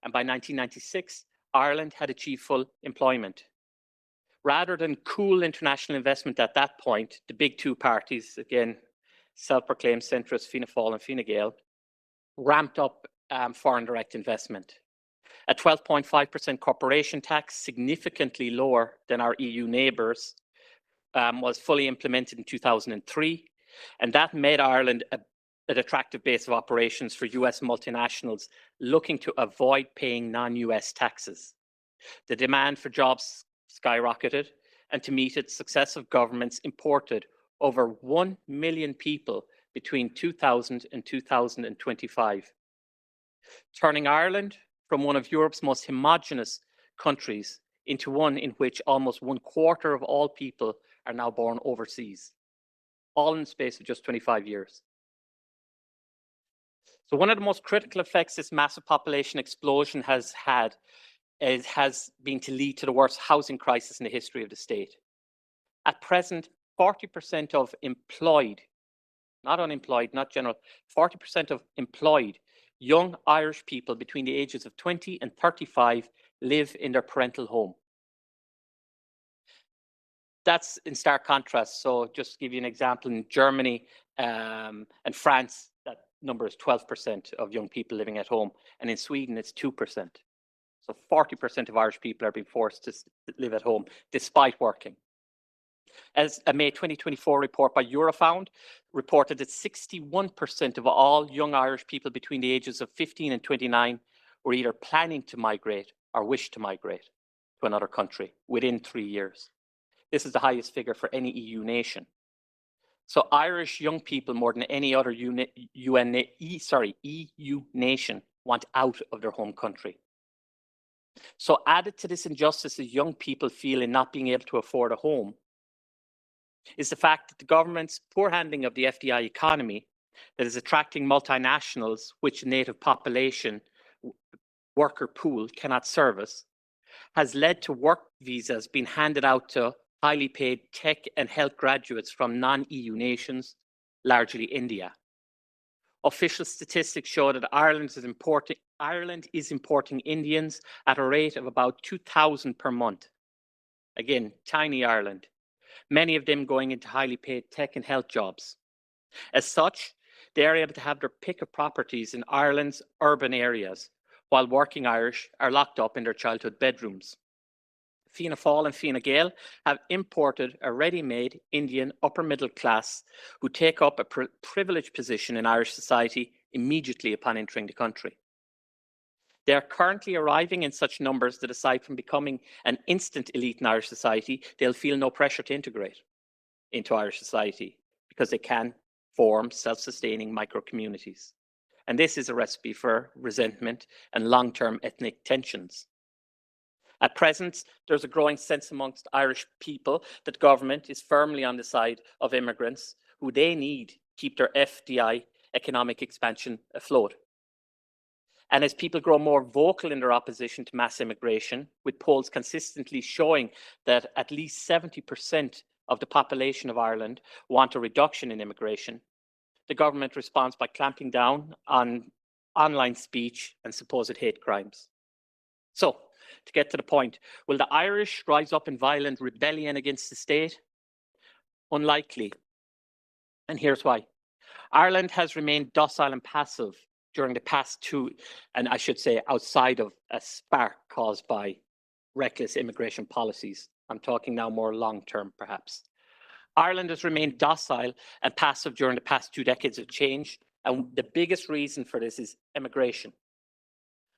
And by 1996, Ireland had achieved full employment. Rather than cool international investment at that point, the big two parties, again, self-proclaimed centrist Fianna Fáil and Fine Gael, ramped up foreign direct investment. A 12.5% corporation tax, significantly lower than our EU neighbours, was fully implemented in 2003, and that made Ireland an attractive base of operations for US multinationals looking to avoid paying non-US taxes. The demand for jobs skyrocketed, and to meet it, successive governments imported over 1 million people between 2000 and 2025, turning Ireland from one of Europe's most homogenous countries into one in which almost 1/4 of all people are now born overseas, all in the space of just 25 years. So one of the most critical effects this massive population explosion has had has been to lead to the worst housing crisis in the history of the state. At present, 40% of employed, not unemployed, not general, 40% of employed young Irish people between the ages of 20 and 35 live in their parental home. That's in stark contrast. So just to give you an example, in Germany and France, that number is 12% of young people living at home. And in Sweden, it's 2%. So 40% of Irish people are being forced to live at home despite working. As a May 2024 report by Eurofound reported that 61% of all young Irish people between the ages of 15 and 29 were either planning to migrate or wish to migrate to another country within 3 years. This is the highest figure for any EU nation. So Irish young people, more than any other EU nation, want out of their home country. So added to this injustice that young people feel in not being able to afford a home is the fact that the government's poor handling of the FDI economy that is attracting multinationals, which the native population worker pool cannot service, has led to work visas being handed out to highly paid tech and health graduates from non-EU nations, largely India. Official statistics show that Ireland is importing Indians at a rate of about 2,000 per month. Again, tiny Ireland, many of them going into highly paid tech and health jobs. As such, they are able to have their pick of properties in Ireland's urban areas, while working Irish are locked up in their childhood bedrooms. Fianna Fáil and Fine Gael have imported a ready-made Indian upper middle class who take up a privileged position in Irish society immediately upon entering the country. They are currently arriving in such numbers that aside from becoming an instant elite in Irish society, they'll feel no pressure to integrate into Irish society because they can form self-sustaining micro-communities. And this is a recipe for resentment and long-term ethnic tensions. At present, there's a growing sense amongst Irish people that government is firmly on the side of immigrants who they need to keep their FDI economic expansion afloat. And as people grow more vocal in their opposition to mass immigration, with polls consistently showing that at least 70% of the population of Ireland want a reduction in immigration, the government responds by clamping down on online speech and supposed hate crimes. So, to get to the point, will the Irish rise up in violent rebellion against the state? Unlikely. And here's why. Ireland has remained docile and passive during the past two, and I should say outside of a spark caused by reckless immigration policies. I'm talking now more long-term, perhaps. Ireland has remained docile and passive during the past 2 decades of change, and the biggest reason for this is immigration.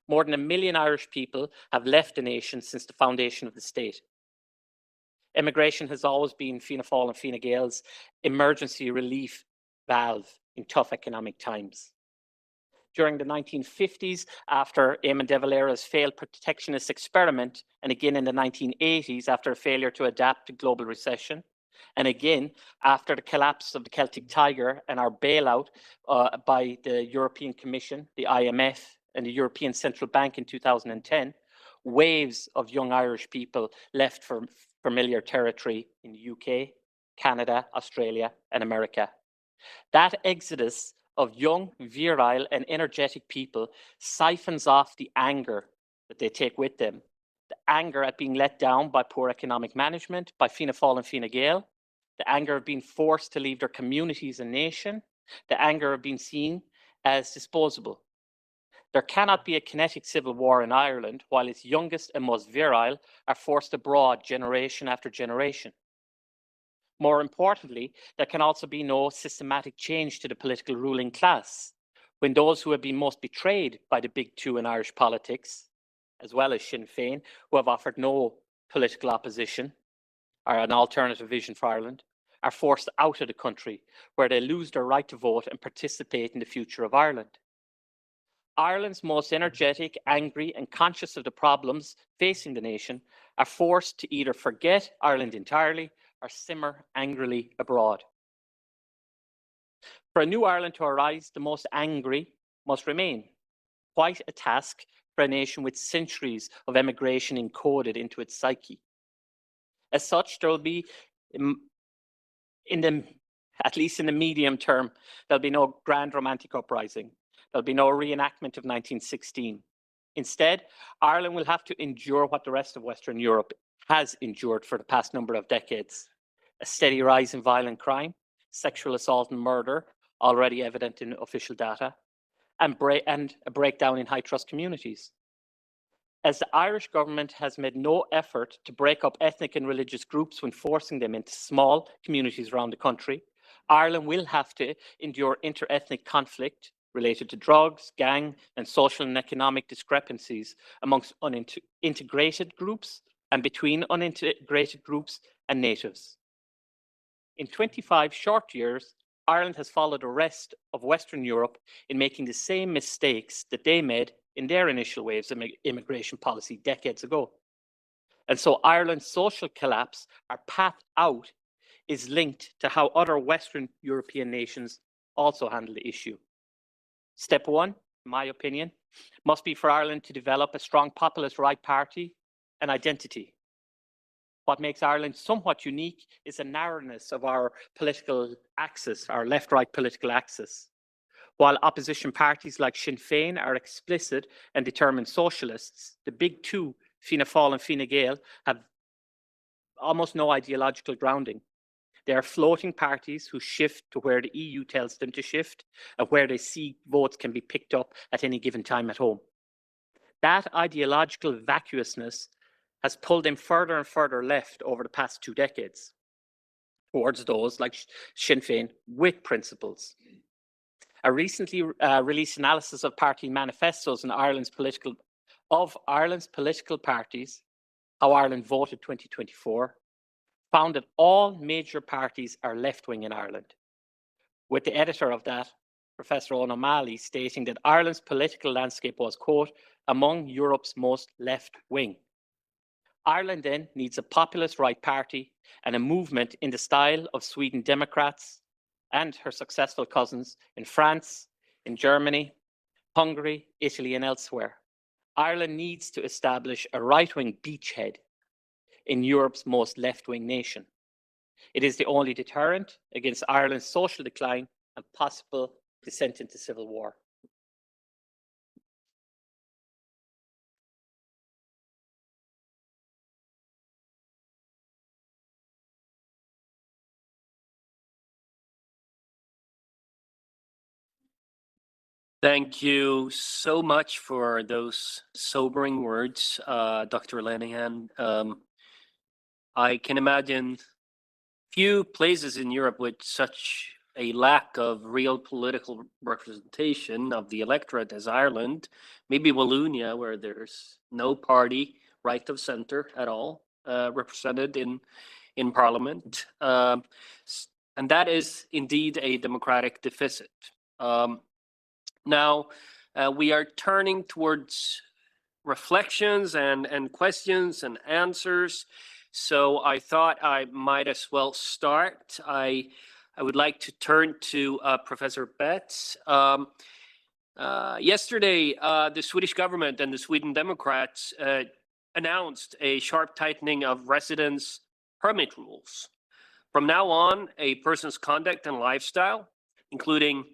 More than 1 million Irish people have left the nation since the foundation of the state. Immigration has always been Fianna Fáil and Fine Gael's emergency relief valve in tough economic times. During the 1950s, after Eamon de Valera's failed protectionist experiment, and again in the 1980s after a failure to adapt to global recession, and again after the collapse of the Celtic Tiger and our bailout by the European Commission, the IMF, and the European Central Bank in 2010, waves of young Irish people left for familiar territory in the UK, Canada, Australia, and America. That exodus of young, virile, and energetic people siphons off the anger that they take with them. The anger at being let down by poor economic management, by Fianna Fáil and Fine Gael, the anger of being forced to leave their communities and nation, the anger being seen as disposable. There cannot be a kinetic civil war in Ireland while its youngest and most virile are forced abroad generation after generation. More importantly, there can also be no systematic change to the political ruling class when those who have been most betrayed by the big two in Irish politics, as well as Sinn Féin, who have offered no political opposition or an alternative vision for Ireland, are forced out of the country where they lose their right to vote and participate in the future of Ireland. Ireland's most energetic, angry, and conscious of the problems facing the nation are forced to either forget Ireland entirely or simmer angrily abroad. For a new Ireland to arise, the most angry must remain. Quite a task for a nation with centuries of emigration encoded into its psyche. As such, there will be, at least in the medium term, there'll be no grand romantic uprising. There'll be no reenactment of 1916. Instead, Ireland will have to endure what the rest of Western Europe has endured for the past number of decades. A steady rise in violent crime, sexual assault and murder, already evident in official data, and a breakdown in high trust communities. As the Irish government has made no effort to break up ethnic and religious groups when forcing them into small communities around the country, Ireland will have to endure inter-ethnic conflict related to drugs, gang, and social and economic discrepancies amongst integrated groups and between unintegrated groups and natives. In 25 short years, Ireland has followed the rest of Western Europe in making the same mistakes that they made in their initial waves of immigration policy decades ago. And so Ireland's social collapse, our path out, is linked to how other Western European nations also handle the issue. Step one, in my opinion, must be for Ireland to develop a strong populist right party and identity. What makes Ireland somewhat unique is the narrowness of our political axis, our left-right political axis. While opposition parties like Sinn Féin are explicit and determined socialists, the big two, Fianna Fáil and Fine Gael, have almost no ideological grounding. They are floating parties who shift to where the EU tells them to shift and where they see votes can be picked up at any given time at home. That ideological vacuousness has pulled them further and further left over the past 2 decades towards those like Sinn Féin with principles. A recently released analysis of party manifestos in Ireland's political parties, how Ireland voted 2024, found that all major parties are left-wing in Ireland, with the editor of that, Professor Eoin O'Malley, stating that Ireland's political landscape was, quote, among Europe's most left-wing. Ireland then needs a populist right party and a movement in the style of Sweden Democrats and her successful cousins in France, in Germany, Hungary, Italy, and elsewhere. Ireland needs to establish a right-wing beachhead in Europe's most left-wing nation. It is the only deterrent against Ireland's social decline and possible descent into civil war. Thank you so much for those sobering words, Dr. Lenihan. I can imagine few places in Europe with such a lack of real political representation of the electorate as Ireland, maybe Wallonia, where there's no party right of center at all represented in Parliament. And that is indeed a democratic deficit. Now, we are turning towards reflections and questions and answers. So I thought I might as well start. I would like to turn to Professor Betz. Yesterday, the Swedish government and the Sweden Democrats announced a sharp tightening of residence permit rules. From now on, a person's conduct and lifestyle, including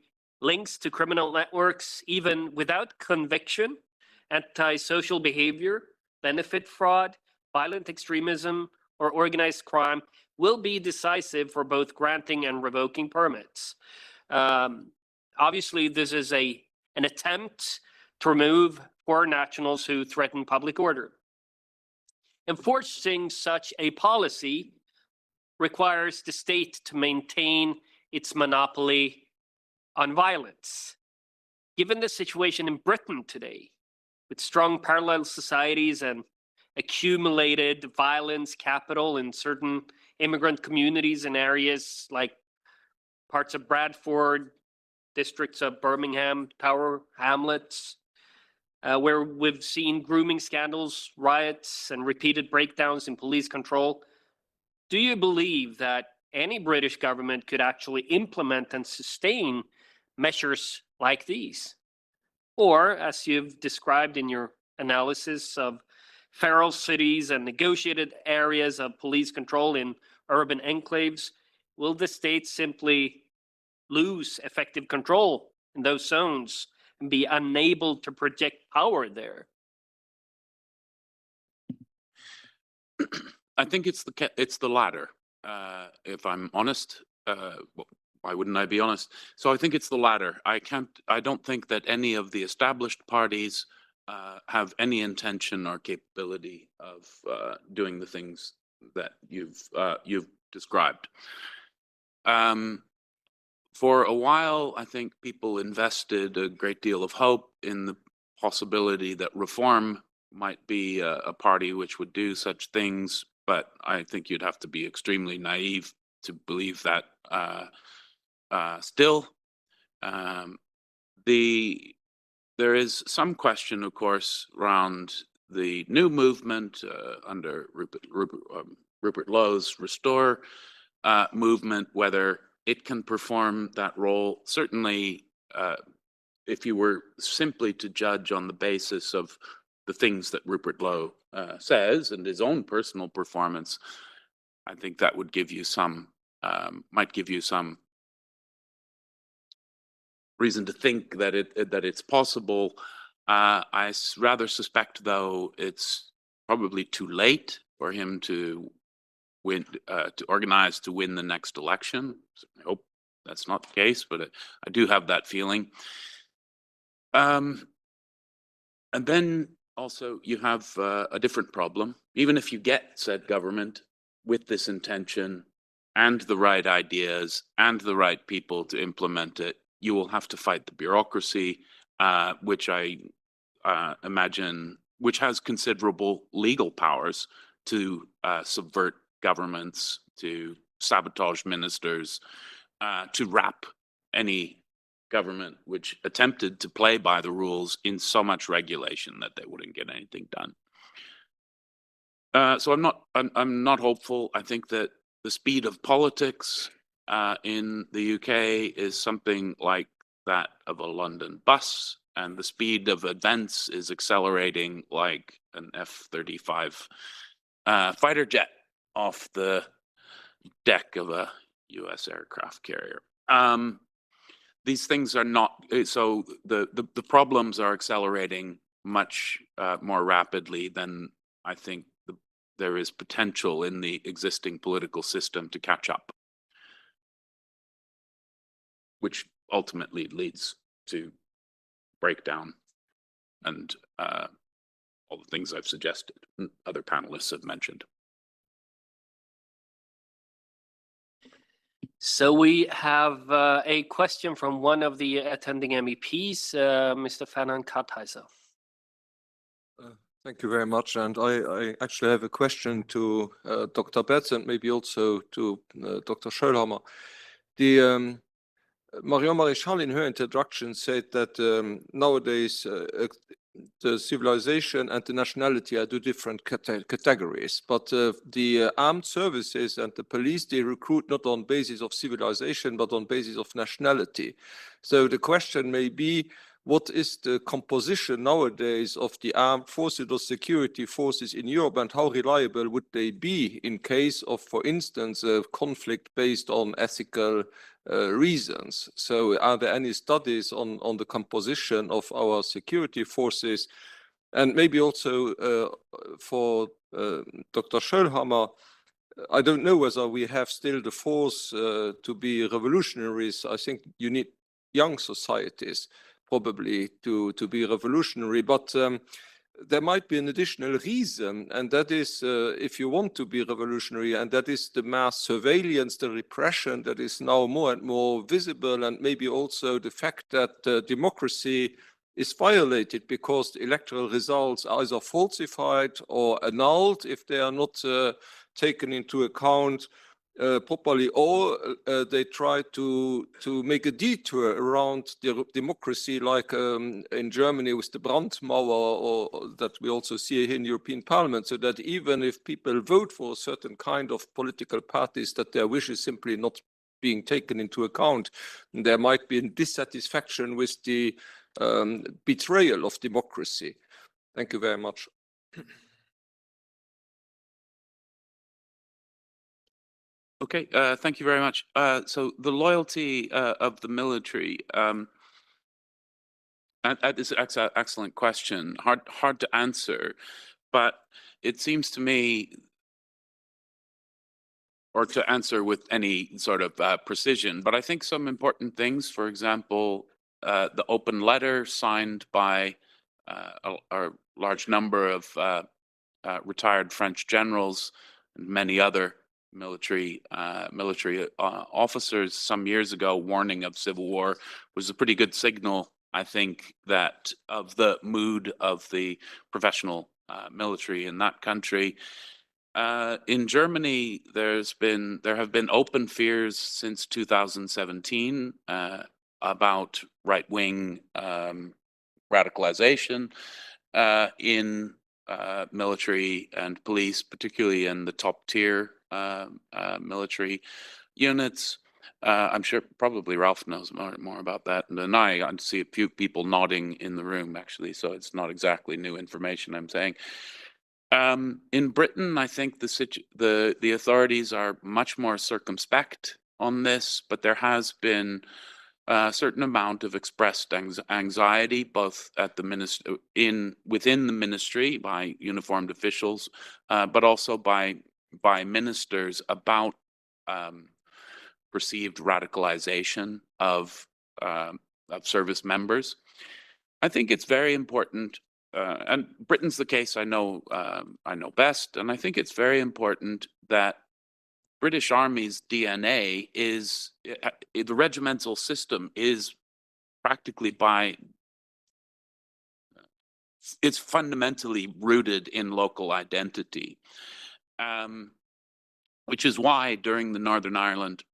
links to criminal networks, even without conviction, antisocial behavior, benefit fraud, violent extremism, or organized crime, will be decisive for both granting and revoking permits. Obviously, this is an attempt to remove foreign nationals who threaten public order. Enforcing such a policy requires the state to maintain its monopoly on violence. Given the situation in Britain today, with strong parallel societies and accumulated violence capital in certain immigrant communities in areas like parts of Bradford, districts of Birmingham, Tower Hamlets, where we've seen grooming scandals, riots, and repeated breakdowns in police control. Do you believe that any British government could actually implement and sustain measures like these? Or, as you've described in your analysis of feral cities and negotiated areas of police control in urban enclaves, will the state simply lose effective control in those zones and be unable to project power there? I think it's the latter. If I'm honest, why wouldn't I be honest? So I think it's the latter. I don't think that any of the established parties have any intention or capability of doing the things that you've described. For a while, I think people invested a great deal of hope in the possibility that Reform might be a party which would do such things, but I think you'd have to be extremely naive to believe that still. There is some question, of course, around the new movement under Rupert Lowe's Restore movement, whether it can perform that role. Certainly, if you were simply to judge on the basis of the things that Rupert Lowe says and his own personal performance, I think that would give you some, might give you some reason to think that it's possible. I rather suspect, though, it's probably too late for him to win, to organize to win the next election. I hope that's not the case, but I do have that feeling. And then also you have a different problem. Even if you get said government with this intention and the right ideas and the right people to implement it, you will have to fight the bureaucracy, which I imagine, which has considerable legal powers to subvert governments, to sabotage ministers, to wrap any government which attempted to play by the rules in so much regulation that they wouldn't get anything done. So I'm not hopeful. I think that the speed of politics in the UK is something like that of a London bus, and the speed of events is accelerating like an F-35 fighter jet off the deck of a US aircraft carrier. These things are not, so the problems are accelerating much more rapidly than I think there is potential in the existing political system to catch up, which ultimately leads to breakdown and all the things I've suggested and other panelists have mentioned. So we have a question from one of the attending MEPs, Mr. Fernand Kartheiser. Thank you very much. And I actually have a question to Dr. Betz and maybe also to Dr. Schoellhammer. The Marion Marechal in her introduction said that nowadays the civilization and the nationality are two different categories, but the armed services and the police, they recruit not on basis of civilization, but on basis of nationality. So the question may be, what is the composition nowadays of the armed forces or security forces in Europe, and how reliable would they be in case of, for instance, a conflict based on ethical reasons? So are there any studies on the composition of our security forces? And maybe also for Dr. Schoellhammer, I don't know whether we have still the force to be revolutionaries. I think you need young societies probably to be revolutionary, but there might be an additional reason, and that is if you want to be revolutionary, and that is the mass surveillance, the repression that is now more and more visible, and maybe also the fact that democracy is violated because the electoral results are either falsified or annulled if they are not taken into account properly, or they try to make a detour around the democracy, like in Germany with the Brandmauer, or that we also see here in the European Parliament, so that even if people vote for a certain kind of political parties, that their wish is simply not being taken into account. And there might be a dissatisfaction with the betrayal of democracy. Thank you very much. Okay, thank you very much. So the loyalty of the military, that is an excellent question. Hard to answer, but it seems to me, or to answer with any sort of precision, but I think some important things, for example, the open letter signed by a large number of retired French generals and many other military officers some years ago warning of civil war was a pretty good signal, I think, that of the mood of the professional military in that country. In Germany, there have been open fears since 2017 about right-wing radicalization in military and police, particularly in the top tier military units. I'm sure probably Ralph knows more about that than I see a few people nodding in the room, actually, so it's not exactly new information I'm saying. In Britain, I think the authorities are much more circumspect on this, but there has been a certain amount of expressed anxiety, both at the within the ministry by uniformed officials, but also by ministers about perceived radicalization of service members. I think it's very important, and Britain's the case I know best, and I think it's very important that British Army's DNA is the regimental system is practically it's fundamentally rooted in local identity, which is why during the Northern Ireland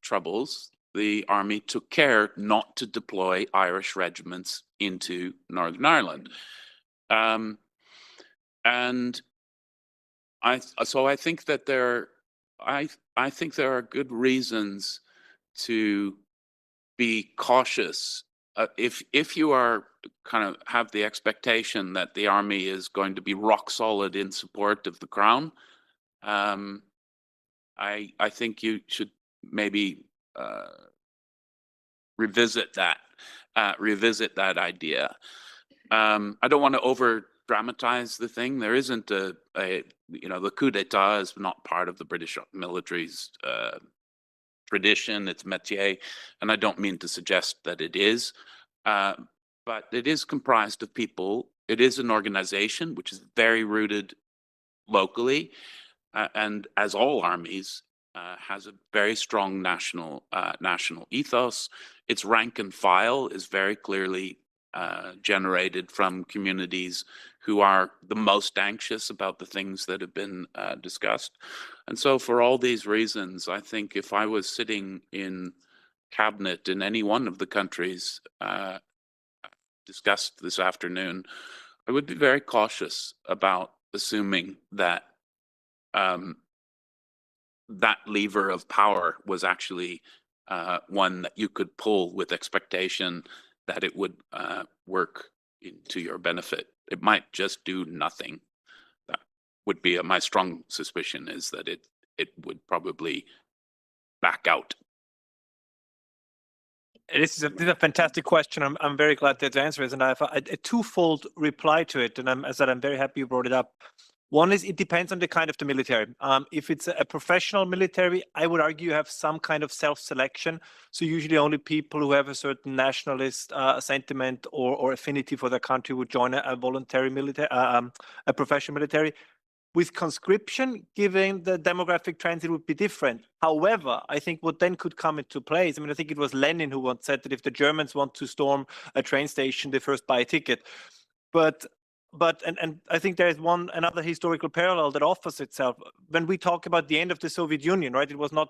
Troubles, the army took care not to deploy Irish regiments into Northern Ireland. And so I think that I think there are good reasons to be cautious. If you are kind of have the expectation that the army is going to be rock solid in support of the crown, I think you should maybe revisit that idea. I don't want to over dramatize the thing. There isn't the coup d'etat is not part of the British military's tradition, its métier, and I don't mean to suggest that it is, but it is comprised of people. It is an organization which is very rooted locally, and as all armies, has a very strong national ethos. Its rank and file is very clearly generated from communities who are the most anxious about the things that have been discussed. And so for all these reasons, I think if I was sitting in cabinet in any one of the countries discussed this afternoon, I would be very cautious about assuming that that lever of power was actually one that you could pull with expectation that it would work to your benefit. It might just do nothing. That would be my strong suspicion, is that it would probably back out. This is a fantastic question. I'm very glad to answer it, and I have a twofold reply to it. And I'm very happy you brought it up. One is it depends on the kind of the military. If it's a professional military, I would argue you have some kind of self-selection. So usually only people who have a certain nationalist sentiment or affinity for their country would join a voluntary military, a professional military. With conscription, given the demographic trends, it would be different. However, I think what then could come into place, I mean, I think it was Lenin who once said that if the Germans want to storm a train station, they first buy a ticket. But I think there is another historical parallel that offers itself. When we talk about the end of the Soviet Union, right, it was not,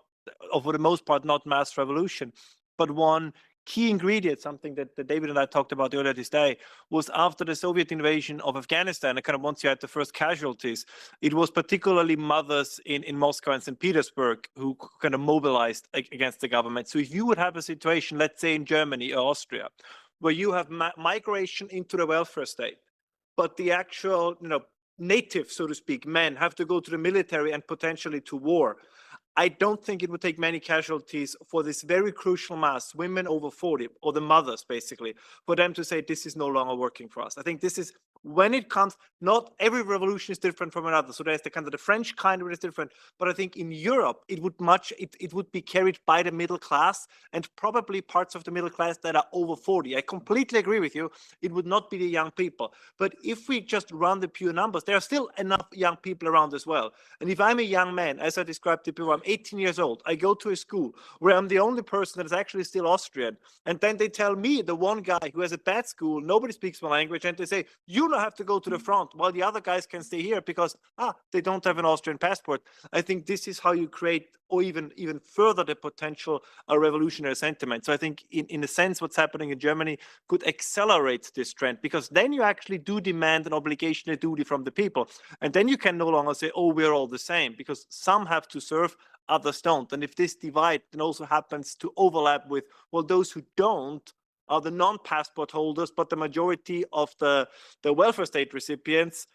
for the most part, not mass revolution, but one key ingredient, something that David and I talked about earlier this day, was after the Soviet invasion of Afghanistan, and kind of once you had the first casualties, it was particularly mothers in Moscow and St. Petersburg who kind of mobilized against the government. So if you would have a situation, let's say in Germany or Austria, where you have migration into the welfare state, but the actual, native, so to speak, men have to go to the military and potentially to war, I don't think it would take many casualties for this very crucial mass, women over 40, or the mothers, basically, for them to say, this is no longer working for us. I think this is, when it comes, not every revolution is different from another. So there's the kind of the French kind where it's different. But I think in Europe, it would be carried by the middle class, and probably parts of the middle class that are over 40. I completely agree with you. It would not be the young people. But if we just run the pure numbers, there are still enough young people around as well. And if I'm a young man, as I described it before, I'm 18 years old, I go to a school where I'm the only person that is actually still Austrian. And then they tell me, the one guy who has a bad school, nobody speaks my language, and they say, you don't have to go to the front while the other guys can stay here because they don't have an Austrian passport. I think this is how you create, or even further, the potential revolutionary sentiment. So I think in a sense, what's happening in Germany could accelerate this trend, because then you actually do demand an obligation, a duty from the people. And then you can no longer say, oh, we're all the same, because some have to serve, others don't. And if this divide then also happens to overlap with, well, those who don't are the non-passport holders, but the majority of the welfare state recipients,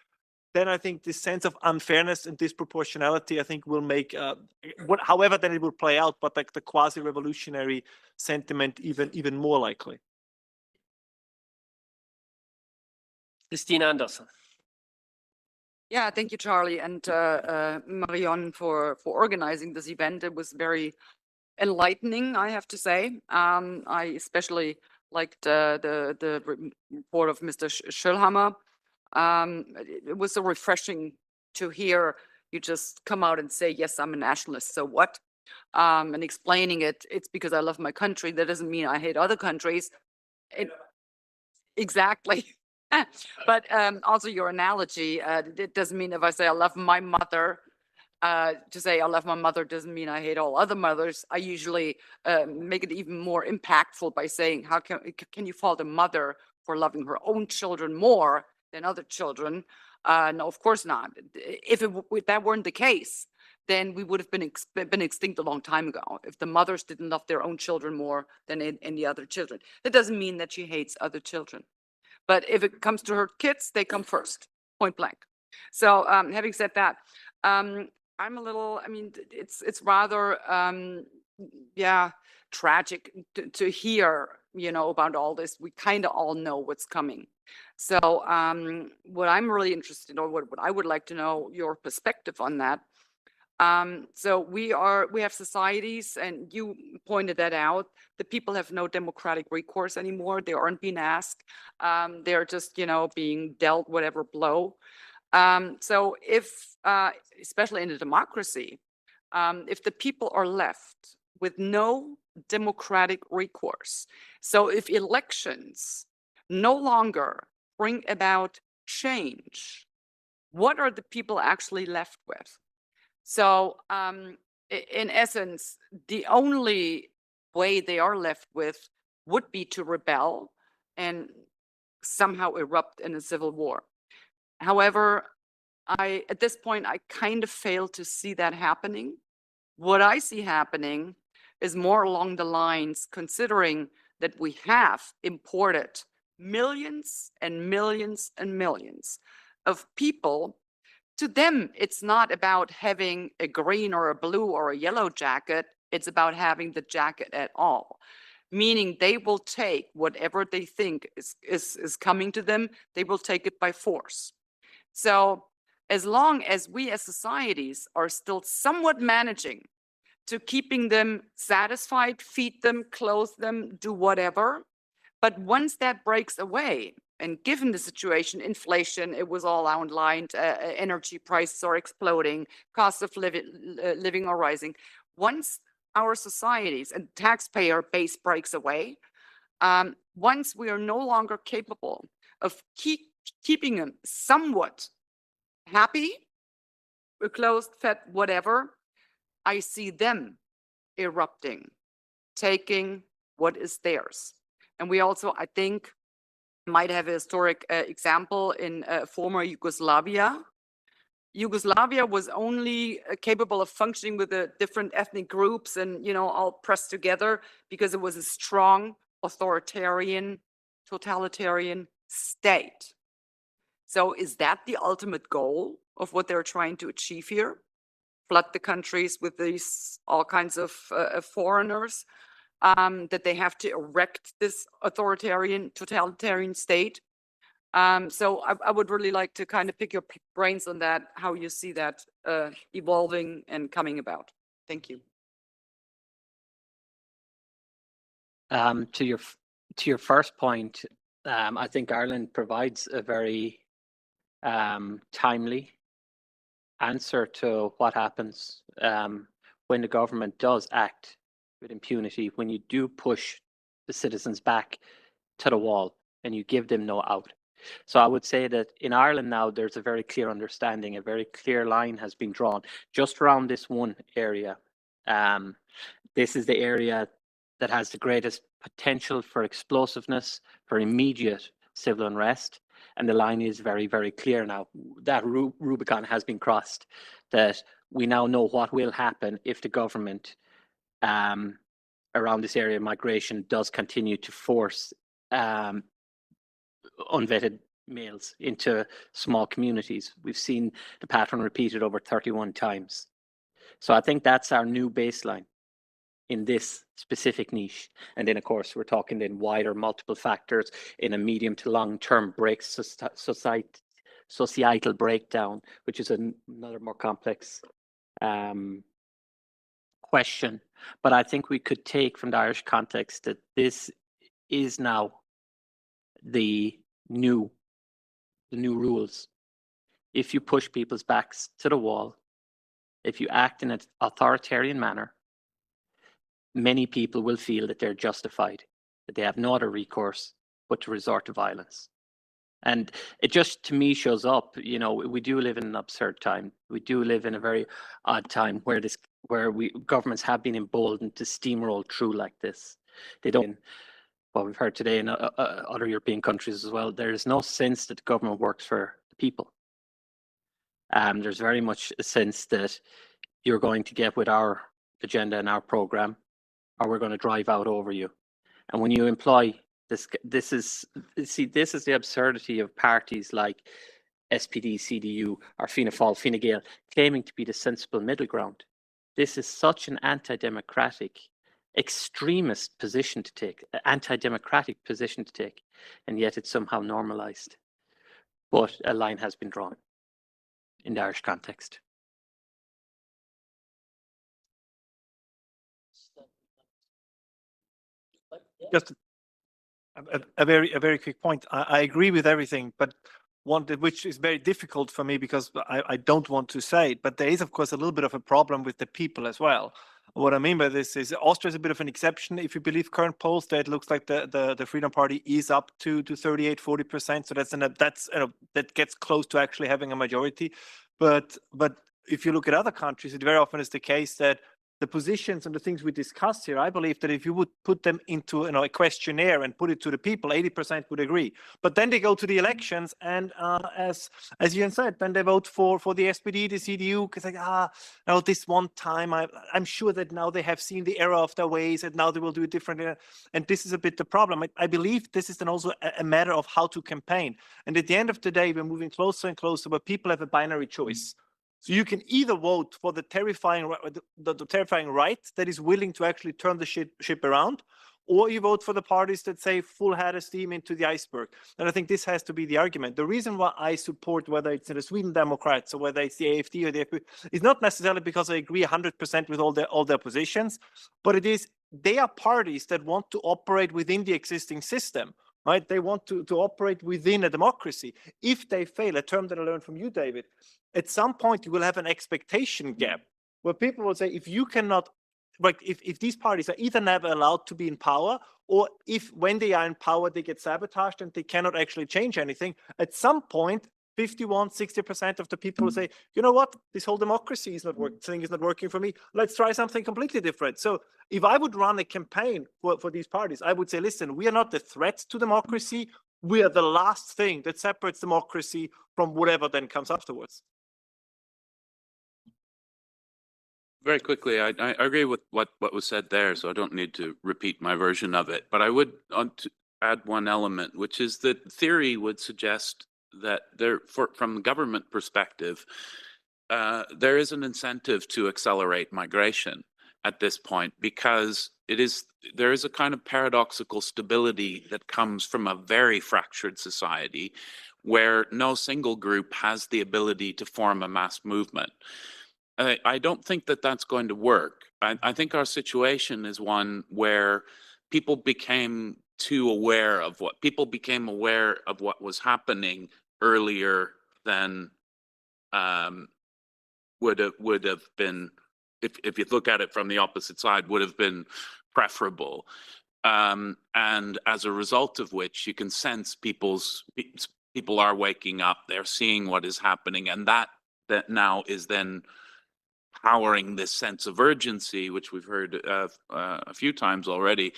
then I think this sense of unfairness and disproportionality, I think, will make, however then it will play out, but like the quasi-revolutionary sentiment even more likely. Christine Anderson. Yeah, thank you, Charlie, and Marion for organizing this event. It was very enlightening, I have to say. I especially liked the report of Mr. Schoellhammer. It was so refreshing to hear you just come out and say, yes, I'm a nationalist, so what? And explaining it's because I love my country. That doesn't mean I hate other countries. Exactly. But also your analogy, it doesn't mean if I say I love my mother, to say I love my mother doesn't mean I hate all other mothers. I usually make it even more impactful by saying, how can you fault a mother for loving her own children more than other children? No, of course not. If that weren't the case, then we would have been extinct a long time ago. If the mothers didn't love their own children more than any other children, that doesn't mean that she hates other children. But if it comes to her kids, they come first, point blank. So having said that, I'm a little, I mean, it's rather, tragic to hear, about all this. We kind of all know what's coming. So what I'm really interested in, or what I would like to know your perspective on that. So we have societies, and you pointed that out. The people have no democratic recourse anymore. They aren't being asked. They're just, being dealt whatever blow. So if, especially in a democracy, if the people are left with no democratic recourse, so if elections no longer bring about change, what are the people actually left with? So in essence, the only way they are left with would be to rebel and somehow erupt in a civil war. However, at this point, I kind of fail to see that happening. What I see happening is more along the lines, considering that we have imported millions and millions and millions of people. To them, it's not about having a green or a blue or a yellow jacket. It's about having the jacket at all. Meaning they will take whatever they think is coming to them, they will take it by force. So as long as we as societies are still somewhat managing to keeping them satisfied, feed them, clothe them, do whatever. But once that breaks away, and given the situation, inflation, it was all outlined, energy prices are exploding, cost of living are rising. Once our societies and taxpayer base breaks away, once we are no longer capable of keeping them somewhat happy, clothed, fed, whatever, I see them erupting, taking what is theirs. And we also, I think, might have a historic example in former Yugoslavia. Yugoslavia was only capable of functioning with the different ethnic groups and, you know, all pressed together because it was a strong, authoritarian, totalitarian state. So is that the ultimate goal of what they're trying to achieve here? Flood the countries with these all kinds of foreigners, that they have to erect this authoritarian, totalitarian state. So I would really like to kind of pick your brains on that, how you see that evolving and coming about. Thank you. To your first point, I think Ireland provides a very timely answer to what happens when the government does act with impunity, when you do push the citizens back to the wall and you give them no out. So I would say that in Ireland now, there's a very clear understanding, a very clear line has been drawn just around this one area. This is the area that has the greatest potential for explosiveness, for immediate civil unrest. And the line is very, very clear now. That Rubicon has been crossed, that we now know what will happen if the government around this area of migration does continue to force unvetted males into small communities. We've seen the pattern repeated over 31 times. So I think that's our new baseline in this specific niche. And then, of course, we're talking then wider multiple factors in a medium to long-term societal breakdown, which is another more complex question. But I think we could take from the Irish context that this is now the new rules. If you push people's backs to the wall, if you act in an authoritarian manner, many people will feel that they're justified, that they have no other recourse but to resort to violence. And it just, to me, shows up, you know, we do live in an absurd time. We do live in a very odd time where governments have been emboldened to steamroll through like this. They don't, what we've heard today in other European countries as well, there is no sense that the government works for the people. There's very much a sense that you're going to get with our agenda and our program, or we're going to drive out over you. And when you employ this is the absurdity of parties like SPD, CDU, or Fianna Fáil, Fine Gael, claiming to be the sensible middle ground. This is such an anti-democratic, extremist position to take, anti-democratic position to take, and yet it's somehow normalized. But a line has been drawn in the Irish context. Just a very quick point. I agree with everything, but one which is very difficult for me because I don't want to say it, but there is, of course, a little bit of a problem with the people as well. What I mean by this is Austria is a bit of an exception. If you believe current polls, that it looks like the Freedom Party is up to 38-40%. So that gets close to actually having a majority. But if you look at other countries, it very often is the case that the positions and the things we discuss here, I believe that if you would put them into a questionnaire and put it to the people, 80% would agree. But then they go to the elections, and as Eoin said, then they vote for the SPD, the CDU, because like no, this one time I'm sure that now they have seen the error of their ways, and now they will do it differently. And this is a bit the problem. I believe this is then also a matter of how to campaign. And at the end of the day, we're moving closer and closer, where people have a binary choice. So you can either vote for the terrifying right that is willing to actually turn the ship around, or you vote for the parties that say full head of steam into the iceberg. And I think this has to be the argument. The reason why I support whether it's the Sweden Democrats or whether it's the AFD or the FPÖ is not necessarily because I agree 100% with all their positions, but it is they are parties that want to operate within the existing system. Right? They want to operate within a democracy. If they fail, a term that I learned from you, David, at some point you will have an expectation gap where people will say, if you cannot, like if these parties are either never allowed to be in power, or if when they are in power, they get sabotaged and they cannot actually change anything, at some point, 51, 60% of the people will say, you know what, this whole democracy is not thing is not working for me. Let's try something completely different. So if I would run a campaign for these parties, I would say, listen, we are not the threat to democracy. We are the last thing that separates democracy from whatever then comes afterwards. Very quickly, I agree with what was said there, so I don't need to repeat my version of it. But I would want to add one element, which is that theory would suggest that from the government perspective, there is an incentive to accelerate migration at this point, because there is a kind of paradoxical stability that comes from a very fractured society where no single group has the ability to form a mass movement. I don't think that that's going to work. I think our situation is one where people became aware of what was happening earlier than would have been, if you look at it from the opposite side, would have been preferable. And as a result of which, you can sense people are waking up, they're seeing what is happening, and that now is then powering this sense of urgency, which we've heard a few times already,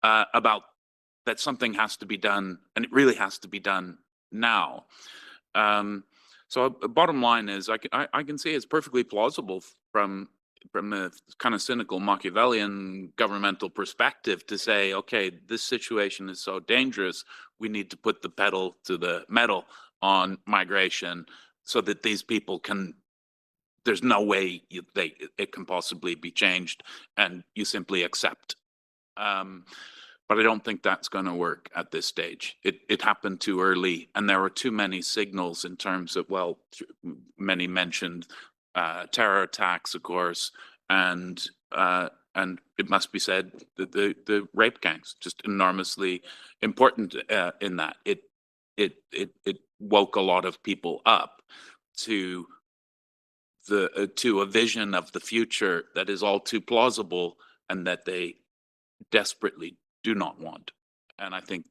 about that something has to be done, and it really has to be done now. So bottom line is, I can see it's perfectly plausible from a kind of cynical Machiavellian governmental perspective to say, okay, this situation is so dangerous, we need to put the pedal to the metal on migration so that these people can, there's no way it can possibly be changed, and you simply accept. But I don't think that's going to work at this stage. It happened too early, and there were too many signals in terms of, well, many mentioned terror attacks, of course, and it must be said that the rape gangs, just enormously important in that. It woke a lot of people up to a vision of the future that is all too plausible and that they desperately do not want. And I think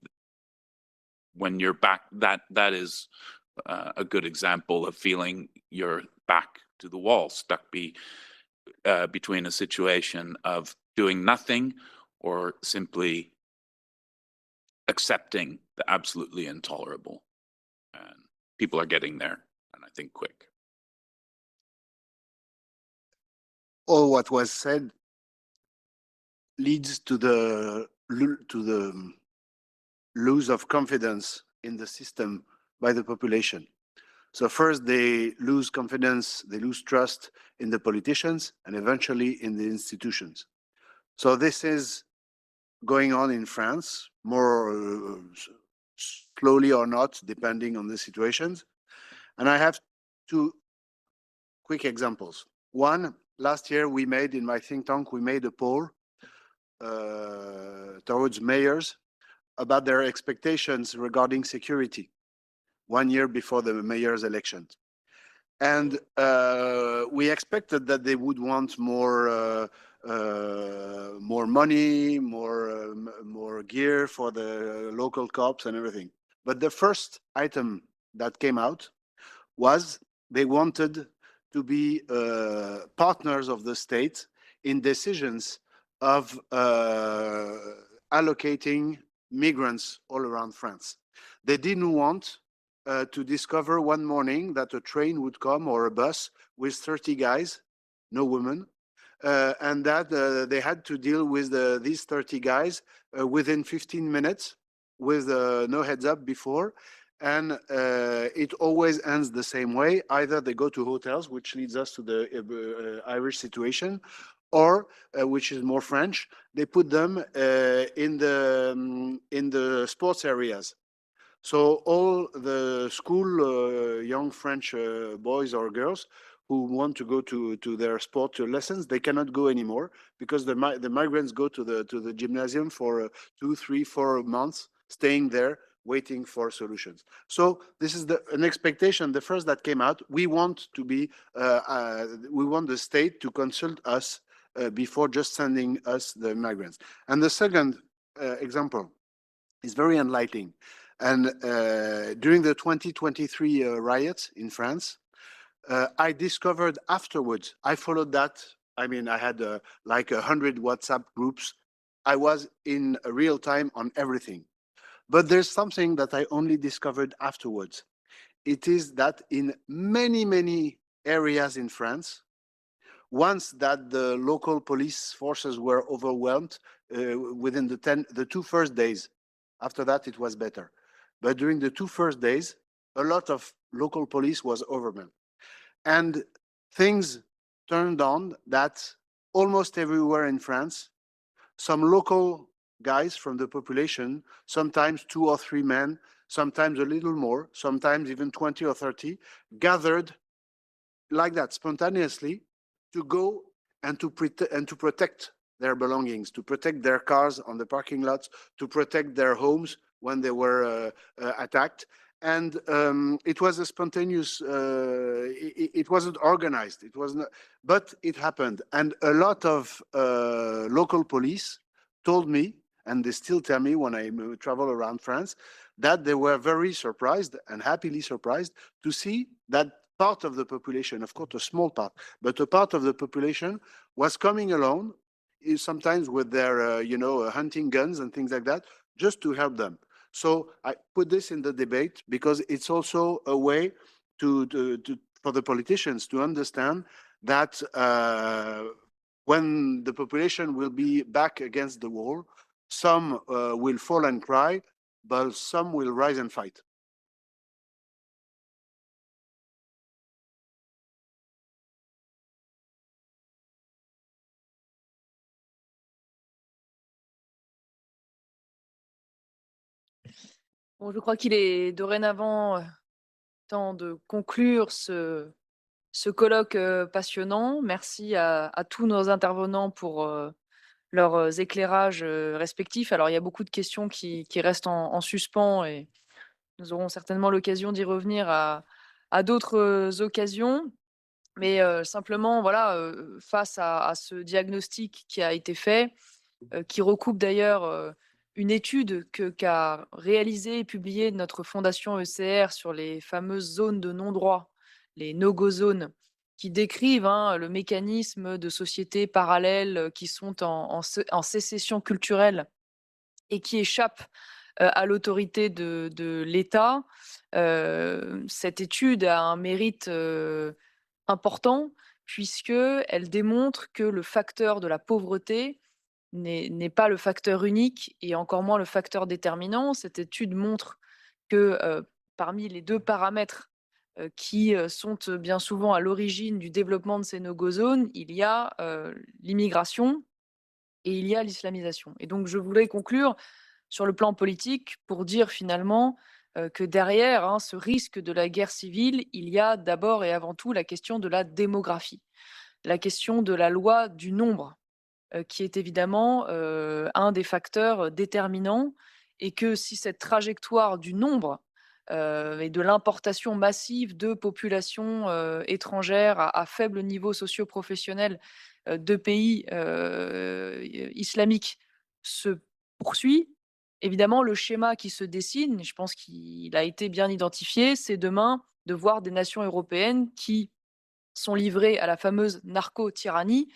when you're back, that is a good example of feeling you're back to the wall, stuck between a situation of doing nothing or simply accepting the absolutely intolerable. And people are getting there, and I think quick. All what was said leads to the lose of confidence in the system by the population. So first they lose confidence, they lose trust in the politicians, and eventually in the institutions. So this is going on in France, more slowly or not, depending on the situations. And I have two quick examples. One, last year we made, in my think tank, we made a poll towards mayors about their expectations regarding security 1 year before the mayor's elections. And we expected that they would want more money, more gear for the local cops and everything. But the first item that came out was they wanted to be partners of the state in decisions of allocating migrants all around France. They didn't want to discover one morning that a train would come or a bus with 30 guys, no women, and that they had to deal with these 30 guys within 15 minutes with no heads up before. And it always ends the same way. Either they go to hotels, which leads us to the Irish situation, or which is more French, they put them in the sports areas. So all the school young French boys or girls who want to go to their sport lessons, they cannot go anymore because the migrants go to the gymnasium for 2, 3, 4 months, staying there, waiting for solutions. So this is an expectation. The first that came out, we want to be, we want the state to consult us before just sending us the migrants. And the second example is very enlightening. And during the 2023 riots in France, I discovered afterwards, I followed that. I mean, I had like 100 WhatsApp groups. I was in real time on everything. But there's something that I only discovered afterwards. It is that in many, many areas in France, once that the local police forces were overwhelmed within the 2 first days, after that it was better. But during the 2 first days, a lot of local police was overwhelmed. And things turned on that almost everywhere in France, some local guys from the population, sometimes 2 or 3 men, sometimes a little more, sometimes even 20 or 30, gathered like that spontaneously to go and to protect their belongings, to protect their cars on the parking lots, to protect their homes when they were attacked. And it was a spontaneous, it wasn't organized, it wasn't, but it happened. And a lot of local police told me, and they still tell me when I travel around France, that they were very surprised and happily surprised to see that part of the population, of course a small part, but a part of the population was coming alone, sometimes with their, hunting guns and things like that, just to help them. So I put this in the debate because it's also a way for the politicians to understand that when the population will be back against the wall, some will fall and cry, but some will rise and fight. Bon, je crois qu'il est dorénavant temps de conclure ce colloque passionnant. Merci à tous nos intervenants pour leurs éclairages respectifs. Alors, il y a beaucoup de questions qui restent en suspens et nous aurons certainement l'occasion d'y revenir à d'autres occasions. Mais simplement, voilà, face à ce diagnostic qui a été fait, qui recoupe d'ailleurs une étude qu'a réalisée et publiée notre fondation ECR sur les fameuses zones de non-droit, les no-go zones, qui décrivent le mécanisme de sociétés parallèles qui sont en sécession culturelle et qui échappent à l'autorité de l'État. Cette étude a un mérite important puisqu'elle démontre que le facteur de la pauvreté n'est pas le facteur unique et encore moins le facteur déterminant. Cette étude montre que parmi les 2 paramètres qui sont bien souvent à l'origine du développement de ces no-go zones, il y a l'immigration et il y a l'islamisation. Et donc je voulais conclure sur le plan politique pour dire finalement que derrière ce risque de la guerre civile, il y a d'abord et avant tout la question de la démographie, la question de la loi du nombre, qui est évidemment un des facteurs déterminants et que si cette trajectoire du nombre et de l'importation massive de populations étrangères à faible niveau socio-professionnel de pays islamiques se poursuit, évidemment, le schéma qui se dessine, je pense qu'il a été bien identifié, c'est demain de voir des nations européennes qui sont livrées à la fameuse narco-tyrannie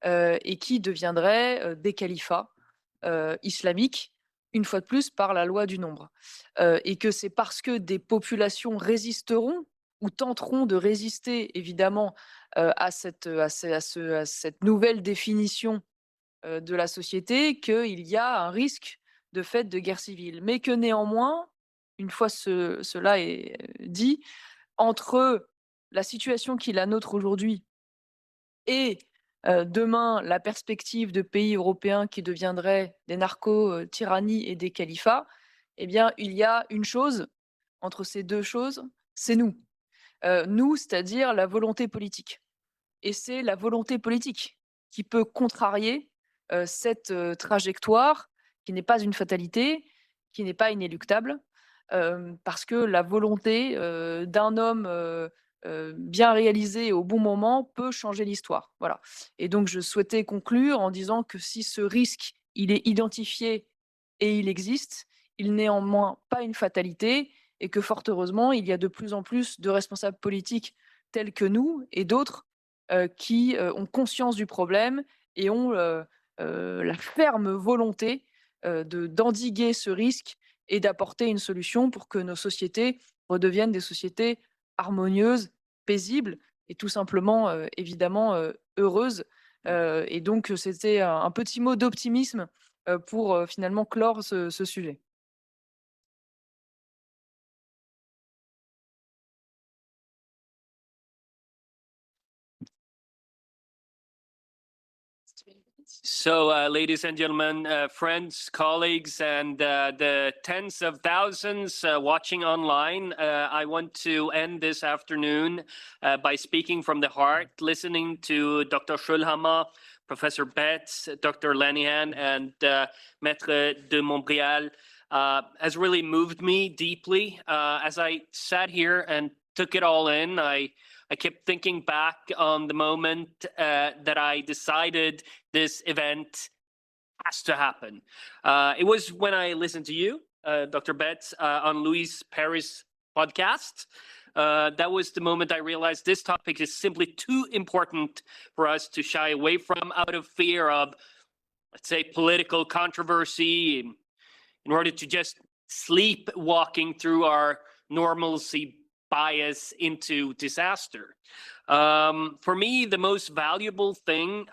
et qui deviendraient des califats islamiques, une fois de plus, par la loi du nombre. Et que c'est parce que des populations résisteront ou tenteront de résister, évidemment, à cette nouvelle définition de la société qu'il y a un risque de fait de guerre civile. Mais que néanmoins, une fois cela est dit, entre la situation qui est la nôtre aujourd'hui et demain la perspective de pays européens qui deviendraient des narco-tyrannies et des califats, eh bien, il y a une chose entre ces deux choses, c'est nous. Nous, c'est-à-dire la volonté politique. Et c'est la volonté politique qui peut contrarier cette trajectoire qui n'est pas une fatalité, qui n'est pas inéluctable, parce que la volonté d'un homme bien réalisé au bon moment peut changer l'histoire. Voilà. Et donc, je souhaitais conclure en disant que si ce risque, il est identifié et il existe, il n'est néanmoins pas une fatalité et que fort heureusement, il y a de plus en plus de responsables politiques tels que nous et d'autres qui ont conscience du problème et ont la ferme volonté d'endiguer ce risque et d'apporter une solution pour que nos sociétés redeviennent des sociétés harmonieuses, paisibles et tout simplement, évidemment, heureuses. Et donc, c'était un petit mot d'optimisme pour finalement clore ce sujet. So, ladies and gentlemen, friends, colleagues, and the tens of thousands watching online, I want to end this afternoon by speaking from the heart, listening to Dr. Schoellhammer, Professor Betz, Dr. Lenihan, and Maitre de Montbrial has really moved me deeply. As I sat here and took it all in, I kept thinking back on the moment that I decided this event has to happen. It was when I listened to you, Dr. Betz, on Louise Perry's podcast. That was the moment I realized this topic is simply too important for us to shy away from out of fear of, let's say, political controversy, in order to just sleep walking through our normalcy bias into disaster. For me, the most valuable thing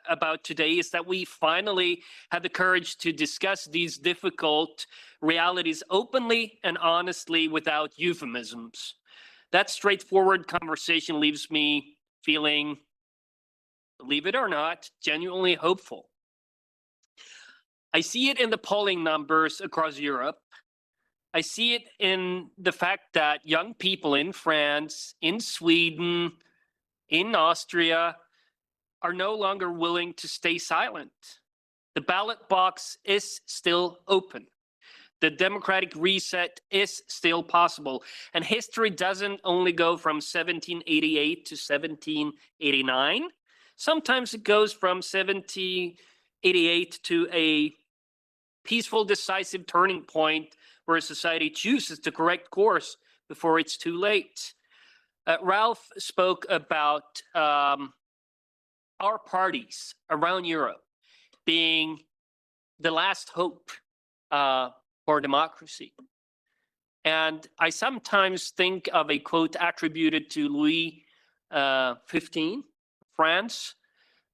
about today is that we finally had the courage to discuss these difficult realities openly and honestly without euphemisms. That straightforward conversation leaves me feeling, believe it or not, genuinely hopeful. I see it in the polling numbers across Europe. I see it in the fact that young people in France, in Sweden, in Austria are no longer willing to stay silent. The ballot box is still open. The democratic reset is still possible. And history doesn't only go from 1788 to 1789. Sometimes it goes from 1788 to a peaceful, decisive turning point where society chooses the correct course before it's too late. Ralph spoke about our parties around Europe being the last hope for democracy. And I sometimes think of a quote attributed to Louis XV, France,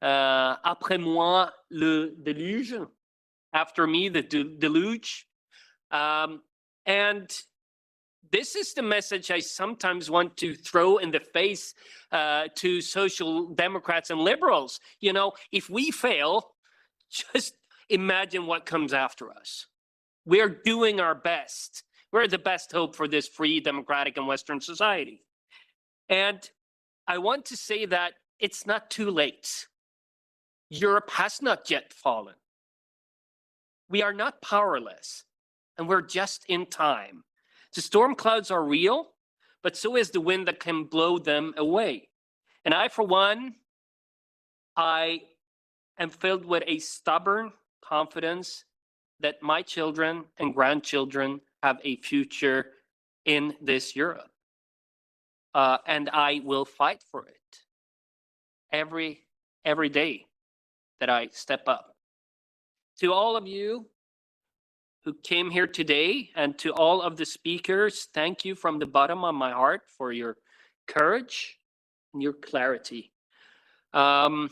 après moi le déluge, after me the deluge. And this is the message I sometimes want to throw in the face to social democrats and liberals. You know, if we fail, just imagine what comes after us. We're doing our best. We're the best hope for this free, democratic, and Western society. And I want to say that it's not too late. Europe has not yet fallen. We are not powerless, and we're just in time. The storm clouds are real, but so is the wind that can blow them away. And I, for one, I am filled with a stubborn confidence that my children and grandchildren have a future in this Europe. And I will fight for it every day that I step up. To all of you who came here today and to all of the speakers, thank you from the bottom of my heart for your courage and your clarity. And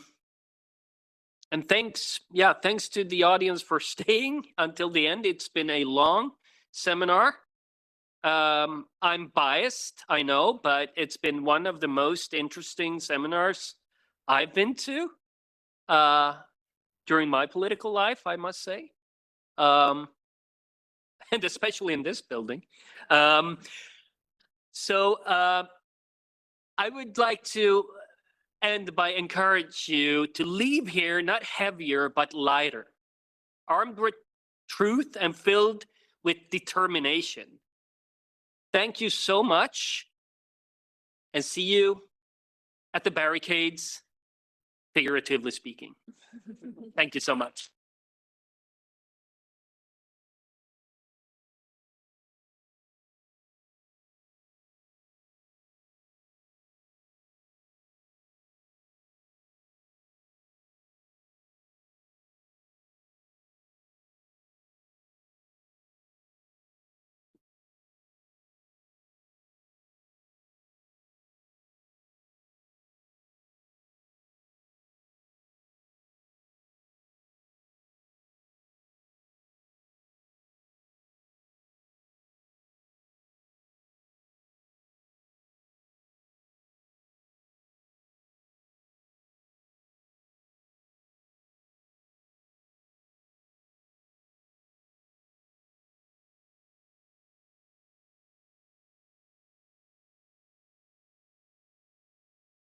thanks to the audience for staying until the end. It's been a long seminar. I'm biased, I know, but it's been one of the most interesting seminars I've been to. during my political life, I must say, and especially in this building. So I would like to end by encourage you to leave here not heavier but lighter, armed with truth and filled with determination. Thank you so much, and see you at the barricades, figuratively speaking. Thank you so much.